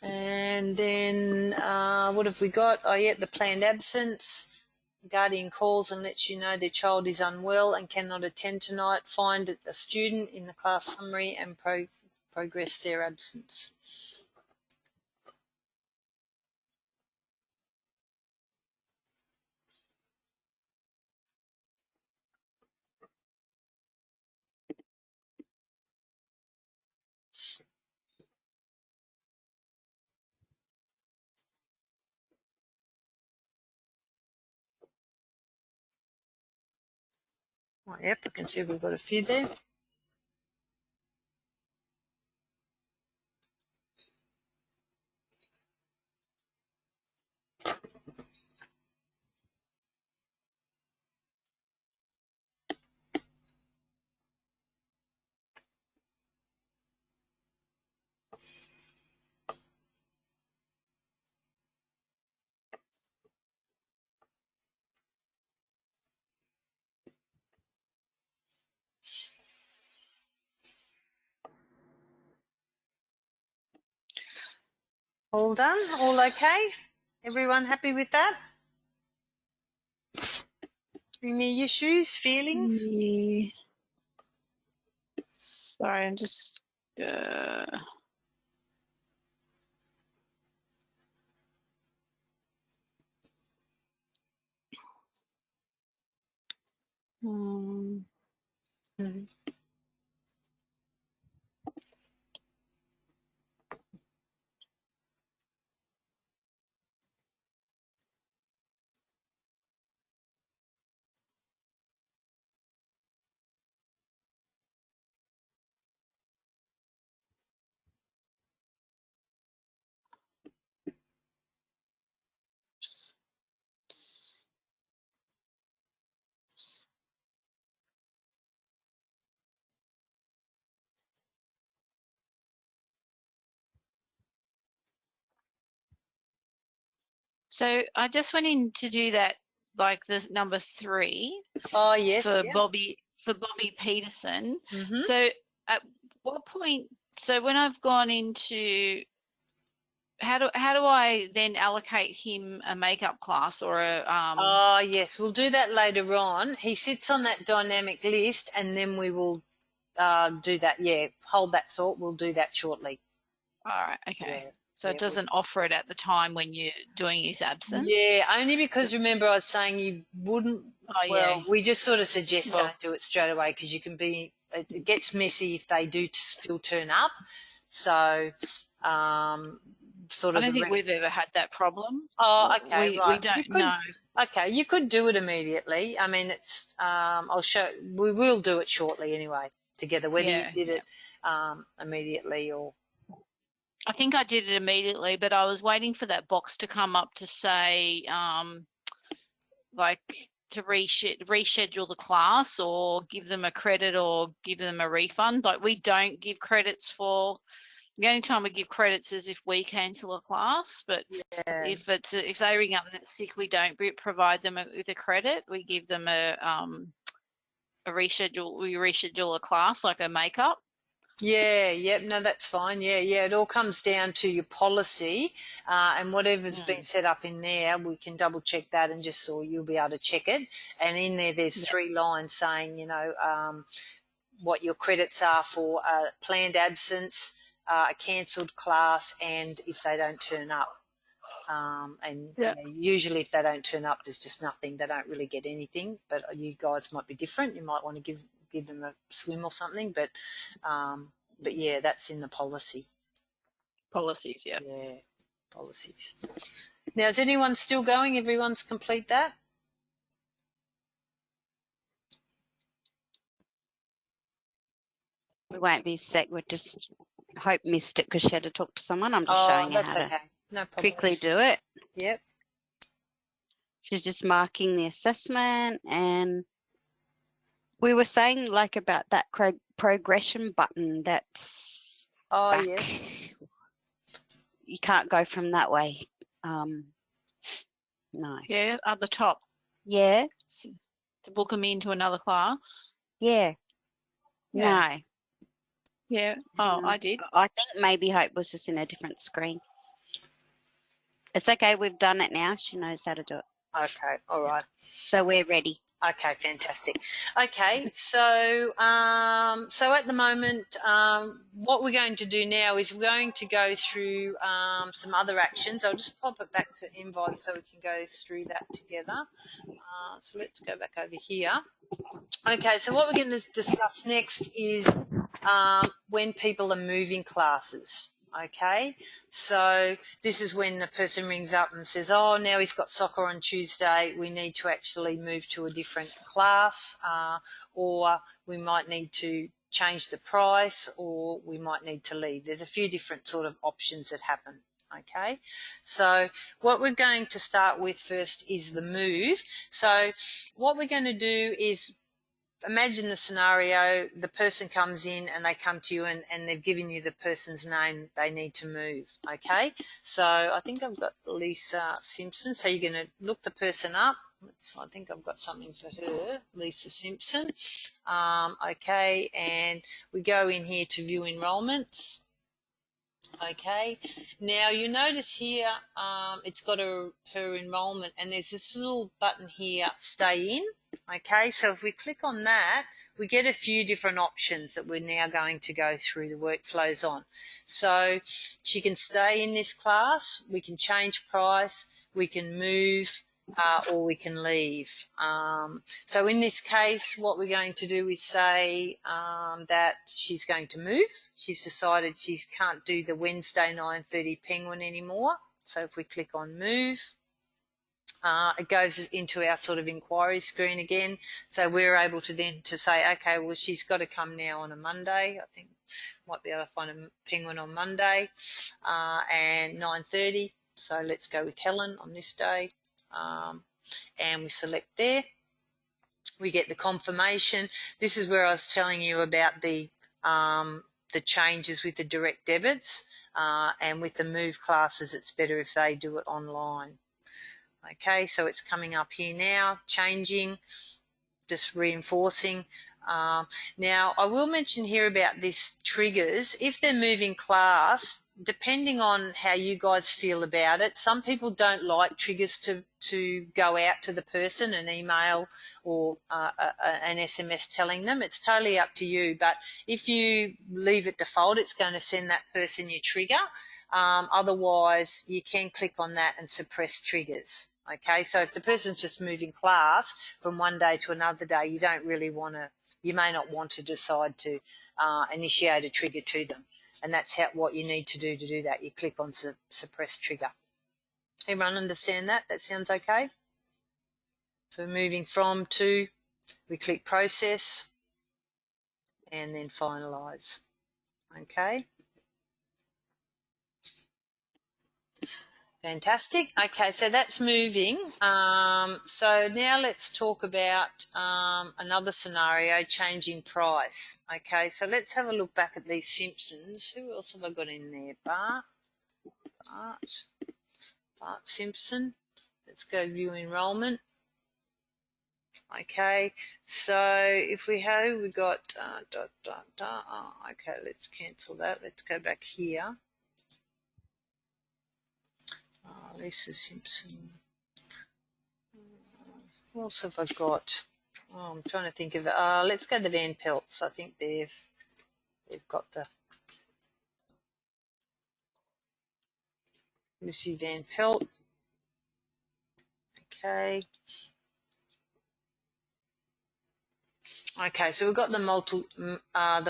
And then what have we got? Oh, yeah, the planned absence. Guardian calls and lets you know their child is unwell and cannot attend tonight. Find a student in the class summary and progress their absence. Oh, yep, I can see we've got a few there. All done? All okay? Everyone happy with that? Any issues, feelings? Yeah. Sorry, I'm just. So I just went in to do that, like the number 3. Oh, yes. For Bobby Peterson. Mm-hmm. So at what point? So when I've gone into, how do I then allocate him a makeup class or a? Oh, yes, we'll do that later on. He sits on that dynamic list, and then we will do that. Yeah, hold that thought. We'll do that shortly. All right. Okay. Yeah. So it doesn't offer it at the time when you're doing his absence? Yeah, only because remember I was saying you wouldn't. Oh, well, yeah. we just sort of suggest don't do it straight away because you can be. It gets messy if they do still turn up. So, sort I of. don't think we've ever had that problem. Oh, okay, we right. don't know. Okay, you could do it immediately. I mean, it's. I'll show. We will do it shortly anyway together. Whether you did it immediately or. I think I did it immediately, but I was waiting for that box to come up to say, like, to reschedule the class or give them a credit or give them a refund. Like, we don't give credits for. The only time we give credits is if we cancel a class, but if they ring up and it's sick, we don't provide them with a credit. We give them a reschedule. We reschedule a class, like a makeup. Yeah, yep, no, that's fine. Yeah, it all comes down to your policy, and whatever's been set up in there, we can double check that and just so you'll be able to check it. And in there's 3 lines saying, what your credits are for a planned absence, a cancelled class, and if they don't turn up. Usually if they don't turn up, there's just nothing. They don't really get anything. But you guys might be different. You might want to give them a swim or something. But yeah, that's in the policy. Policies, yeah. Yeah, policies. Now, is anyone still going? Everyone's complete that? We won't be sec. We'll just Hope missed it because she had to talk to someone. I'm just showing her how to no problem. quickly do it. Yep. She's just marking the assessment, and we were saying like about that progression button that's back. Yes. You can't go from that way. No. Yeah, at the top. Yeah. To book them into another class. Yeah. No. Yeah. Oh, I did. I think maybe Hope was just in a different screen. It's okay. We've done it now. She knows how to do it. Okay, all right. So we're ready. Okay, fantastic. Okay, so so at the moment, what we're going to do now is we're going to go through some other actions. I'll just pop it back to invite so we can go through that together. So let's go back over here. Okay, so what we're going to discuss next is when people are moving classes. Okay, so this is when the person rings up and says, oh, now he's got soccer on Tuesday, we need to actually move to a different class, or we might need to change the price, or we might need to leave. There's a few different sort of options that happen. Okay, so what we're going to start with first is the move. So what we're going to do is imagine the scenario, the person comes in and they come to you and they've given you the person's name they need to move, okay? So I think I've got Lisa Simpson, so you're going to look the person up. I think I've got something for her, Lisa Simpson. Okay, and we go in here to view enrolments. Okay, now you notice here it's got her enrolment and there's this little button here, stay in. Okay, so if we click on that, we get a few different options that we're now going to go through the workflows on. So she can stay in this class, we can change price, we can move, or we can leave. So in this case, what we're going to do is say that she's going to move. She's decided she can't do the Wednesday 9:30 Penguin anymore. So if we click on move, it goes into our sort of inquiry screen again. So we're able to then to say, okay, well, she's got to come now on a Monday. I think might be able to find a Penguin on Monday and 9:30. So let's go with Helen on this day. And we select there. We get the confirmation. This is where I was telling you about the changes with the direct debits, and with the move classes, it's better if they do it online. Okay, so it's coming up here now, changing, just reinforcing. Now, I will mention here about this triggers. If they're moving class, depending on how you guys feel about it, some people don't like triggers to go out to the person, an email or an SMS telling them. It's totally up to you. But if you leave it default, it's going to send that person your trigger. Otherwise, you can click on that and suppress triggers. Okay, so if the person's just moving class from one day to another day, you don't really want to, you may not want to decide to initiate a trigger to them. And that's what you need to do that. You click on suppress trigger. Everyone understand that? That sounds okay? So moving from to, we click process and then finalise. Okay. Fantastic. Okay, so that's moving. So now let's talk about another scenario, changing price. Okay, so let's have a look back at these Simpsons. Who else have I got in there? Bart Simpson. Let's go view enrolment. Okay, so if we have, we got okay, let's cancel that. Let's go back here. Lisa Simpson. What else have I got? Oh, I'm trying to think of it. Let's go to Van Pelt's. I think they've got the Lucy Van Pelt. Okay. Okay, so we've got the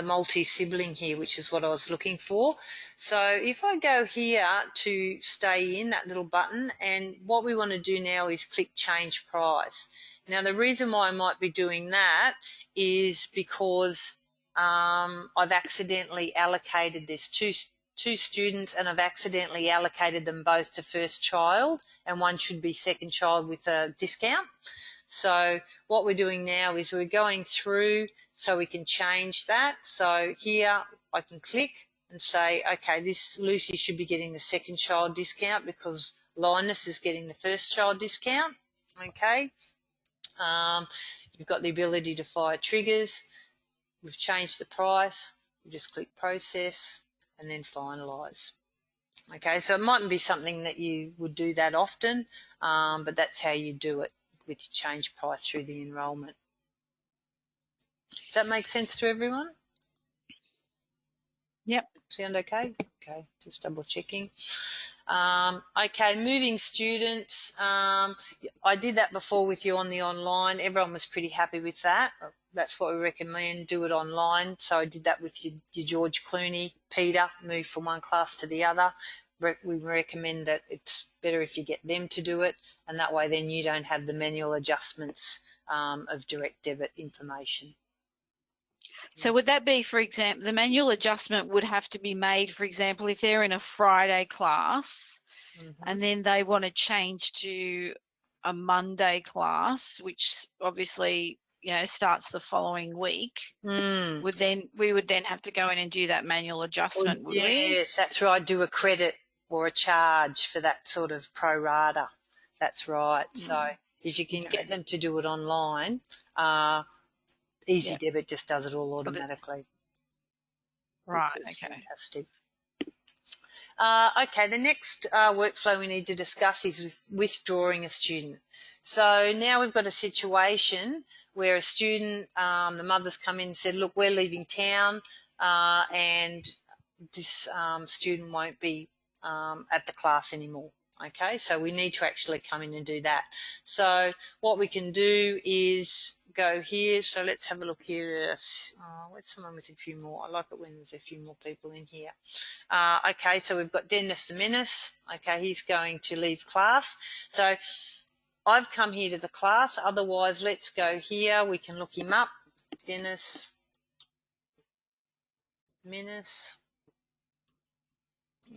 multi-sibling here, which is what I was looking for. So if I go here to stay in, that little button, and what we want to do now is click change price. Now, the reason why I might be doing that is because I've accidentally allocated this two students, and I've accidentally allocated them both to first child, and one should be second child with a discount. So what we're doing now is we're going through so we can change that. So here I can click and say, okay, this Lucy should be getting the second child discount because Linus is getting the first child discount. Okay. You've got the ability to fire triggers. We've changed the price. You just click process and then finalise. Okay, so it mightn't be something that you would do that often, but that's how you do it with your change price through the enrolment. Does that make sense to everyone? Yep. Sound okay? Okay, just double checking. Okay, moving students. I did that before with you on the online. Everyone was pretty happy with that. That's what we recommend, do it online. So I did that with your George Clooney, Peter, move from one class to the other. We recommend that it's better if you get them to do it, and that way then you don't have the manual adjustments of direct debit information. So would that be, for example, the manual adjustment would have to be made, for example, if they're in a Friday class and then they want to change to a Monday class, which obviously, you know, starts the following week, we would then have to go in and do that manual adjustment, would we? Yes, that's right. Do a credit or a charge for that sort of pro rata. That's right. So if you can get them to do it online, Easy Debit just does it all automatically. Right, okay. fantastic. Okay, the next workflow we need to discuss is withdrawing a student. So now we've got a situation where a student, the mother's come in and said, look, we're leaving town and this student won't be at the class anymore. Okay, so we need to actually come in and do that. So what we can do is go here. So let's have a look here. Where's someone with a few more? I like it when there's a few more people in here. Okay, so we've got Dennis the Menace. Okay, he's going to leave class. So I've come here to the class. Otherwise, let's go here. We can look him up. Dennis Menace.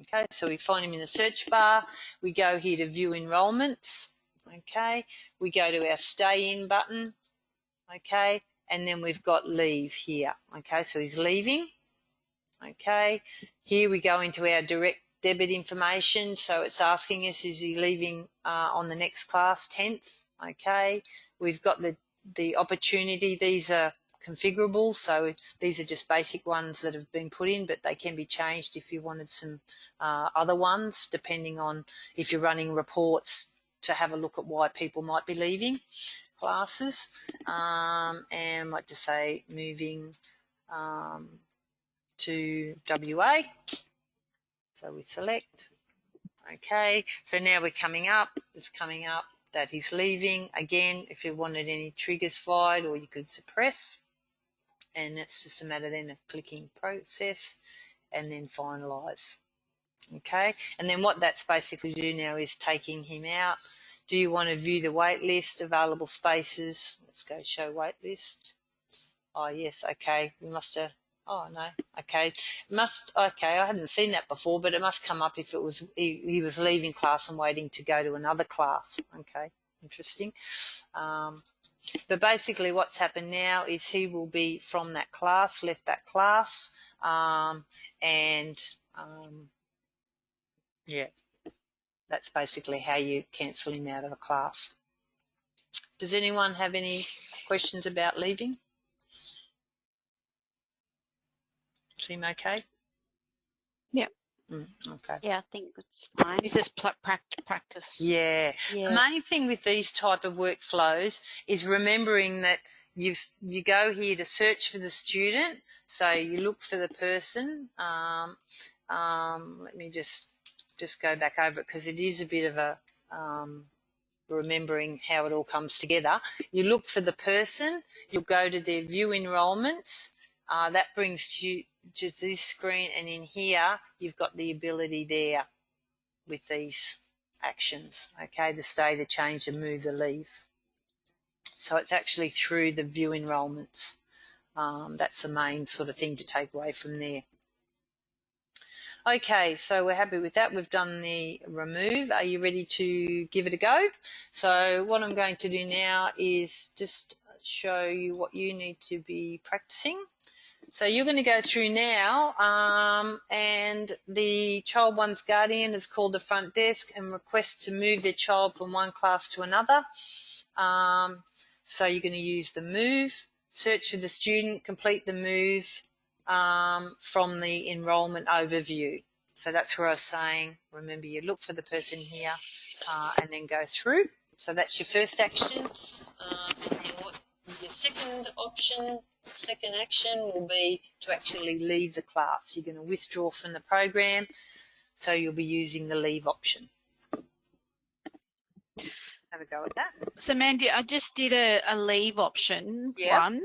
Okay, so we find him in the search bar. We go here to view enrolments. Okay, we go to our stay in button. Okay, and then we've got leave here. Okay, so he's leaving. Okay, here we go into our direct debit information. So it's asking us, is he leaving on the next class, 10th? Okay, we've got the opportunity. These are configurable, so these are just basic ones that have been put in, but they can be changed if you wanted some other ones, depending on if you're running reports to have a look at why people might be leaving classes. And I might just say moving to WA. So we select. Okay, so now we're coming up. It's coming up that he's leaving. Again, if you wanted any triggers fired, or you could suppress. And it's just a matter then of clicking process and then finalise. Okay, and then what that's basically do now is taking him out. Do you want to view the wait list, available spaces? Let's go show wait list. Oh, yes, okay, we must have, oh, no, okay. Okay, I hadn't seen that before, but it must come up if it was he was leaving class and waiting to go to another class. Okay, interesting. But basically what's happened now is he will be from that class, left that class, yeah, that's basically how you cancel him out of a class. Does anyone have any questions about leaving? Seem okay? Yeah. Okay. Yeah, I think it's fine. It's just practice. Yeah. The main thing with these type of workflows is remembering that you go here to search for the student. So you look for the person. Let me just go back over it because it is a bit of a remembering how it all comes together. You look for the person. You'll go to their view enrolments. That brings you to this screen, and in here you've got the ability there with these actions, okay, the stay, the change, the move, the leave. So it's actually through the view enrolments. That's the main sort of thing to take away from there. Okay, so we're happy with that. We've done the remove. Are you ready to give it a go? So what I'm going to do now is just show you what you need to be practicing. So you're going to go through now, and the child one's guardian has called the front desk and request to move their child from one class to another. So you're going to use the move, search for the student, complete the move, from the enrolment overview. So that's where I was saying, remember, you look for the person here and then go through. So that's your first action. And then what your second action will be to actually leave the class. You're going to withdraw from the program, so you'll be using the leave option. Have a go at that. So Mandy, I just did a leave option one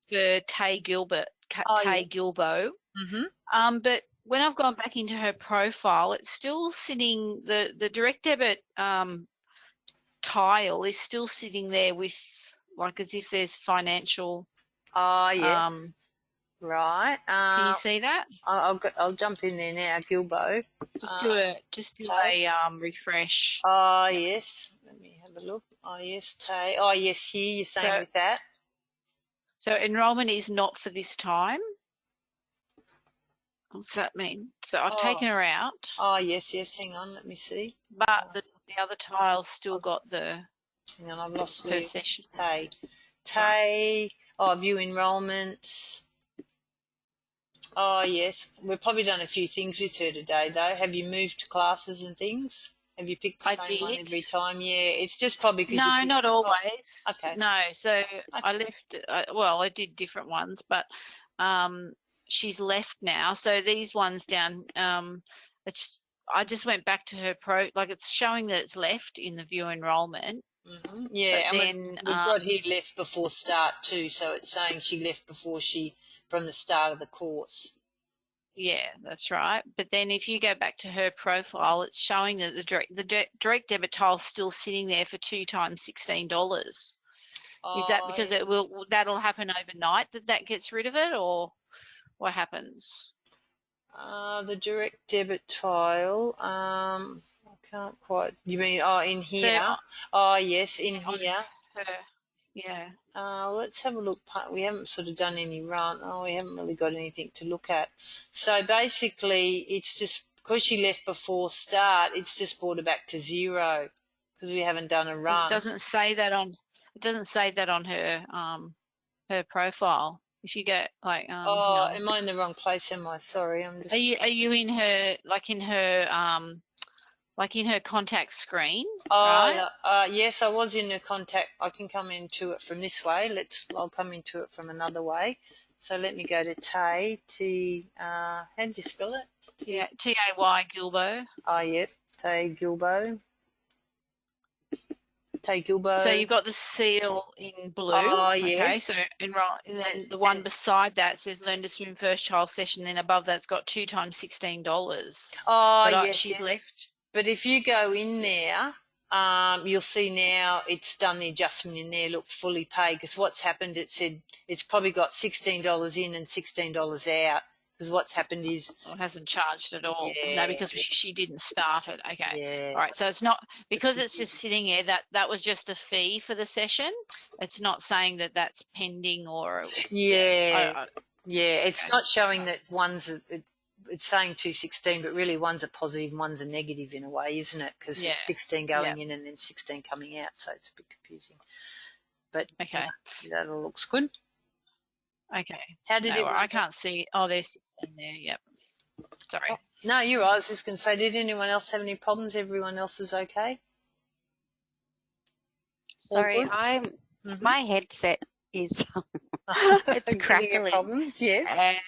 for Tay Gilbo. Mm-hmm. But when I've gone back into her profile, it's still sitting, the direct debit tile is still sitting there with, like, as if there's financial. Yes. Right. Can you see that? I'll jump in there now, Gilbo. Just do a refresh. Yes. Let me have a look. Yes, Tay. Yes, here you're saying with that. So enrolment is not for this time. What's that mean? So I've taken her out. Yes. Hang on, let me see. But the other tile's still got the. Hang on, I've lost per session. Tay. View enrolments. Yes. We've probably done a few things with her today, though. Have you moved to classes and things? Have you picked the same one every time? Yeah, it's just probably because. No, not always. Okay. No, so I left. I did different ones, but she's left now. So these ones down. I just went back to her it's showing that it's left in the view enrolment. Mm-hmm. Yeah, and then we've got here left before start too, so it's saying she left from the start of the course. Yeah, that's right. But then if you go back to her profile, it's showing that the direct debit tile's still sitting there for 2 times $16. Is that because that'll happen overnight that gets rid of it, or what happens? The direct debit tile. I can't quite. You mean in here? Yes, in here. Yeah. Let's have a look. We haven't sort of done any run. We haven't really got anything to look at. So basically, it's just because she left before start. It's just brought her back to 0 because we haven't done a run. It doesn't say that on. It doesn't say that on her profile. If you go like. Am I in the wrong place? Am I? Sorry, I'm just. Are you in her in her contact screen? Right? Yes, I was in the contact. I can come into it from this way. I'll come into it from another way. So let me go to Tay. How did you spell it? Tay Gilbo. Yeah, Tay Gilbo. Tay Gilbo. So you've got the seal in blue. Yes. Okay, so enroll, and then the one beside that says Learn to Swim First Child Session. Then above that's got 2 times $16. Yes, she's left. But if you go in there, you'll see now it's done the adjustment in there. Look, fully paid, because what's happened? It said it's probably got $16 in and $16 out. Because what's happened is it hasn't charged at all. Yeah. No, because she didn't start it. Okay. Yeah. All right. So it's not because it's just sitting there. That was just the fee for the session. It's not saying that that's pending or. Yeah. It's not showing that it's saying 216, but really one's a positive and one's a negative in a way, isn't it? Because it's 16 going in and then 16 coming out, so it's a bit confusing. But okay, that all looks good. Okay. How did it? I can't see. Oh, there's 16 there. Yep. Sorry. Oh, no, you're right. I was just going to say, did anyone else have any problems? Everyone else is okay? Sorry, my headset is it's crackling. Problems, yes. And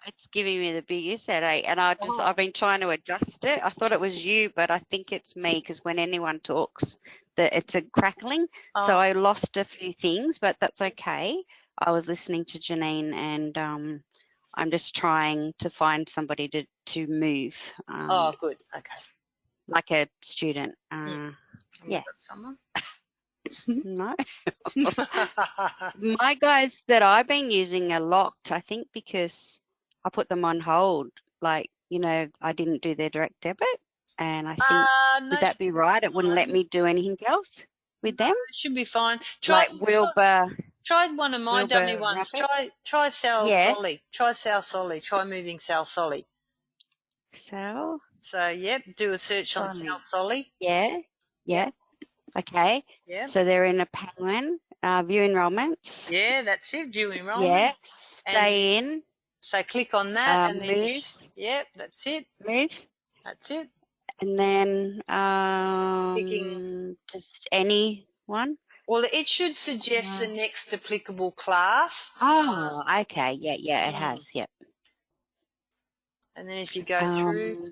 it's giving me the biggest headache, and I've been trying to adjust it. I thought it was you, but I think it's me, because when anyone talks, it's a crackling. So I lost a few things, but that's okay. I was listening to Janine, and I'm just trying to find somebody to move. Good. Okay. Like a student. Yeah. Someone? No. My guys that I've been using are locked, I think, because I put them on hold. Like, I didn't do their direct debit, and I think, would that be right? It wouldn't let me do anything else with them? It should be fine. Like Wilbur. Try one of my dummy ones. Try Sal Solly. Try Sal Solly. Try moving Sal Solly. Sal? So, do a search on Sal Solly. Yeah. Okay. Yeah. So they're in a Penguin. View enrollments. Yeah, that's it. View enrollments. Yeah. Stay in. So click on that and then, move. yep, that's it. Move. That's it. And then Picking. just any one. Well, it should suggest the next applicable class. Oh, okay. Yeah, it has. Yep. And then if you go through.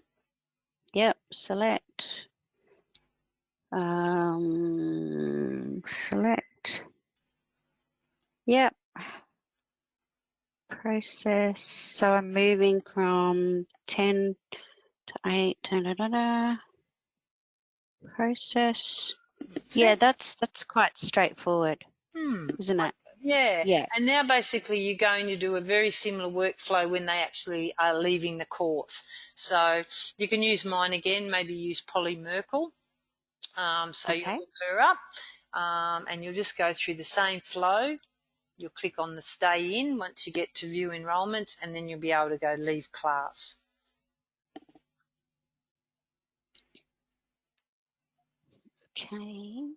Yep, select. Select. Yep. Process. So I'm moving from 10 to 8. Process. Yeah, that's quite straightforward, isn't it? Yeah. And now basically you're going to do a very similar workflow when they actually are leaving the course. So you can use mine again, maybe use Polly Merkel. So you look her up and you'll just go through the same flow. You'll click on the stay in once you get to view enrolments, and then you'll be able to go leave class. Okay.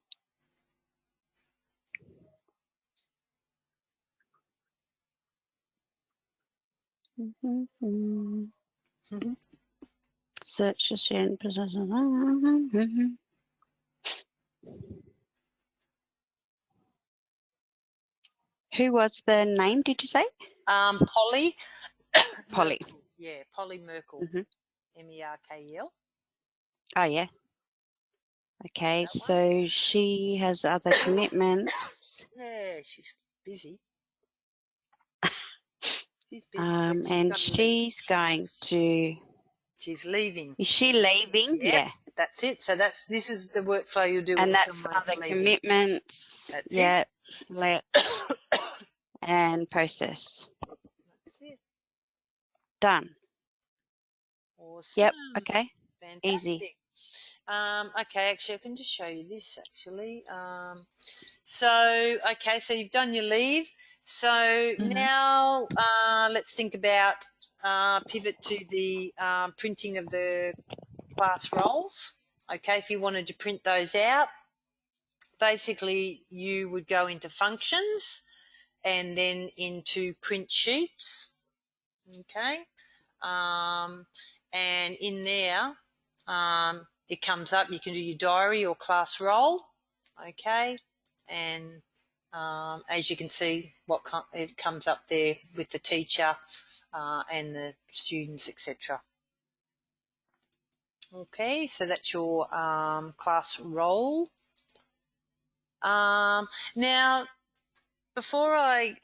Search the student position. Who was the name, did you say? Polly. Polly. Merkel. Yeah, Polly Merkel. M-E-R-K-E-L. Oh, yeah. Okay, so she has other commitments. Yeah, she's busy. She's busy. And she's going to. She's leaving. Is she leaving? Yep, yeah. That's it. So this is the workflow you'll do. And when that's someone's other leaving. commitments. That's it. Select and process. That's it. Done. Awesome. Yep. Okay. Fantastic. Easy. Okay, actually, I can just show you this, actually. So you've done your leave. So now let's think about pivot to the printing of the class roles. Okay, if you wanted to print those out, basically you would go into functions and then into print sheets. Okay. And in there, it comes up, you can do your diary or class role, okay, and as you can see, it comes up there with the teacher and the students, etc. Okay, so that's your class role. Now, before I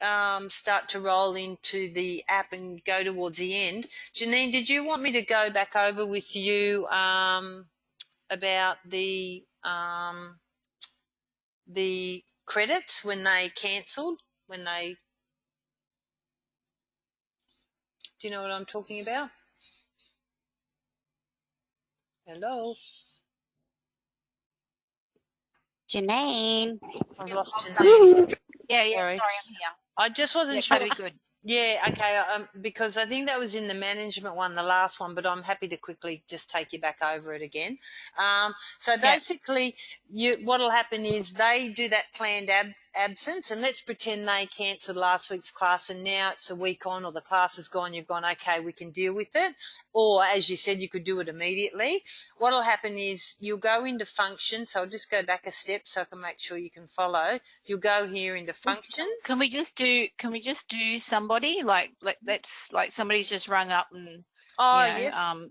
start to roll into the app and go towards the end, Janine, did you want me to go back over with you about the credits when they cancelled? Do you know what I'm talking about? Hello? Janine. I've lost Janine. Yeah, Sorry. sorry, I'm here. I just wasn't sure. That'd be good. Yeah, okay, because I think that was in the management one, the last one, but I'm happy to quickly just take you back over it again. So basically, what'll happen is they do that planned absence, and let's pretend they cancelled last week's class and now it's a week on or the class is gone, you've gone, okay, we can deal with it. Or, as you said, you could do it immediately. What'll happen is you'll go into function, so I'll just go back a step so I can make sure you can follow. You'll go here into functions. Can we just do somebody like let's like somebody's just rung up and yes. I've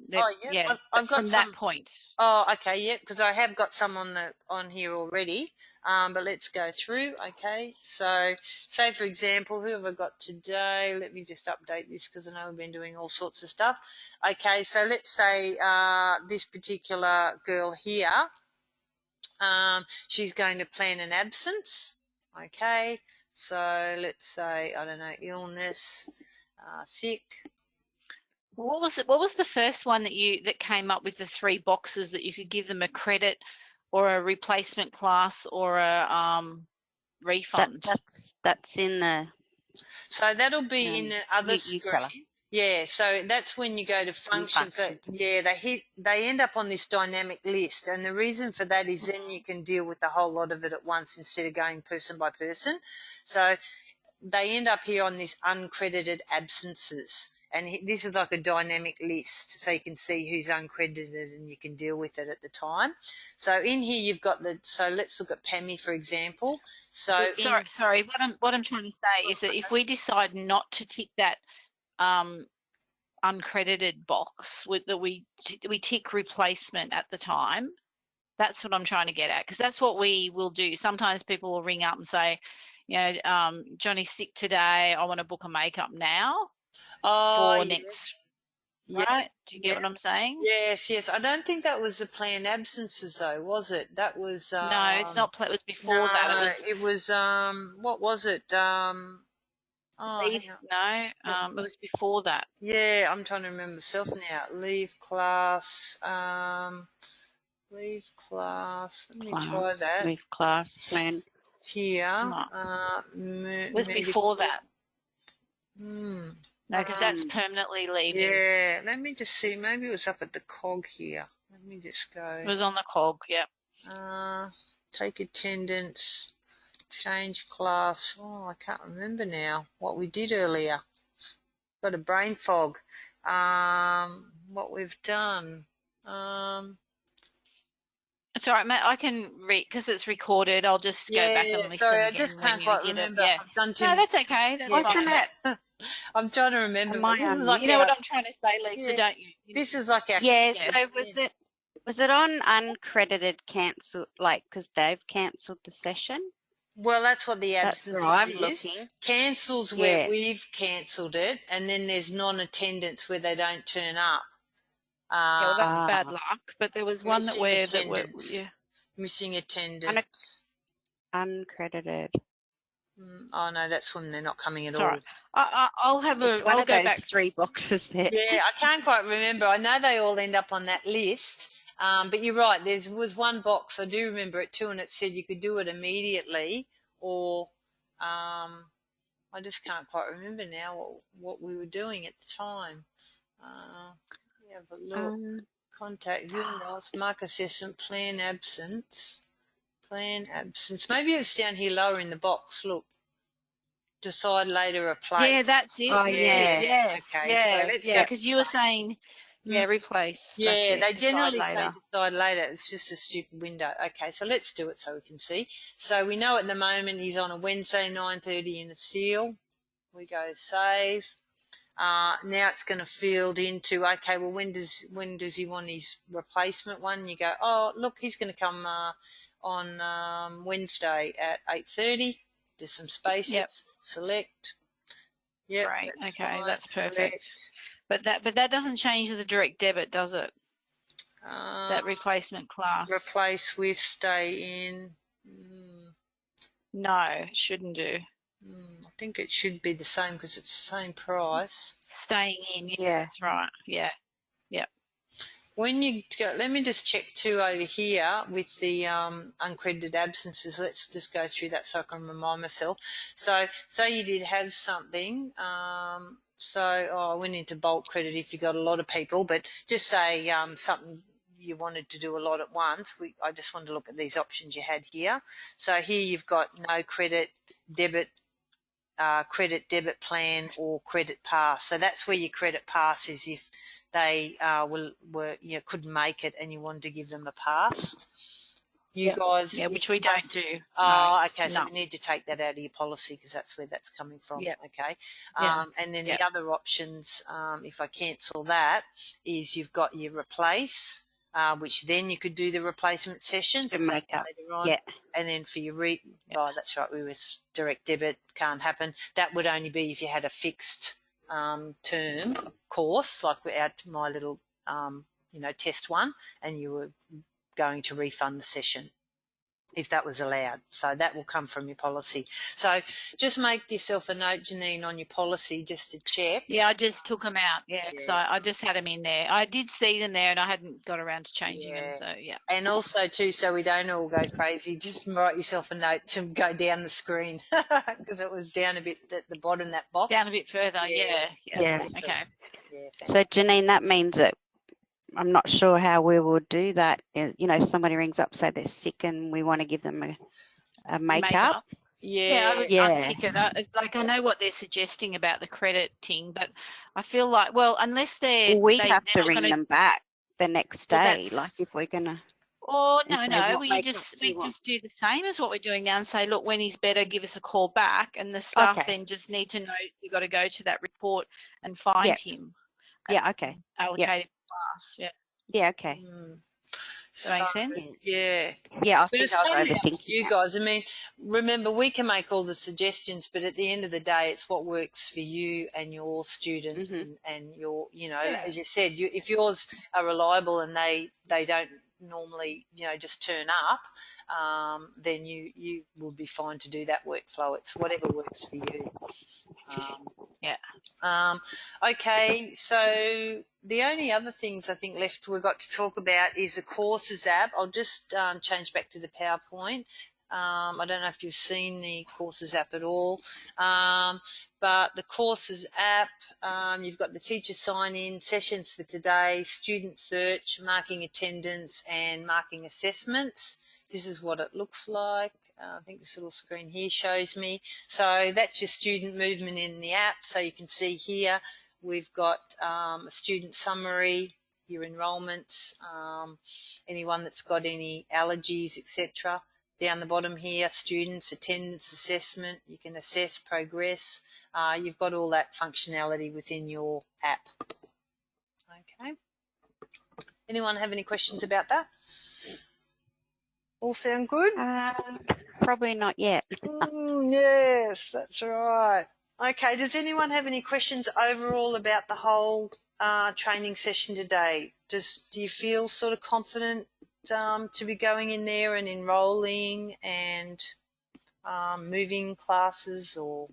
got from that point. Oh, okay, yeah, because I have got some on here already. But let's go through. Okay, so say for example, who have I got today? Let me just update this because I know we've been doing all sorts of stuff. Okay, so let's say this particular girl here. She's going to plan an absence. Okay, so let's say, I don't know, illness, sick. What was the first one that came up with the 3 boxes that you could give them a credit or a replacement class or a refund? That's in the. So that'll be in the other screen. Yeah, so that's when you go to functions. So, yeah, they end up on this dynamic list, and the reason for that is then you can deal with the whole lot of it at once instead of going person by person. So they end up here on this uncredited absences. And this is like a dynamic list, so you can see who's uncredited and you can deal with it at the time. So in here you've got so let's look at PAMI, for example. So sorry. What I'm trying to say is that if we decide not to tick that uncredited box that we tick replacement at the time, that's what I'm trying to get at, because that's what we will do. Sometimes people will ring up and say, you know, Johnny's sick today, I want to book a makeup now. For next, right? Do you get what I'm saying? Yes. I don't think that was the planned absences though, was it? That was no, it's not. It was before that. It was what was it? Leave, no, it was before that. Yeah, I'm trying to remember myself now. Leave class. Leave class. Let me try that. Leave class plan. Here. It was before that. No, because that's permanently leaving. Yeah, let me just see. Maybe it was up at the cog here. Let me just go. It was on the cog, yep. Take attendance, change class. Oh, I can't remember now what we did earlier. Got a brain fog. What we've done. It's all right, Matt. I can read because it's recorded. I'll just go back and listen. Sorry, I again just when can't you quite did remember. it. Yeah. I've done No, that's okay. That's Wasn't fine. it? I'm trying to remember. You know what I'm trying to say, Lisa, don't you? This is like our So was it on uncredited cancel, like because they've cancelled the session? Well, that's what the absence is. Looking. Cancels where we've cancelled it, and then there's non-attendance where they don't turn up. Yeah, well, that's bad luck. But there was one that we're missing attendance. Uncredited. Oh no, that's when they're not coming at all. all. Right. I'll have a. It's one I'll of go those back 3 boxes there. Yeah, I can't quite remember. I know they all end up on that list. But you're right. There was one box, I do remember it too, and it said you could do it immediately, or I just can't quite remember now what we were doing at the time. Have a look. Contact view and mark assessment, plan absence. Maybe it's down here lower in the box. Look. Decide later a place. Yeah, that's it. Oh, yeah. Yes. Okay, yeah. so let's go. Because you were saying, replace. Yeah, they generally say decide later. It's just a stupid window. Okay, so let's do it so we can see. So we know at the moment he's on a Wednesday, 9:30 in a seal. We go save. Now it's going to field into, okay, well, when does he want his replacement one? You go, oh, look, he's going to come on Wednesday at 8:30. There's some spaces. Yep. Select. Yep. Right. Okay, fine. that's perfect. Select. But that doesn't change the direct debit, does it? That replacement class. Replace with, stay in. No, it shouldn't do. I think it should be the same because it's the same price. Staying in. Yeah, that's right. Yeah. Yep. When you go, let me just check too over here with the uncredited absences. Let's just go through that so I can remind myself. So say you did have something. I went into bulk credit if you got a lot of people, but just say something you wanted to do a lot at once. I just wanted to look at these options you had here. So here you've got no credit, debit, credit debit plan or credit pass. So that's where your credit pass is if they couldn't make it and you wanted to give them a pass. Guys, which we don't do. Oh, okay. So we need to take that out of your policy because that's where that's coming from. Yep. Okay. And then the other options, if I cancel that, is you've got your replace, which then you could do the replacement sessions make up. later on. Yeah. And then for your that's right. We was direct debit can't happen. That would only be if you had a fixed term course, like my little test one, and you were going to refund the session if that was allowed. So that will come from your policy. So just make yourself a note, Janine, on your policy just to check. Yeah, I just took them out. Yeah, because I just had them in there. I did see them there and I hadn't got around to changing them. So, yeah. And also, too, so we don't all go crazy, just write yourself a note to go down the screen because it was down a bit at the bottom, that box. Down a bit further, yeah. Okay. So, Janine, that means that I'm not sure how we will do that. If somebody rings up, say they're sick and we want to give them a makeup. Yeah. I would Yeah. untick it. Like, I know what they're suggesting about the crediting, but I feel like, well, unless they're We they're have to not ring going to, them back the next well, day, like that's, if we're gonna, or and no, say no, what we makeup just do you want? do the same as what we're doing now and say, look, when he's better, give us a call back, and the staff Okay. then just need to know you got to go to that report and find Yep. him. Yeah. Okay. Allocate him class. Yeah, Yeah. Okay. does that make sense? Yeah. Yeah. I But think it's I was totally up to overthinking you that. guys. I mean, remember, we can make all the suggestions, but at the end of the day, it's what works for you and your students and your, you know, as you said, if yours are reliable and they don't normally, you know, just turn up, then you will be fine to do that workflow. It's whatever works for you. Okay, so the only other things I think left we've got to talk about is a courses app. I'll just change back to the PowerPoint. I don't know if you've seen the courses app at all, but the courses app, you've got the teacher sign-in, sessions for today, student search, marking attendance and marking assessments. This is what it looks like. I think this little screen here shows me. So that's your student movement in the app. So you can see here we've got a student summary, your enrolments, anyone that's got any allergies, etc. Down the bottom here, students, attendance assessment. You can assess progress. You've got all that functionality within your app. Okay. Anyone have any questions about that? All sound good? Probably not yet. Yes, that's right. Okay, does anyone have any questions overall about the whole training session today? Do you feel sort of confident to be going in there and enrolling and moving classes or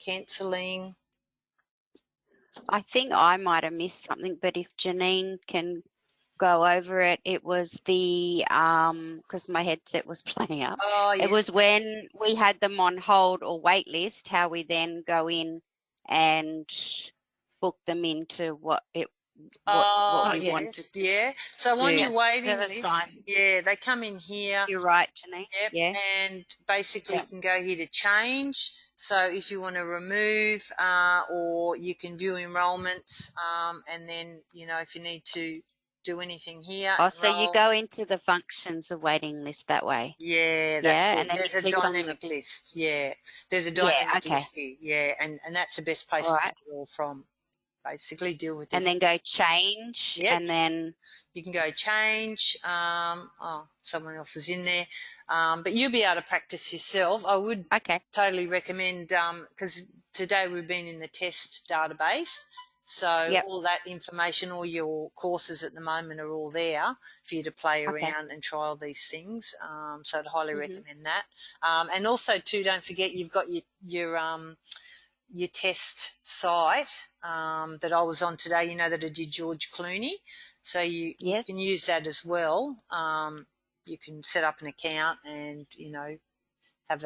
cancelling? I think I might have missed something, but if Janine can go over it, it was the because my headset was playing up. Oh, yeah. It was when we had them on hold or wait list, how we then go in and book them into what we wanted to yeah. So on your do. waiting that's list, fine. yeah, they come in here. You're right, Janine. Yep. Yeah. And basically you can go here to change. So if you want to remove or you can view enrolments and then, you know, if you need to do anything here. Oh, so you enroll. go into the functions of waiting list that way. Yeah, that's Yeah, it. and then There's you a click on dynamic list. Yeah, there's a Yeah, dynamic okay. list here. Yeah, and that's the best place All to right. do it all from. Basically, deal with it. And then go change, Yep. and then You can go change. Oh, someone else is in there. But you'll be able to practice yourself. I would totally recommend because today we've been in the test database. So all that information, all your courses at the moment are all there for you to play around and trial these things. So I'd highly recommend that. And also too, don't forget you've got your test site that I was on today, you know, that I did George Clooney. So you can use that as well. You can set up an account and, you know, have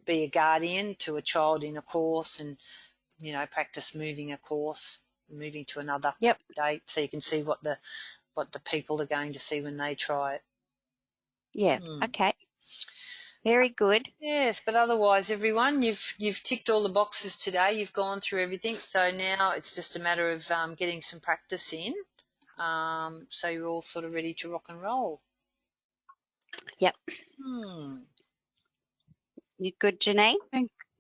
be a guardian to a child in a course and, you know, practice moving a course, moving to another date so you can see what the people are going to see when they try it. Yeah, okay. Very good. Yes, but otherwise, everyone, you've ticked all the boxes today. You've gone through everything. So now it's just a matter of getting some practice in. So you're all sort of ready to rock and roll. Yep. You good, Janine?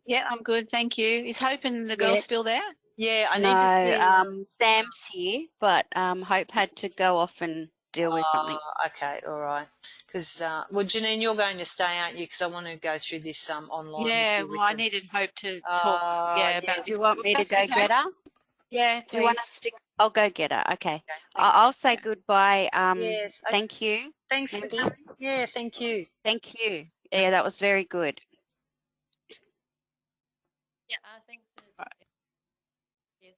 Yeah, I'm good. Thank you. Is Hope and the girl still there? Yeah, I need to see. Sam's here, but Hope had to go off and deal with something. Okay, all right. Because, well, Janine, you're going to stay, aren't you? Because I want to go through this online. Yeah, well, I needed Hope to talk. About Do you want me to go get her? Yeah, please. Do you want us to? I'll go get her. Okay. I'll say goodbye. Yes. Thank you. Thanks. Mandy. Yeah, thank you. Thank you. Yeah, that was very good. Yeah, thanks. Yes.